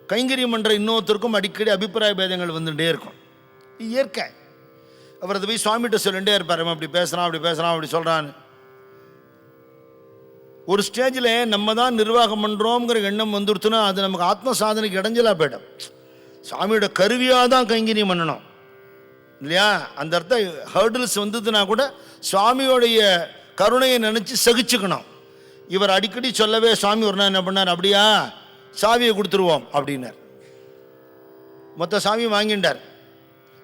கைங்கரியம் பண்ணுற இன்னொருத்தருக்கும் அடிக்கடி அபிப்பிராய பேதங்கள் வந்துட்டே இருக்கும். இயற்கை. அவர் அதை போய் சுவாமிகிட்ட சொல்லிகிட்டே இருப்பார், அப்படி பேசுகிறான் அப்படி பேசுகிறான் அப்படி சொல்கிறான்னு. ஒரு ஸ்டேஜில் நம்ம தான் நிர்வாகம் பண்ணுறோங்கிற எண்ணம் வந்துடுச்சுன்னா அது நமக்கு ஆத்ம சாதனைக்கு இடைஞ்சலாக போயிடும். சுவாமியோட கருவியாக தான் கைங்கரியம் பண்ணணும் இல்லையா? அந்த அர்த்தம் ஹர்டில்ஸ் வந்ததுன்னா கூட சுவாமியோடைய கருணையை நினச்சி சகிச்சுக்கணும். இவர் அடிக்கடி சொல்லவே சுவாமி ஒரு நாள் என்ன பண்ணார், அப்படியா சாவியை கொடுத்துருவோம் அப்படின்னார். மொத்த சாவியை வாங்கிட்டார்.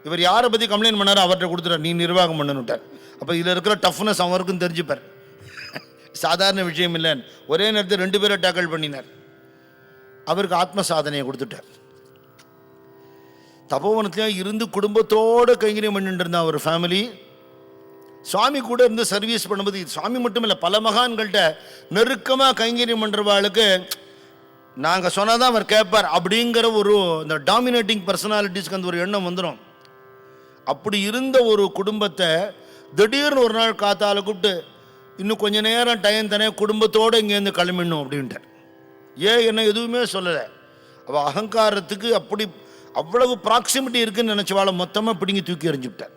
இவர் யாரை பற்றி கம்ப்ளைண்ட் பண்ணாரோ அவர்கிட்ட கொடுத்துட்டார், நீ நிர்வாகம் பண்ணணுட்டார். அப்போ இதில் இருக்கிற டஃப்னஸ் அவருக்கும் தெரிஞ்சுப்பார். சாதாரண விஷயம் இல்லைன்னு ஒரே நேரத்தில் 2 பேரை டேக்கிள் பண்ணினார். அவருக்கு ஆத்ம சாதனையை கொடுத்துட்டார். தபோவனத்திலையும் இருந்து குடும்பத்தோடு கைங்கரியம் பண்ணிட்டு இருந்தான் ஒரு ஃபேமிலி. சுவாமி கூட இருந்து சர்வீஸ் பண்ணும்போது சுவாமி மட்டும் இல்லை, பல மகான்கள்கிட்ட நெருக்கமாக கைங்கரியம் பண்ணுறவாளுக்கு நாங்கள் சொன்னாதான் அவர் கேட்பார் அப்படிங்கிற ஒரு இந்த டாமினேட்டிங் பர்சனாலிட்டிஸ்க்கு அந்த ஒரு எண்ணம் வந்துடும். அப்படி இருந்த ஒரு குடும்பத்தை திடீர்னு ஒரு நாள் காத்தால கூப்பிட்டு இன்னும் கொஞ்சம் நேரம் டைம் தானே குடும்பத்தோடு இங்கேருந்து கிளம்பிடணும் அப்படின்ட்டார். ஏன் என்ன எதுவுமே சொல்லலை. அவள் அகங்காரத்துக்கு அப்படி அவ்வளவு ப்ராக்சிமிட்டி இருக்குன்னு நினச்சவாளை மொத்தமாக பிடிங்கி தூக்கி எறிஞ்சுவிட்டார்.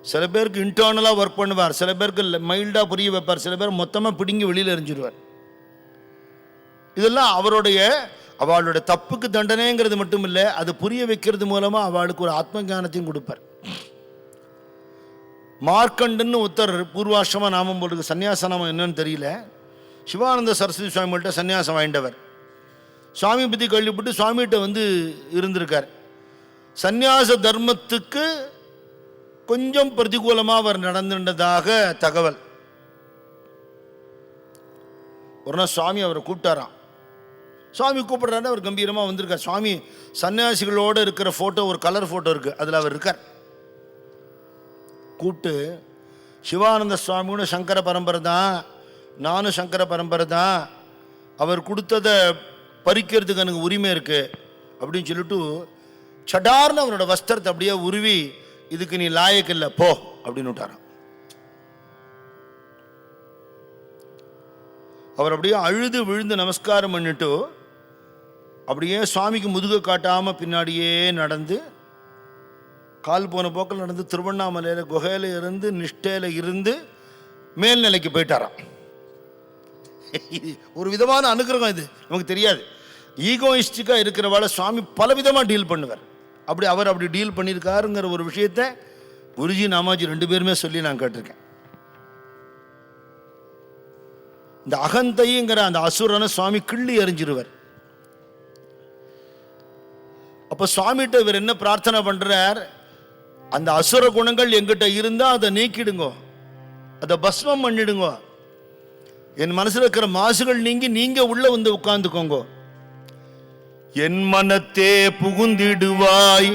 சில பேருக்கு இன்டர்னலாக ஒர்க் பண்ணுவார், சில பேருக்கு மைல்டாக புரிய வைப்பார், சில பேர் மொத்தமாக பிடிங்கி வெளியில் எறிஞ்சிடுவார். இதெல்லாம் அவளுடைய தப்புக்கு தண்டனைங்கிறது மட்டும் இல்லை, அது புரிய வைக்கிறது மூலமாக அவளுக்கு ஒரு ஆத்ம ஞானத்தையும் கொடுப்பார். மார்க்கண்டன்னு ஒருத்தர் பூர்வாசிரம நாமம் போட்டு சன்னியாச நாமம் என்னன்னு தெரியல, சிவானந்த சரஸ்வதி சுவாமிகிட்ட சன்னியாசம் வாங்கிட்டவர். சுவாமி பற்றி கேள்விப்பட்டு சுவாமிகிட்ட இருந்திருக்கார். சந்நியாச தர்மத்துக்கு கொஞ்சம் பிரதிகூலமாக அவர் நடந்துட்டதாக தகவல். ஒரு நாள் சுவாமி அவரை கூப்பிட்டாராம். சுவாமி கூப்பிடுறாரு, அவர் கம்பீரமாக வந்திருக்கார். சுவாமி சன்னியாசிகளோடு இருக்கிற ஃபோட்டோ, ஒரு கலர் ஃபோட்டோ இருக்குது, அதில் அவர் இருக்கார். கூப்பிட்டு, சிவானந்த சுவாமியோட சங்கர பரம்பரை தான், நானும் சங்கர பரம்பரை தான், அவர் கொடுத்ததை பறிக்கிறதுக்கு எனக்கு உரிமை இருக்குது அப்படின்னு சொல்லிட்டு சடார்னு அவரோட வஸ்திரத்தை அப்படியே உருவி, இதுக்கு நீ லாயக்கு இல்லை போ அப்படின்னு விட்டாராம். அவர் அப்படியே அழுது விழுந்து நமஸ்காரம் பண்ணிட்டு அப்படியே சுவாமிக்கு முதுக காட்டாமல் பின்னாடியே நடந்து, கால் போன போக்கில் நடந்து திருவண்ணாமலையில் குகையில் இருந்து நிஷ்டையில் இருந்து மேல்நிலைக்கு போயிட்டாராம். ஒரு விதமான அனுகிரகம் இது, நமக்கு தெரியாது. ஈகோயிஸ்டிக்காக இருக்கிறவாளை சுவாமி பல விதமாக டீல் பண்ணுவார். அவர் அப்படி டீல் பண்ணியிருக்காருங்கிற ஒரு விஷயத்தை குருஜி நாமாஜி 2 பேருமே சொல்லி நான் கேட்டிருக்கேன். இந்த அகந்தைங்கிற அந்த அசுரனை சுவாமி கிள்ளி எறிஞ்சிருவார். அப்போ சுவாமிகிட்ட இவர் என்ன பிரார்த்தனை பண்றார், அந்த அசுர குணங்கள் எங்கிட்ட இருந்தா அதை நீக்கிடுங்க, அதை பஸ்மம் பண்ணிடுங்க, என் மனசுல இருக்கிற மாசுகள் நீங்கி நீங்க உள்ள வந்து உட்கார்ந்துக்கோங்க. என் மனத்தே புகுந்திடுவாய்,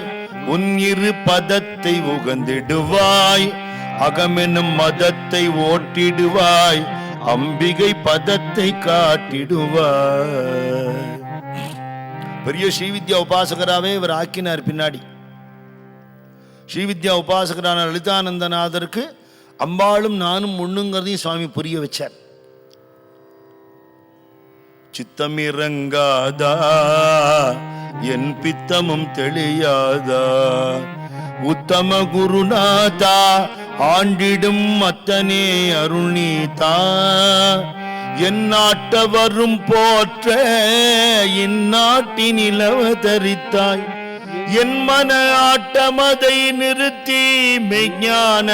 உன் இரு பதத்தை உகந்திடுவாய், அகமெனும் மதத்தை ஓட்டிடுவாய், அம்பிகை பதத்தை காட்டிடுவாய். பெரிய ஸ்ரீவித்யா உபாசகராகவே இவர் ஆக்கினார். பின்னாடி ஸ்ரீவித்யா உபாசகரான லலிதானந்தநாதருக்கு அம்பாளும் நானும் ஒண்ணுங்கிறதையும் சுவாமி புரிய வச்சார். சித்தமிறங்காதா என் பித்தமும் தெளியாதா, உத்தம குருநாதா ஆண்டிடும் அத்தனே அருணீதா, என் நாட்டவரும் போற்ற இந்நாட்டின் இளவதரித்தாய், என் மன ஆட்டமதை நிறுத்தி மெய்ஞான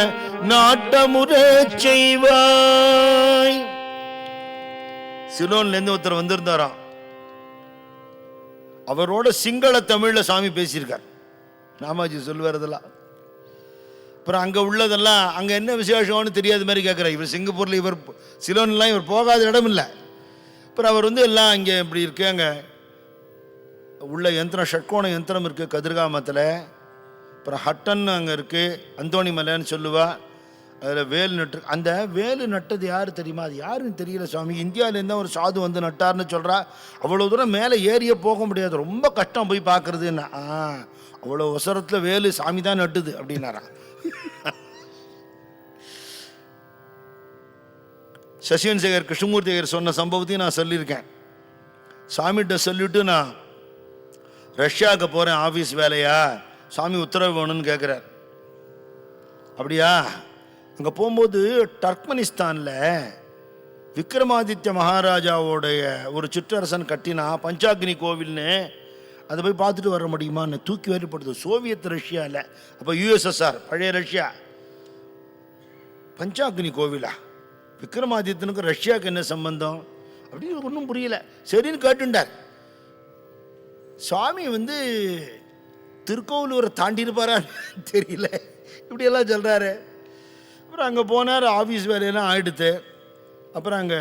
நாட்டமுற செய்வாய். சிலோன்ல இருந்து ஒருத்தர் வந்திருந்தாராம். அவரோட சிங்கள தமிழ்ல சாமி பேசியிருக்கார். நாமாஜி சொல்லுவார் அதெல்லாம். அப்புறம் அங்கே உள்ளதெல்லாம் அங்கே என்ன விசேஷம்னு தெரியாத மாதிரி கேட்குறாரு. இவர் சிங்கப்பூரில், இவர் சிலோன்லாம் இவர் போகாத இடம் இல்லை. அப்புறம் அவர் எல்லாம் இங்கே இப்படி இருக்கு, அங்கே உள்ள யந்திரம், ஷட்கோண யந்திரம் இருக்குது கதிர்காமத்தில். அப்புறம் ஹட்டன் அங்கே இருக்குது, அந்தோணி மலைன்னு சொல்லுவா. அதில் வேல் நட்டு, அந்த வேலு நட்டது யார் தெரியுமா? அது யாருன்னு தெரியல சுவாமி. இந்தியாவிலேருந்து ஒரு சாது வந்து நட்டார்னு சொல்கிறா. அவ்வளோ தூரம் மேலே ஏறியே போக முடியாது, ரொம்ப கஷ்டம் போய் பார்க்குறதுன்னா. அவ்வளோ அவசரத்தில் வேலு சாமி தான் நட்டுது அப்படின்னாரா. சசிவன் சேகர் கிருஷ்ணமூர்த்தி ஐயர் சொன்ன சம்பவத்தையும் நான் சொல்லியிருக்கேன். சாமிகிட்ட சொல்லிவிட்டு நான் ரஷ்யாவுக்கு போகிறேன் ஆஃபீஸ் வேலையா, சாமி உத்தரவு வேணும்னு கேட்குறார். அப்படியா? அங்கே போகும்போது டர்க்மெனிஸ்தானில் விக்ரமாதித்ய மகாராஜாவோடைய ஒரு சிற்றரசன் கட்டினா பஞ்சாக்னி கோவில்னு, அதை போய் பார்த்துட்டு வர முடியுமான்னு தூக்கி வேறுபடுது. சோவியத் ரஷ்யாவில், அப்போ யுஎஸ்எஸ்ஆர் பழைய ரஷ்யா, பஞ்சாக்னி கோவிலா? விக்ரமாதித்யனுக்கு ரஷ்யாவுக்கு என்ன சம்பந்தம் அப்படின்னு ஒன்றும் புரியல. சரின்னு கேட்டுண்டார். சுவாமி திருக்கோவிலூரை தாண்டியிருப்பாரான்னு தெரியல, இப்படியெல்லாம் சொல்கிறாரு. அப்புறம் அங்கே போனார், ஆஃபீஸ் வேலையெல்லாம் ஆகிடுத்து. அப்புறம் அங்கே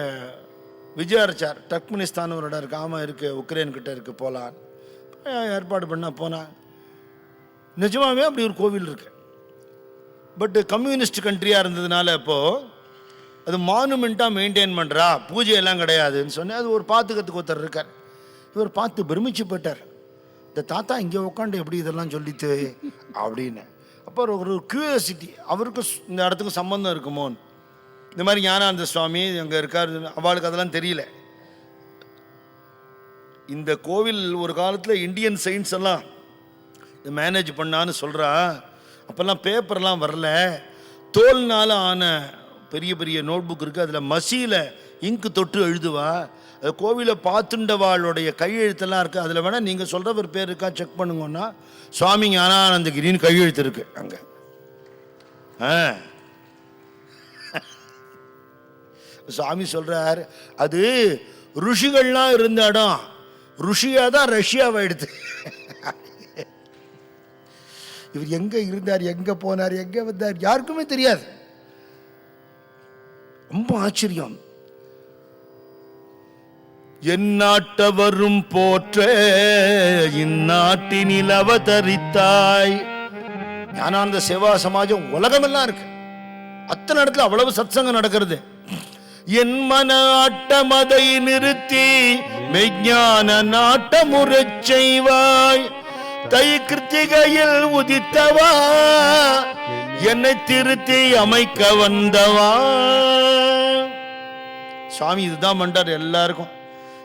விஜயாரிச்சார். டர்க்மெனிஸ்தான் ஒரு இடம் இருக்குது, ஆமாம் இருக்குது, உக்ரைன்கிட்ட இருக்குது, போகலான் ஏற்பாடு பண்ணால் போனால் நிஜமாகவே அப்படி ஒரு கோவில் இருக்கு. பட் கம்யூனிஸ்ட் கண்ட்ரியாக இருந்ததுனால இப்போது அது மானுமெண்ட்டாக மெயின்டைன் பண்ணுறா, பூஜையெல்லாம் கிடையாதுன்னு சொன்னேன். அது ஒரு பார்த்துக்கிறதுக்கு ஒருத்தர் இருக்கார். இவர் பார்த்து பிரமிச்சு போட்டார். இந்த தாத்தா இங்கே உட்காந்து எப்படி இதெல்லாம் சொல்லித்து அப்படின்னு. அப்புறம் ஒரு கியூரியாசிட்டி, அவருக்கு இந்த இடத்துக்கு சம்பந்தம் இருக்குமோன்னு. இந்த மாதிரி ஞானானந்த சுவாமி அங்கே இருக்கார், அவளுக்கு அதெல்லாம் தெரியல. இந்த கோவில் ஒரு காலத்தில் இந்தியன் சயின்ஸ் எல்லாம் மேனேஜ் பண்ணான்னு சொல்கிறா. அப்போல்லாம் பேப்பர்லாம் வரல, தோல்னால ஆன பெரிய பெரிய நோட் புக் இருக்குது, அதில் மசியில் இங்கு தொட்டு எழுதுவா. அது கோவிலை பார்த்துண்டவாளுடைய கையெழுத்தெல்லாம் இருக்குது. அதில் வேணால் நீங்கள் சொல்கிற ஒரு பேர் இருக்கா செக் பண்ணுங்கன்னா சுவாமி ஞானானந்தகிரின்னு கையெழுத்து இருக்குது அங்கே. சுவாமி சொல்கிறார், அது ருஷிகள்லாம் இருந்த இடம், ருஷியாக தான் ரஷ்யாவை எடுத்து. இவர் எங்கே இருந்தார், எங்கே போனார், எங்கே வந்தார் யாருக்குமே தெரியாது. ரொம்ப ஆச்சரியம். எந்நாட்டவரும் போற்ற இந்நாட்டினில் அவதரித்தாய். ஞானானந்த சேவா சமாஜம் உலகமெல்லாம் இருக்கு, அத்தனை இடத்துல அவ்வளவு சத்சங்கம் நடக்கிறது. என் மன ஆட்டமதை நிறுத்தி மெய்ஞான நாட்டமுறச் செய்வாய். தை கிருத்திகையில் உதித்தவா என்னை திருத்தி அமைக்க வந்தவா. சுவாமி இதுதான் பண்றார் எல்லாருக்கும்.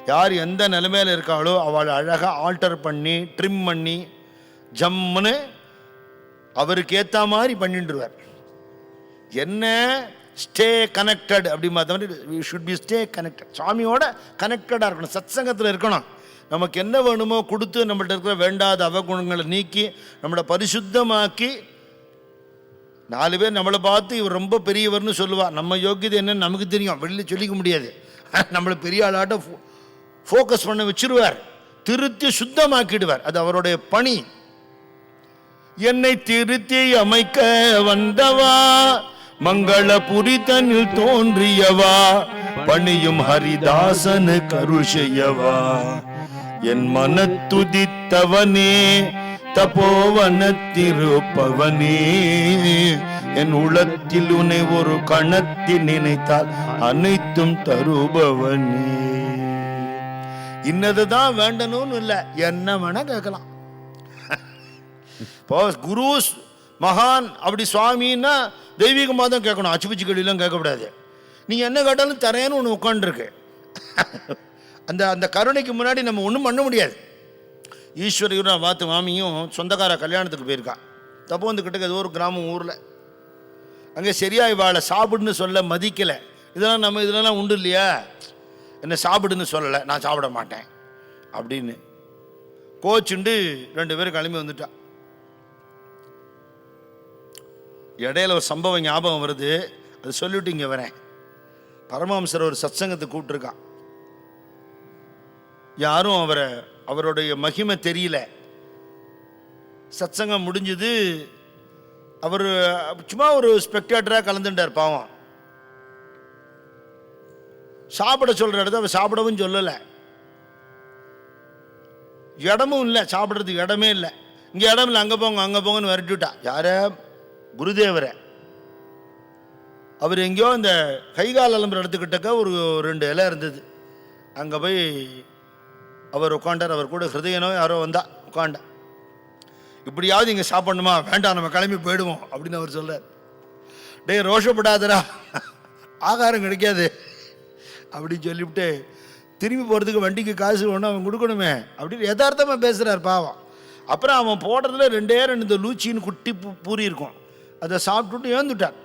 யார் எந்த நிலைமையில இருக்காளோ அவளை அழகா ஆல்டர் பண்ணி ட்ரிம் பண்ணி ஜம்முன்னு அவருக்கு ஏத்த மாதிரி பண்ணிட்டுருவார். என்ன ஸ்டே கனெக்டட் அப்படி ஷுட் பி ஸ்டே கனெக்டட். சுவாமியோட கனெக்டடாக இருக்கணும், சத்சங்கத்தில் இருக்கணும். நமக்கு என்ன வேணுமோ கொடுத்து நம்மள்ட்ட இருக்கிற வேண்டாத அவகுணங்களை நீக்கி நம்மளை பரிசுத்தமாக்கி 4 பேர் நம்மளை பார்த்து இவர் ரொம்ப பெரியவர்னு சொல்லுவார். நம்ம யோக்கியதை என்னன்னு நமக்கு தெரியும், வெளியில் சொல்லிக்க முடியாது. நம்மளை பெரிய ஆளாட்ட ஃபோக்கஸ் பண்ண வச்சிருவார், திருத்தி சுத்தமாக்கிடுவார். அது அவருடைய பணி. என்னை திருத்தி அமைக்க வந்தவா மங்களபுரி தன்னில் தோன்றியவா பணியும் ஹரிதாசனு கருஷையவா. என் மனத்துதித்தவனே தபோவனத்திருப்பவனே என் உள்ளத்தில் உன்னை ஒரு கணத்தில் நினைத்தால் அனைத்தும் தருபவனே. இன்னதுதான் வேண்டணும்னு இல்லை, என்ன வேணா கேட்கலாம். குரு மகான் அப்படி சுவாமின்னா தெய்வீகமாக தான் கேட்கணும், அச்சுபிச்சு கடிலாம் கேட்கக்கூடாது. நீங்கள் என்ன கேட்டாலும் தரேன்னு ஒன்று உட்காந்துருக்கு. அந்த அந்த கருணைக்கு முன்னாடி நம்ம ஒன்றும் பண்ண முடியாது. ஈஸ்வரியும் பார்த்து மாமியும் சொந்தக்கார கல்யாணத்துக்கு போயிருக்கா. தப்போ வந்து கிட்டக்க ஏதோ ஒரு கிராமம் ஊரில். அங்கே சரியா இவாளை சாப்பிடுன்னு சொல்ல மதிக்கலை. இதெல்லாம் நம்ம இதெல்லாம் உண்டு இல்லையா, என்ன சாப்பிடுன்னு சொல்லலை, நான் சாப்பிட மாட்டேன் அப்படின்னு கோச்சுண்டு 2 பேரும் கிளம்பி வந்துட்டா. இடையில ஒரு சம்பவம் ஞாபகம் வருது, அது சொல்லிவிட்டு இங்கே வரேன். பரமஹம்சர் ஒரு சத்சங்கத்துக்கு கூப்பிட்டுருக்கான். யாரும் அவருடைய மகிமை தெரியல. சத்சங்கம் முடிஞ்சது, அவர் சும்மா ஒரு ஸ்பெக்டேட்டராக கலந்துட்டார். பாவம் சாப்பிட சொல்கிற இடத்த அவர் சாப்பிடவும் சொல்லலை, இடமும் இல்லை, சாப்பிட்றதுக்கு இடமே இல்லை. இங்கே இடம் இல்லை, அங்கே போங்க அங்கே போங்கன்னு விரட்டிவிட்டா. யார குருதேவரை. அவர் எங்கேயோ இந்த கைகால் அலம்புற இடத்துக்கிட்டக்க ஒரு 2 இலை இருந்தது. அங்கே போய் அவர் உட்காண்டார். அவர் கூட ஹிருதயனோ யாரோ வந்தா உட்காண்டா. இப்படியாவது இங்கே சாப்பிடணுமா, வேண்டாம் நம்ம கிளம்பி போயிடுவோம் அப்படின்னு அவர் சொல்றார். டே ரோஷப்படாதரா, ஆகாரம் கிடைக்காது அப்படின்னு சொல்லிவிட்டு திரும்பி போகிறதுக்கு வண்டிக்கு காசு வேணும், அவன் கொடுக்கணுமே அப்படின்னு யதார்த்தமாக பேசுகிறார் பாவம். அப்புறம் அவன் போடுறதுல 2 இந்த லூச்சின்னு குட்டி பூரி இருக்கும், அதை சாப்பிட்டுட்டு ஏந்துட்டான்.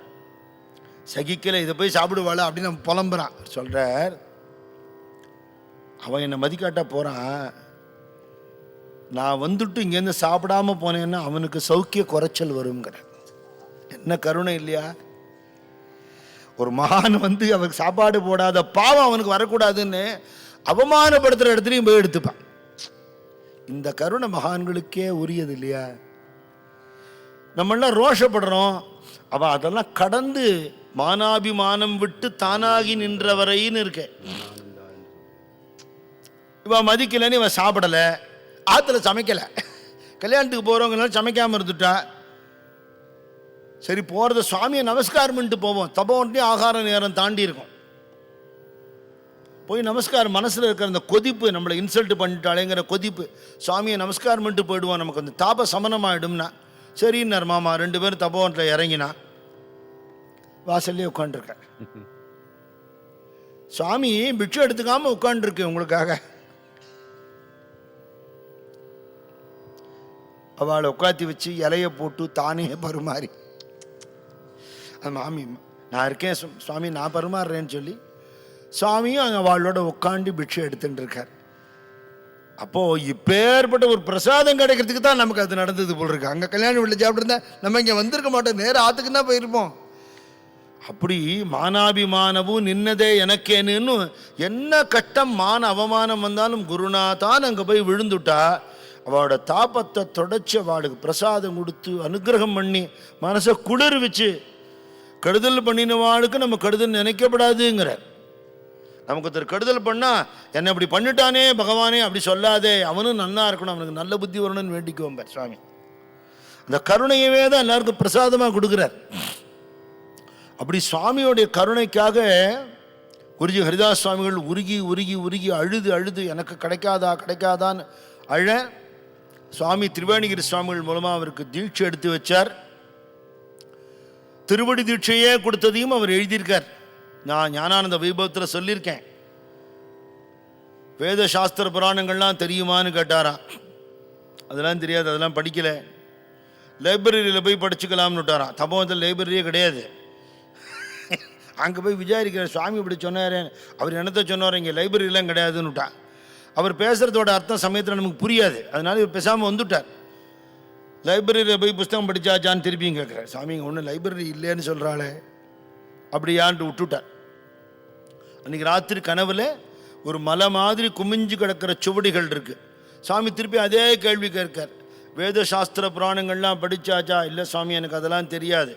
சகிக்கலை, இதை போய் சாப்பிடுவாள அப்படின்னு அவன் புலம்புறான். சொல்கிறார், அவன் என்னை மதிக்காட்டா போகிறான், நான் வந்துட்டு இங்கேருந்து சாப்பிடாம போனேன்னா அவனுக்கு சௌக்கிய குறைச்சல் வருங்கிற. என்ன கருணை இல்லையா? ஒரு மகான் வந்து அவனுக்கு சாப்பாடு போடாத பாவம் அவனுக்கு வரக்கூடாதுன்னு அவமானப்படுத்துகிற இடத்துலையும் போய் எடுத்துப்பான். இந்த கருணை மகான்களுக்கே உரியது இல்லையா? நம்மளாம் ரோஷப்படுறோம், அவன் அதெல்லாம் கடந்து மானாபிமானம் விட்டு தானாகி நின்றவரைன்னு இருக்க. இவன் மதிக்கலைன்னு இவன் சாப்பிடலை, ஆற்றுல சமைக்கலை, கல்யாணத்துக்கு போகிறவங்களால சமைக்காமல் இருந்துட்டா. சரி போகிறத சுவாமியை நமஸ்காரம் பண்ணிட்டு போவோம், தபோன்ட்டு ஆகார நேரம் தாண்டி இருக்கும். போய் நமஸ்காரம், மனசில் இருக்கிற அந்த கொதிப்பு, நம்மளை இன்சல்ட் பண்ணிட்டாலேங்கிற கொதிப்பு, சுவாமியை நமஸ்காரம் பண்ணிட்டு போயிடுவோம், நமக்கு அந்த தாப சமனமாயிடும்னா. சரின்னார் மாமா. 2 பேரும் தபோவனத்தில் இறங்கினா வாசல்லே உட்காண்டிருக்க. சுவாமி பிட்சை எடுத்துக்காம உட்காண்டிருக்கு உங்களுக்காக. அவளை உட்காத்தி வச்சு இலையை போட்டு தானே பருமாறி, அது மாமி நான் இருக்கேன் சுவாமி நான் பருமாறுறேன்னு சொல்லி சுவாமியும் அங்கே அவளோட உட்காந்து பிட்சை எடுத்துட்டு இருக்கார். அப்போது இப்பேற்பட்ட ஒரு பிரசாதம் கிடைக்கிறதுக்கு தான் நமக்கு அது நடந்தது போல் இருக்கு. அங்கே கல்யாண வீட்டில் சாப்பிட்டுருந்தா நம்ம இங்கே வந்திருக்க மாட்டோம், நேரம் ஆற்றுக்கு தான் போயிருப்போம். அப்படி மானாபிமானவும் நின்னதே எனக்கேன்னு என்ன கட்டம் மான அவமானம் வந்தாலும் குருநாதான் அங்கே போய் விழுந்துட்டா அவளோட தாபத்தை தொடச்சி அவளுக்கு பிரசாதம் கொடுத்து அனுகிரகம் பண்ணி மனசை குளிர் வச்சு, கெடுதல் பண்ணினவாளுக்கு நம்ம கெடுதல் நினைக்கப்படாதுங்கிற. நமக்கு ஒருத்தர் கெடுதல் பண்ணால் என்னை இப்படி பண்ணிட்டானே பகவானே அப்படி சொல்லாதே, அவனும் நல்லா இருக்கணும், அவனுக்கு நல்ல புத்தி வரணும்னு வேண்டிக்குவோம் சுவாமி. அந்த கருணையவே தான் எல்லாருக்கும் பிரசாதமாக கொடுக்குறார். அப்படி சுவாமியோடைய கருணைக்காக குருஜி ஹரிதாஸ் சுவாமிகள் உருகி உருகி உருகி அழுது அழுது எனக்கு கிடைக்காதா கிடைக்காதான்னு அழ சுவாமி திரிவேணிகிரி சுவாமிகள் மூலமாக அவருக்கு தீட்சை எடுத்து வச்சார். திருவடி தீட்சையே கொடுத்ததையும் அவர் எழுதியிருக்கார். நான் ஞானானந்த வைபவத்தில் சொல்லியிருக்கேன். வேத சாஸ்திர புராணங்கள்லாம் தெரியுமான்னு கேட்டாராம். அதெல்லாம் தெரியாது, அதெல்லாம் படிக்கலை, லைப்ரரியில் போய் படிச்சுக்கலாம்னு விட்டாராம். தபோவனத்தில் லைப்ரரியே கிடையாது. அங்கே போய் விசாரிக்கிற சுவாமி இப்படி சொன்னார், அவர் என்னத்தை சொன்னார், இங்கே லைப்ரரிலாம் கிடையாதுன்னு விட்டான். அவர் பேசுகிறதோட அர்த்தம் சமயத்தில் நமக்கு புரியாது, அதனால இவர் பேசாமல் வந்துட்டார். லைப்ரரியில் போய் புஸ்தகம் படித்தாச்சான்னு திருப்பியும் கேட்குறாரு. சாமி இங்கே ஒன்றும் லைப்ரரி இல்லைன்னு சொல்கிறாளே அப்படியான்ட்டு விட்டுட்டார். அன்றைக்கி ராத்திரி கனவுல ஒரு மலை மாதிரி குமிஞ்சு கிடக்கிற சுவடிகள் இருக்குது. சாமி திருப்பி அதே கேள்வி கேட்கார், வேத சாஸ்திர புராணங்கள்லாம் படித்தாச்சா? இல்லை சுவாமி எனக்கு அதெல்லாம் தெரியாது.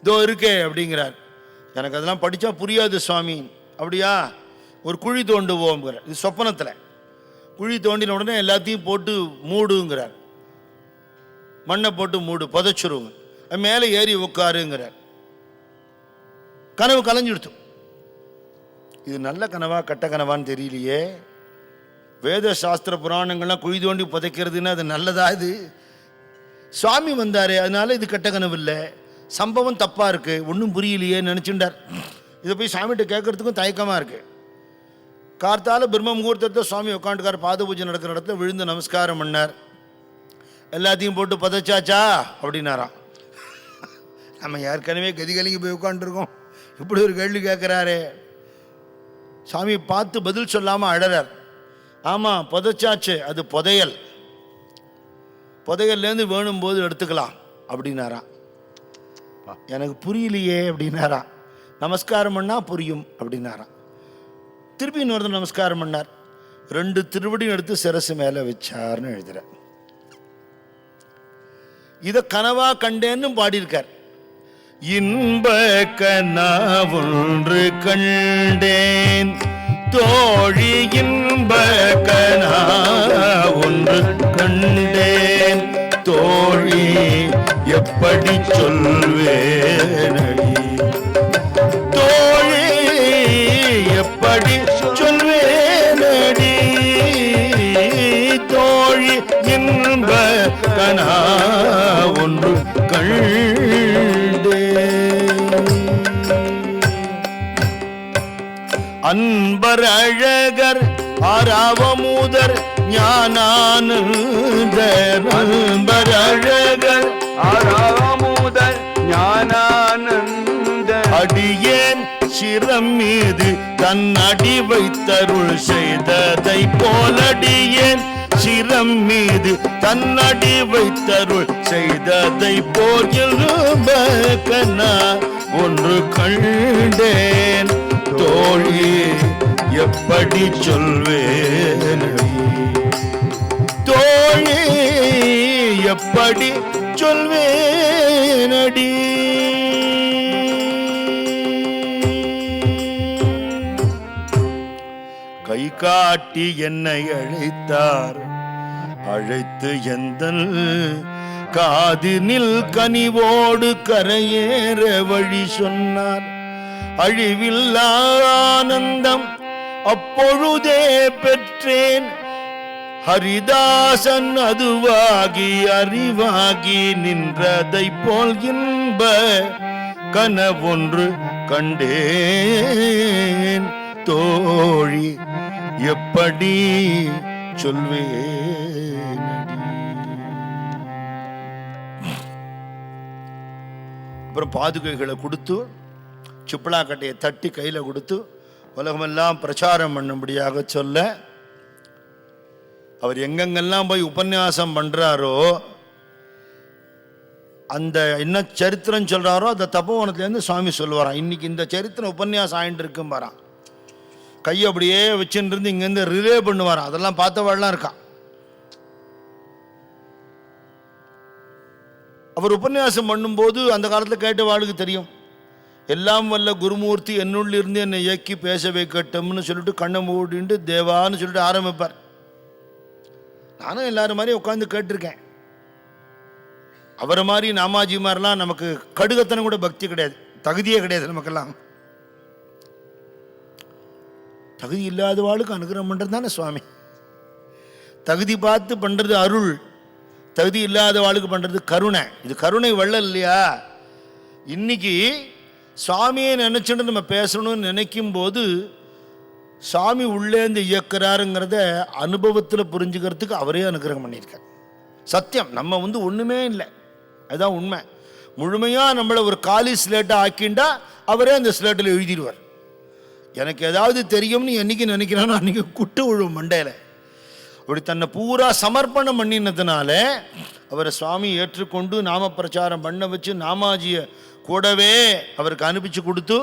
இதோ இருக்கே அப்படிங்கிறார். எனக்கு அதெல்லாம் படித்தா புரியாது சுவாமி. அப்படியா, ஒரு குழி தோண்டுவோங்கிறார். இது சொப்பனத்தில் குழி தோண்டின உடனே எல்லாத்தையும் போட்டு மூடுங்கிறார். மண்ணை போட்டு மூடு, புதைச்சிருவோங்க, மேலே ஏறி உட்காருங்கிறார். கனவு கலைஞ்சிடுத்து. இது நல்ல கனவா கெட்ட கனவான்னு தெரியலையே. வேத சாஸ்திர புராணங்கள்லாம் குழி தோண்டி புதைக்கிறதுன்னா அது நல்லதா? இது சுவாமி வந்தார், அதனால இது கெட்ட கனவு இல்லை, சம்பவம் தப்பாக இருக்குது, ஒன்றும் புரியலையே நினச்சிண்டார். இதை போய் சாமிகிட்ட கேட்கறதுக்கும் தயக்கமாக இருக்குது. கார்த்தால பிரம்ம முகூர்த்தத்தை சுவாமி உட்காந்துக்கார். பாத பூஜை நடக்கிற இடத்துல விழுந்து நமஸ்காரம் பண்ணார். எல்லாத்தையும் போட்டு புதைச்சாச்சா அப்படின்னாராம். நம்ம ஏற்கனவே கதிகலிங்க போய் உட்காந்துருக்கோம், இப்படி ஒரு கேள்வி கேட்குறாரே. சாமியை பார்த்து பதில் சொல்லாமல் அழறார். ஆமாம் புதைச்சாச்சு, அது புதையல், புதையல்லேருந்து வேணும்போது எடுத்துக்கலாம் அப்படின்னாராம். எனக்கு புரியலையே அப்படின்னாராம். நமஸ்காரம் பண்ணால் புரியும் அப்படின்னாராம். திருப்பி இன்னொருத்தர் நமஸ்காரம் பண்ணார். 2 திருவடியும் எடுத்து சிரசு மேலே வச்சார்னு எழுதுறார். இதை கனவா கண்டேன்னு பாடியிருக்கார். இன்ப கனவொன்று கண்டேன் தோழி, இன்ப கனவொன்று கண்டேன் தோழி, எப்படி சொல்வேனடி தோழி, எப்படி சொல்வேனடி தோழி, இன்ப கனவொன்று கண்டே. அன்பர் அழகர் ஆராவமுதர் ஞானானந்தர், அன்பர் அழகர் ஆராவமுதர் ஞானானந்தர், அடியேன் சிரம் மீது தன் அடி வைத்தருள் செய்ததை போலடியேன் சிரம் மீது தன்னடி வைத்தருள் செய்ததை போல் கனா ஒன்று கண்டேன் தோழி, எப்படி சொல்வேனடி தோழி, எப்படி சொல்வேனடி. கை காட்டி என்னை அழைத்தார், அழைத்து எந்தன் காதினில் கனிவோடு கரையேற வழி சொன்னார். அழிவில்லா ஆனந்தம் அப்பொழுதே பெற்றேன், ஹரிதாசன் அதுவாகி அறிவாகி நின்றதை போல் இன்ப கனவொன்று கண்டேன் தோழி, எப்படி சொல்வேன். அப்புறம் பாதுகைகளை கொடுத்து சிப்பலாக்கட்டையை தட்டி கையில் கொடுத்து உலகமெல்லாம் பிரச்சாரம் பண்ணும்படியாக சொல்ல, அவர் எங்கெங்கெல்லாம் போய் உபன்யாசம் பண்ணுறாரோ அந்த என்ன சரித்திரம் சொல்கிறாரோ அந்த தபோவனத்துலேருந்து சுவாமி சொல்லுவாராம். இன்னைக்கு இந்த சரித்திரம் உபன்யாசம் ஆகிட்டு இருக்கும் பாரான். கையை அப்படியே வச்சுட்டு இருந்து இங்கேருந்து ரிலே பண்ணுவாராம். அதெல்லாம் பார்த்தவாள்லாம் இருக்கான். அவர் உபன்யாசம் பண்ணும்போது அந்த காலத்தில் கேட்ட வாளுக்கு தெரியும். எல்லாம் வல்ல குருமூர்த்தி என்னுள் இருந்து என்னை இயக்கி பேச வைக்கட்டும்னு சொல்லிட்டு கண்ணை மூடிண்டு தேவான்னு சொல்லிட்டு ஆரம்பிப்பார். நானும் எல்லாரும் மாதிரி உட்காந்து கேட்டிருக்கேன். அவரை மாதிரி நாமாஜி மாதிரிலாம் நமக்கு கடுகத்தனம் கூட பக்தி கிடையாது, தகுதியே கிடையாது. நமக்கெல்லாம் தகுதி இல்லாதவாளுக்கு அனுகிரகம் பண்ணுறது தானே சுவாமி. தகுதி பார்த்து பண்ணுறது அருள், தகுதி இல்லாத வாழ்க்கை பண்ணுறது கருணை. இது கருணை வள்ளல் இல்லையா? இன்னைக்கு சுவாமியை நினச்சிட்டு நம்ம பேசணும்னு நினைக்கும் போது சுவாமி உள்ளேந்து இயக்கிறாருங்கிறத அனுபவத்தில் புரிஞ்சுக்கிறதுக்கு அவரே அனுகிரகம் பண்ணியிருக்கார். சத்தியம். நம்ம ஒன்றுமே இல்லை, அதுதான் உண்மை. முழுமையாக நம்மளை ஒரு காலி ஸ்லேட்டாக ஆக்கிண்டா அவரே அந்த ஸ்லேட்டில் எழுதிடுவார். எனக்கு ஏதாவது தெரியும்னு என்னைக்கு நினைக்கிறானோ அன்றைக்கி குட்டு விழும் மண்டையில். அப்படி தன்னை பூரா சமர்ப்பணம் பண்ணினதுனால அவரை சுவாமி ஏற்றுக்கொண்டு நாம பிரச்சாரம் பண்ண வச்சு நாமாஜியை கூடவே அவருக்கு அனுப்பிச்சு கொடுத்து,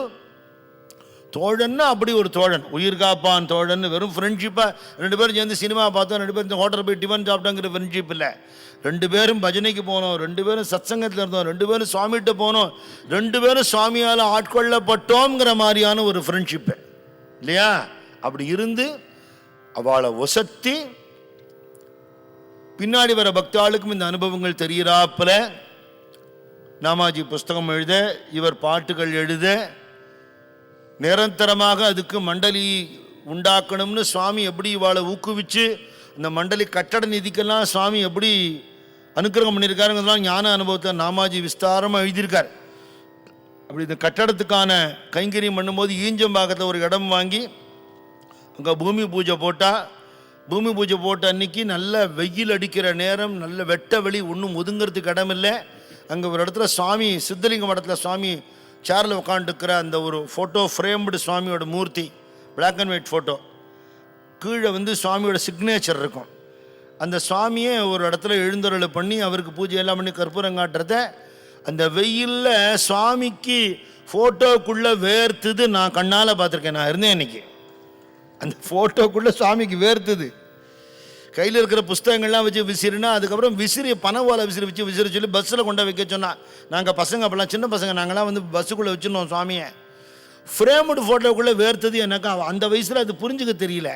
தோழன்னா அப்படி ஒரு தோழன், உயிர் காப்பான் தோழன். வெறும் ஃப்ரெண்ட்ஷிப்பாக 2 பேரும் சேர்ந்து சினிமா பார்த்தோம், 2 பேரும் ஹோட்டல் போய் டிஃபன் சாப்பிட்டாங்கிற ஃப்ரெண்ட்ஷிப் இல்லை. 2 பேரும் பஜனைக்கு போனோம், 2 பேரும் சத்சங்கத்தில் இருந்தோம், 2 பேரும் சுவாமிகிட்ட போனோம், 2 பேரும் சுவாமியால் ஆட்கொள்ளப்பட்டோங்கிற மாதிரியான ஒரு ஃப்ரெண்ட்ஷிப்பு இல்லையா? அப்படி இருந்து அவளை ஒசத்தி பின்னாடி வர பக்தாளுக்கும் இந்த அனுபவங்கள் தெரிகிறாப்புல நாமாஜி புஸ்தகம் எழுத, இவர் பாட்டுகள் எழுத, நிரந்தரமாக அதுக்கு மண்டலி உண்டாக்கணும்னு சுவாமி எப்படி இவாளை ஊக்குவிச்சு இந்த மண்டலி கட்டட நிதிக்கெல்லாம் சுவாமி எப்படி அனுக்கிரகம் பண்ணியிருக்காருங்கிறதுலாம் ஞான அனுபவத்தை நாமாஜி விஸ்தாரமாக எழுதியிருக்கார். அப்படி இந்த கட்டடத்துக்கான கைங்கரியம் பண்ணும்போது ஈஞ்சம்பாக்கத்தில் ஒரு இடம் வாங்கி அங்கே பூமி பூஜை போட்டால், பூமி பூஜை போட்ட அன்னைக்கு நல்ல வெயில் அடிக்கிற நேரம், நல்ல வெட்ட வெளி, ஒன்றும் ஒதுங்கிறதுக்கு இடம் இல்லை. அங்கே ஒரு இடத்துல சுவாமி சித்தலிங்க மடத்தில் சுவாமி சேரில் உட்காந்துருக்கிற அந்த ஒரு ஃபோட்டோ ஃப்ரேம்டு சுவாமியோட மூர்த்தி, பிளாக் அண்ட் ஒயிட் ஃபோட்டோ, கீழே சுவாமியோட சிக்னேச்சர் இருக்கும். அந்த சுவாமியை ஒரு இடத்துல எழுந்தருளை பண்ணி அவருக்கு பூஜை எல்லாம் பண்ணி கற்பூரம் காட்டுறத அந்த வெயிலில் சுவாமிக்கு ஃபோட்டோக்குள்ளே வேர்த்துது. நான் கண்ணால் பார்த்துருக்கேன், நான் இருந்தேன் அன்றைக்கி. அந்த ஃபோட்டோக்குள்ளே சுவாமிக்கு வேர்த்துது. கையில் இருக்கிற புஸ்தகங்கள்லாம் வச்சு விசிறினா, அதுக்கப்புறம் விசிறி பனவாலை விசிறி வச்சு விசிறி சொல்லி பஸ்ஸில் கொண்டு வைக்க சொன்னால், நாங்கள் பசங்க அப்போல்லாம் சின்ன பசங்க நாங்களாம் பஸ்ஸுக்குள்ளே வச்சுருந்தோம் சுவாமியை. ஃப்ரேம்டு ஃபோட்டோக்குள்ளே வேர்த்தது எனக்கு அந்த வயசில் அது புரிஞ்சுக்க தெரியல.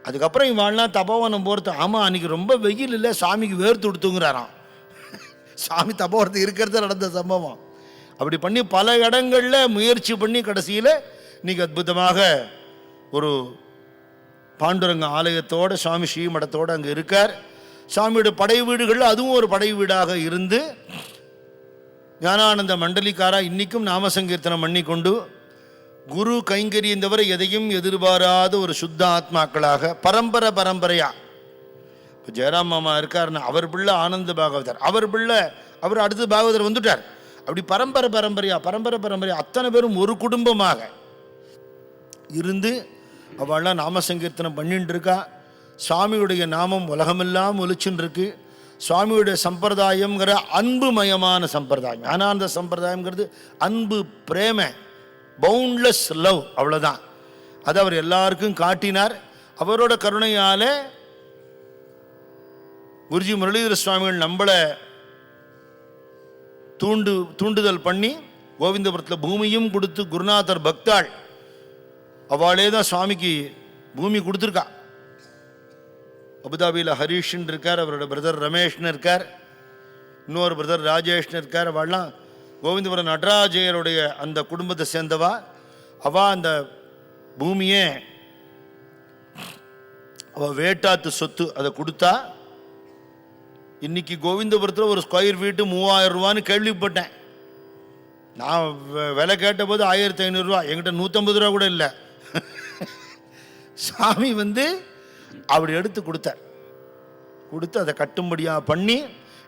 அதுக்கப்புறம் இவாள்லாம் தபோவனம் போகிறது, ஆமாம் அன்றைக்கி ரொம்ப வெயில் இல்லை, சாமிக்கு வேர்த்து கொடுத்துங்கிறாராம். சாமி தபோவனத்து இருக்கிறத நடந்த சம்பவம். அப்படி பண்ணி பல இடங்களில் முயற்சி பண்ணி கடைசியில் இன்றைக்கி அற்புதமாக ஒரு பாண்டுரங்க ஆலயத்தோடு சுவாமி ஸ்ரீமடத்தோடு அங்கே இருக்கார். சுவாமியோட படை வீடுகள் அதுவும் ஒரு படை வீடாக இருந்து ஞானானந்த மண்டலிக்காரா இன்றைக்கும் நாம சங்கீர்த்தனம் பண்ணி கொண்டு குரு கைங்கரியம் தவிர எதையும் எதிர்பாராத ஒரு சுத்த ஆத்மாக்களாக பரம்பரையாக. இப்போ ஜெயராம் மாமா இருக்காருன்னா அவர் பிள்ளை ஆனந்த பாகவதர், அவர் பிள்ளை அவர் அடுத்த பாகவதர் வந்துட்டார். அப்படி பரம்பரையாக அத்தனை பேரும் ஒரு குடும்பமாக இருந்து அவள்லாம் நாம சங்கீர்த்தனம் பண்ணிட்டு இருக்கா. சுவாமியுடைய நாமம் உலகமெல்லாம் ஒலிச்சுன்னு இருக்கு. சுவாமியுடைய சம்பிரதாயம்ங்கிற அன்புமயமான சம்பிரதாயம், ஞானானந்த சம்பிரதாயம்ங்கிறது அன்பு, பிரேம, பவுண்ட்லெஸ் லவ், அவ்வளோதான். அதை அவர் எல்லாருக்கும் காட்டினார். அவரோட கருணையால் குருஜி முரளிதர சுவாமிகள் நம்மளை தூண்டுதல் பண்ணி கோவிந்தபுரத்தில் பூமியும் கொடுத்து, குருநாதர் பக்தாள் அவளே தான் சுவாமிக்கு பூமி கொடுத்துருக்கா. அபுதாபியில் ஹரீஷ்ன்னு இருக்கார், அவரோட பிரதர் ரமேஷ்னு இருக்கார், இன்னொரு பிரதர் ராஜேஷ்னு இருக்கார். அவள்லாம் கோவிந்தபுரம் நடராஜையருடைய அந்த குடும்பத்தை சேர்ந்தவா. அவள் அந்த பூமியே அவள் வேட்டாத்து சொத்து, அதை கொடுத்தா. இன்னைக்கு கோவிந்தபுரத்தில் ஒரு ஸ்கொயர் ஃபீட்டு 3000 ரூபான்னு கேள்விப்பட்டேன். நான் விலை கேட்ட போது 1500 ரூபா, என்கிட்ட 150 ரூபா கூட இல்லை. சாமி அப்படி எடுத்து கொடுத்து அதை கட்டும்படியாக பண்ணி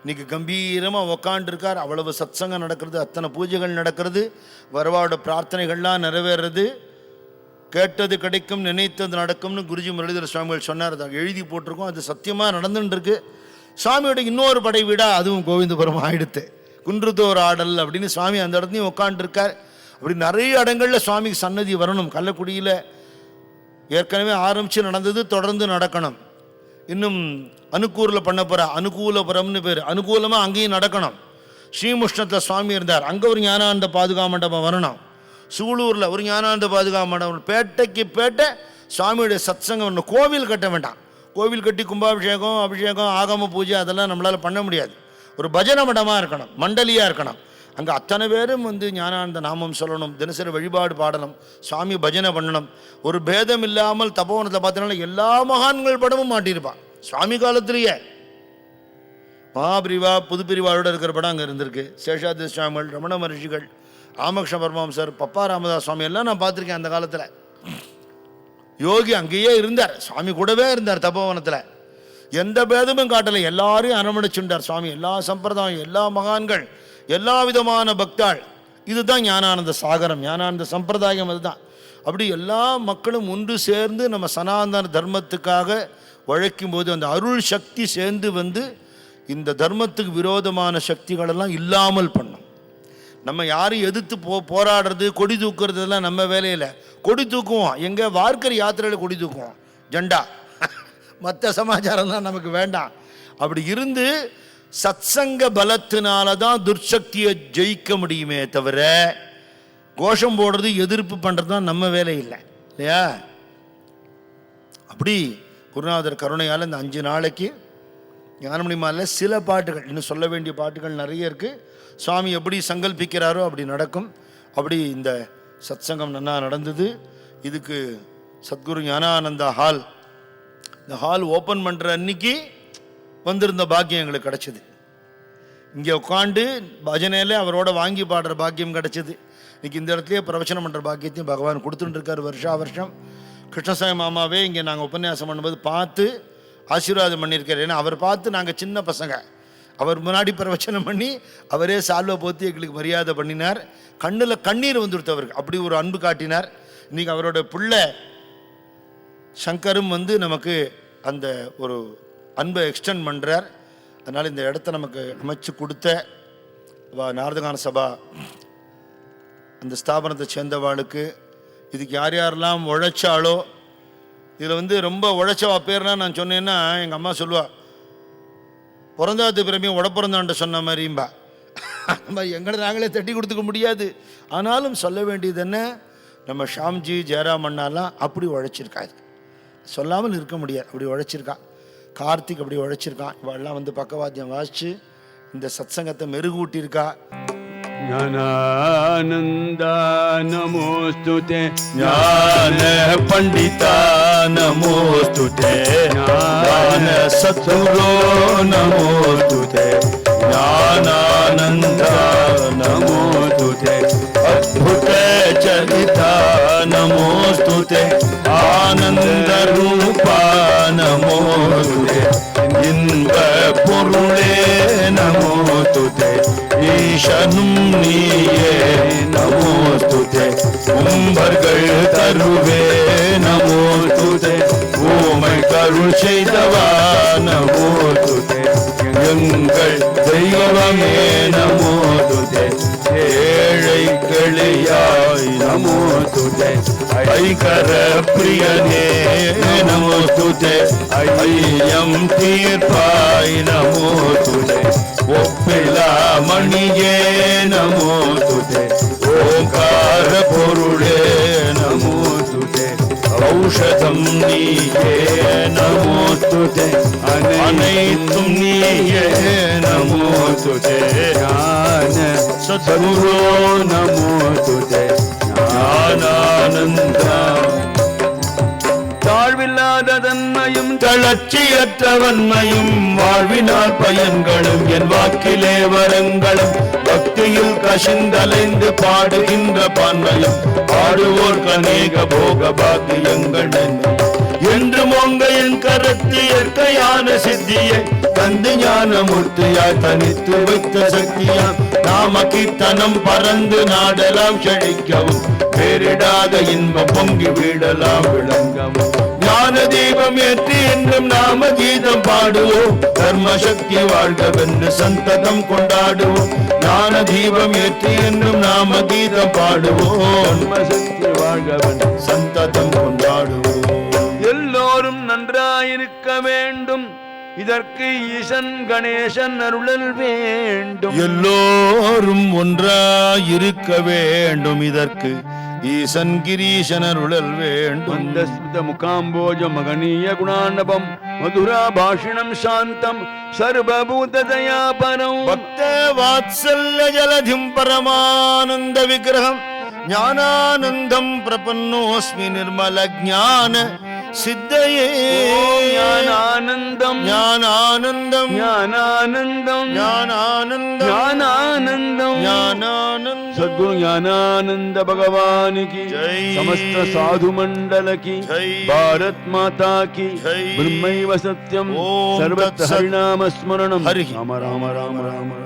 இன்னைக்கு கம்பீரமாக உக்காண்டிருக்கார். அவ்வளவு சத்சங்கம் நடக்கிறது, அத்தனை பூஜைகள் நடக்கிறது, வரவாட பிரார்த்தனைகள்லாம் நிறைவேறது, கேட்டது கிடைக்கும், நினைத்தது நடக்கும்னு குருஜி முரளிதர சுவாமிகள் சொன்னார். அதை எழுதி போட்டிருக்கோம், அது சத்தியமாக நடந்துட்டுருக்கு. சுவாமியோட இன்னொரு படை வீடா அதுவும் கோவிந்தபுரம் ஆயிடுத்து. குன்றுதோர் ஆடல் அப்படின்னு சுவாமி அந்த இடத்துலையும் உட்காண்டிருக்கார். அப்படி நிறைய இடங்களில் சுவாமிக்கு சன்னதி வரணும். கள்ளக்குடியில் ஏற்கனவே ஆரம்பித்து நடந்தது, தொடர்ந்து நடக்கணும். இன்னும் அனுக்கூரில் பண்ண போகிற அனுகூலபுரம்னு பேர், அனுகூலமாக அங்கேயும் நடக்கணும். ஸ்ரீமுஷ்ணத்தில் சுவாமி இருந்தார், அங்கே ஒரு ஞானானந்த பாதுகா மண்டபம் வரணும். சூலூரில் ஒரு ஞானானந்த பாதுகா மண்டபம், பேட்டைக்கு பேட்டை சுவாமியுடைய சத்சங்கம் ஒன்று. கோவில் கட்ட வேண்டாம், கோவில் கட்டி கும்பாபிஷேகம் அபிஷேகம் ஆகம பூஜை அதெல்லாம் நம்மளால் பண்ண முடியாது. ஒரு பஜனை மண்டபமாக இருக்கணும், மண்டலியாக இருக்கணும். அங்கே அத்தனை பேரும் வந்து ஞானானந்த நாமம் சொல்லணும், தினசரி வழிபாடு பாடணும், சுவாமி பஜனை பண்ணணும். ஒரு பேதம் இல்லாமல் தபோவனத்தை பார்த்தனால எல்லா மகான்கள் படமும் மாட்டியிருப்பான். சுவாமி காலத்திலேயே மகாபிரிவா புதுப்பிரிவாளோடு இருக்கிற படம் அங்கே இருந்திருக்கு. சேஷாத்ரி சுவாமிகள், ரமண மகர்ஷிகள், ராமகிருஷ்ண பரமஹம்சர், பப்பா ராமதாஸ் சுவாமி எல்லாம் நான் பார்த்துருக்கேன். அந்த காலத்தில் யோகி அங்கேயே இருந்தார், சுவாமி கூடவே இருந்தார் தபோவனத்தில். எந்த பேதமும் காட்டலை, எல்லாரையும் அரவணைச்சுண்டார் சுவாமி. எல்லா சம்பிரதாயம், எல்லா மகான்கள், எல்லா விதமான பக்தாள். இதுதான் ஞானானந்த சாகரம், ஞானானந்த சம்பிரதாயம். அதுதான். அப்படி எல்லா மக்களும் ஒன்று சேர்ந்து நம்ம சனாதன தர்மத்துக்காக உழைக்கும் போது அந்த அருள் சக்தி சேர்ந்து வந்து இந்த தர்மத்துக்கு விரோதமான சக்திகளெல்லாம் இல்லாமல் பண்ணும். நம்ம யாரையும் எதிர்த்து போராடுறது, கொடி தூக்குறதுலாம் நம்ம வேலையில். கொடி தூக்குவோம், எங்கே வார்க்கரி யாத்திரையில் கொடி தூக்குவோம், ஜெண்டா. மற்ற சமாச்சாரம் தான் நமக்கு வேண்டாம். அப்படி இருந்து சத்சங்க பலத்தினால தான் துர்சக்தியை ஜெயிக்க முடியுமே தவிர கோஷம் போடுறது எதிர்ப்பு பண்ணுறது தான் நம்ம வேலை இல்லை, இல்லையா? அப்படி குருநாதர் கருணையால் இந்த 5 நாளைக்கு ஞானமணி மாலையில் சில பாட்டுகள், இன்னும் சொல்ல வேண்டிய பாட்டுகள் நிறைய இருக்குது. சுவாமி எப்படி சங்கல்பிக்கிறாரோ அப்படி நடக்கும். அப்படி இந்த சத்சங்கம் நன்னா நடந்தது. இதுக்கு சத்குரு ஞானானந்தா ஹால், இந்த ஹால் ஓப்பன் பண்ணுற அன்னைக்கு வந்திருந்த பாக்கியம் எங்களுக்கு கிடச்சிது. இங்கே உட்காந்து பஜனையில் அவரோட வாங்கி பாடுற பாக்கியம் கிடச்சிது. இன்றைக்கி இந்த இடத்துலையே பிரவச்சனம் பண்ணுற பாக்கியத்தையும் பகவான் கொடுத்துட்டு இருக்கார் வருஷா வருஷம். கிருஷ்ணசாமி மாமாவே இங்கே நாங்கள் உபன்யாசம் பண்ணும்போது பார்த்து ஆசீர்வாதம் பண்ணியிருக்கார். ஏன்னா அவர் பார்த்து நாங்கள் சின்ன பசங்க, அவர் முன்னாடி பிரவச்சனம் பண்ணி அவரே சால்வை போத்தி எங்களுக்கு மரியாதை பண்ணினார். கண்ணில் கண்ணீர் வந்துடுத்து அவருக்கு, அப்படி ஒரு அன்பு காட்டினார். இன்றைக்கி அவரோட பிள்ளை சங்கரும் வந்து நமக்கு அந்த ஒரு அன்பை எக்ஸ்டெண்ட் பண்ணுறார். அதனால் இந்த இடத்த நமக்கு அமைச்சு கொடுத்த நாரதகான சபா அந்த ஸ்தாபனத்தை சேர்ந்தவாளுக்கு, இதுக்கு யார் யாரெல்லாம் உழைச்சாலோ, இதில் வந்து ரொம்ப உழைச்சவா பேர்னா நான் சொன்னேன்னா எங்கள் அம்மா சொல்லுவா, பிறந்தாத்து பிறமையும் உடப்பிறந்தான்ட்ட சொன்ன மாதிரிம்பா. நம்ம எங்களை நாங்களே தட்டி கொடுத்துக்க முடியாது. ஆனாலும் சொல்ல வேண்டியது என்ன, நம்ம ஷாம்ஜி ஜெயராம் அண்ணாலாம் அப்படி உழைச்சிருக்காரு, சொல்லாமல் இருக்க முடியாது. அப்படி உழைச்சிருக்கா. கார்த்திக் அப்படி உழைச்சிருக்கான். இவெல்லாம் வந்து பக்கவாத்தியம் வாசிச்சு இந்த சத்சங்கத்தை மெருகூட்டியிருக்கா. ஞானானந்தா நமோஸ்துதே, ஞான பண்டிதா நமோஸ்துதே, ஞான சத்குரோ நமோஸ்துதே, ஞானானந்தா நமோஸ்துதே, அத்புத சரிதா நமோஸ்துதே, ஆனந்த ரூபா நமோஸ்துதே, இன்ப பொருளே நமோஸ்துதே, ஈசனும் நீயே நமோஸ்துதே, கும்பர்கள் தருவே நமோஸ்துதே, ஊமை கருள் செய்தவா நமோஸ்துதே, எங்கள் தெய்வமே நமோஸ்துதே, ஏழை கிளியாய் நமோஸ்துதே, ஐகர பிரியனே நமோஸ்துதே, ஐயம் தீர்ப்பாய் நமோஸ்துதே, ஒப்பிலா மணியே நமோஸ்துதே, ஓங்கார பொருளே நமோஸ்துதே, ஔஷதம் நீயே நமோஸ்துதே, அனைத்தும் நீயே நமோஸ்துதே, ஞான சத்குரோ நமோஸ்துதே, ஞானானந்தா. தாழ்வில்லாத தன்மையும் தளர்ச்சியற்றவன்மையும் வாழ்வினால் பயன்களும் என் வாக்கிலே வரங்களும் பக்தியில் கசிந்தலைந்து பாடுகின்ற பான்மையும் பாடுவோர் அநேக போக பாக்கியங்கள் என்று மோங்க என் கரத்தி இயற்கையான சித்தியை தந்து ஞானமூர்த்தியாய் தனித்து வைத்த சக்தியாம் நாம கீர்த்தனம் பறந்து நாடலாம் செழிக்கவும் பேரிடாத இன்பம் பொங்கி வீடலாம் விளங்கவும் ஞான தீபம் ஏற்றி என்றும் நாம கீதம் பாடுவோம் தர்ம சக்தி வாழ்கவென்று சந்ததம் கொண்டாடுவோம் ஞான தீபம் ஏற்றி என்றும் நாம கீதம் பாடுவோம் தர்ம சக்தி வாழ்கவென்று சந்ததம் கொண்டாடுவோம். எல்லோரும் நன்றாயிருக்க வேண்டும், இதற்கு ஈசன் கணேசன் அருளல் வேண்டும். எல்லோரும் ஒன்றாயிருக்க வேண்டும். இதற்கு ஈசன் கிரீசன் அருளல் வேண்டும். மந்தஸ்மித முகாம்போஜ மகனீய குணாநபம் மதுரா பாஷிணம் சாந்தம் சர்வபூததயா பரம் பக்த வாத்சல்ய ஜலதிம் பரமானந்த விக்கிரகம் ஞானானந்தம் பிரபன்னோஸ்மி நிர்மல ஞான சித்தையே. ஞானானந்தம் ஞானானந்தம் ஞானானந்தம் ஞானானந்தம் ஞானானந்தம் ஞானானந்தம் சத்குரு ஞானானந்த பகவான் கி ஜெய். சமஸ்த சாது மண்டல கி ஜெய். பாரத் மாதா கி ஜெய். பிரம்மைவ சத்யம் ஓம் சர்வத் தத்சத். ஹரிநாம ஸ்மரணம் ஹரி. ராம ராம ராம ராம ராம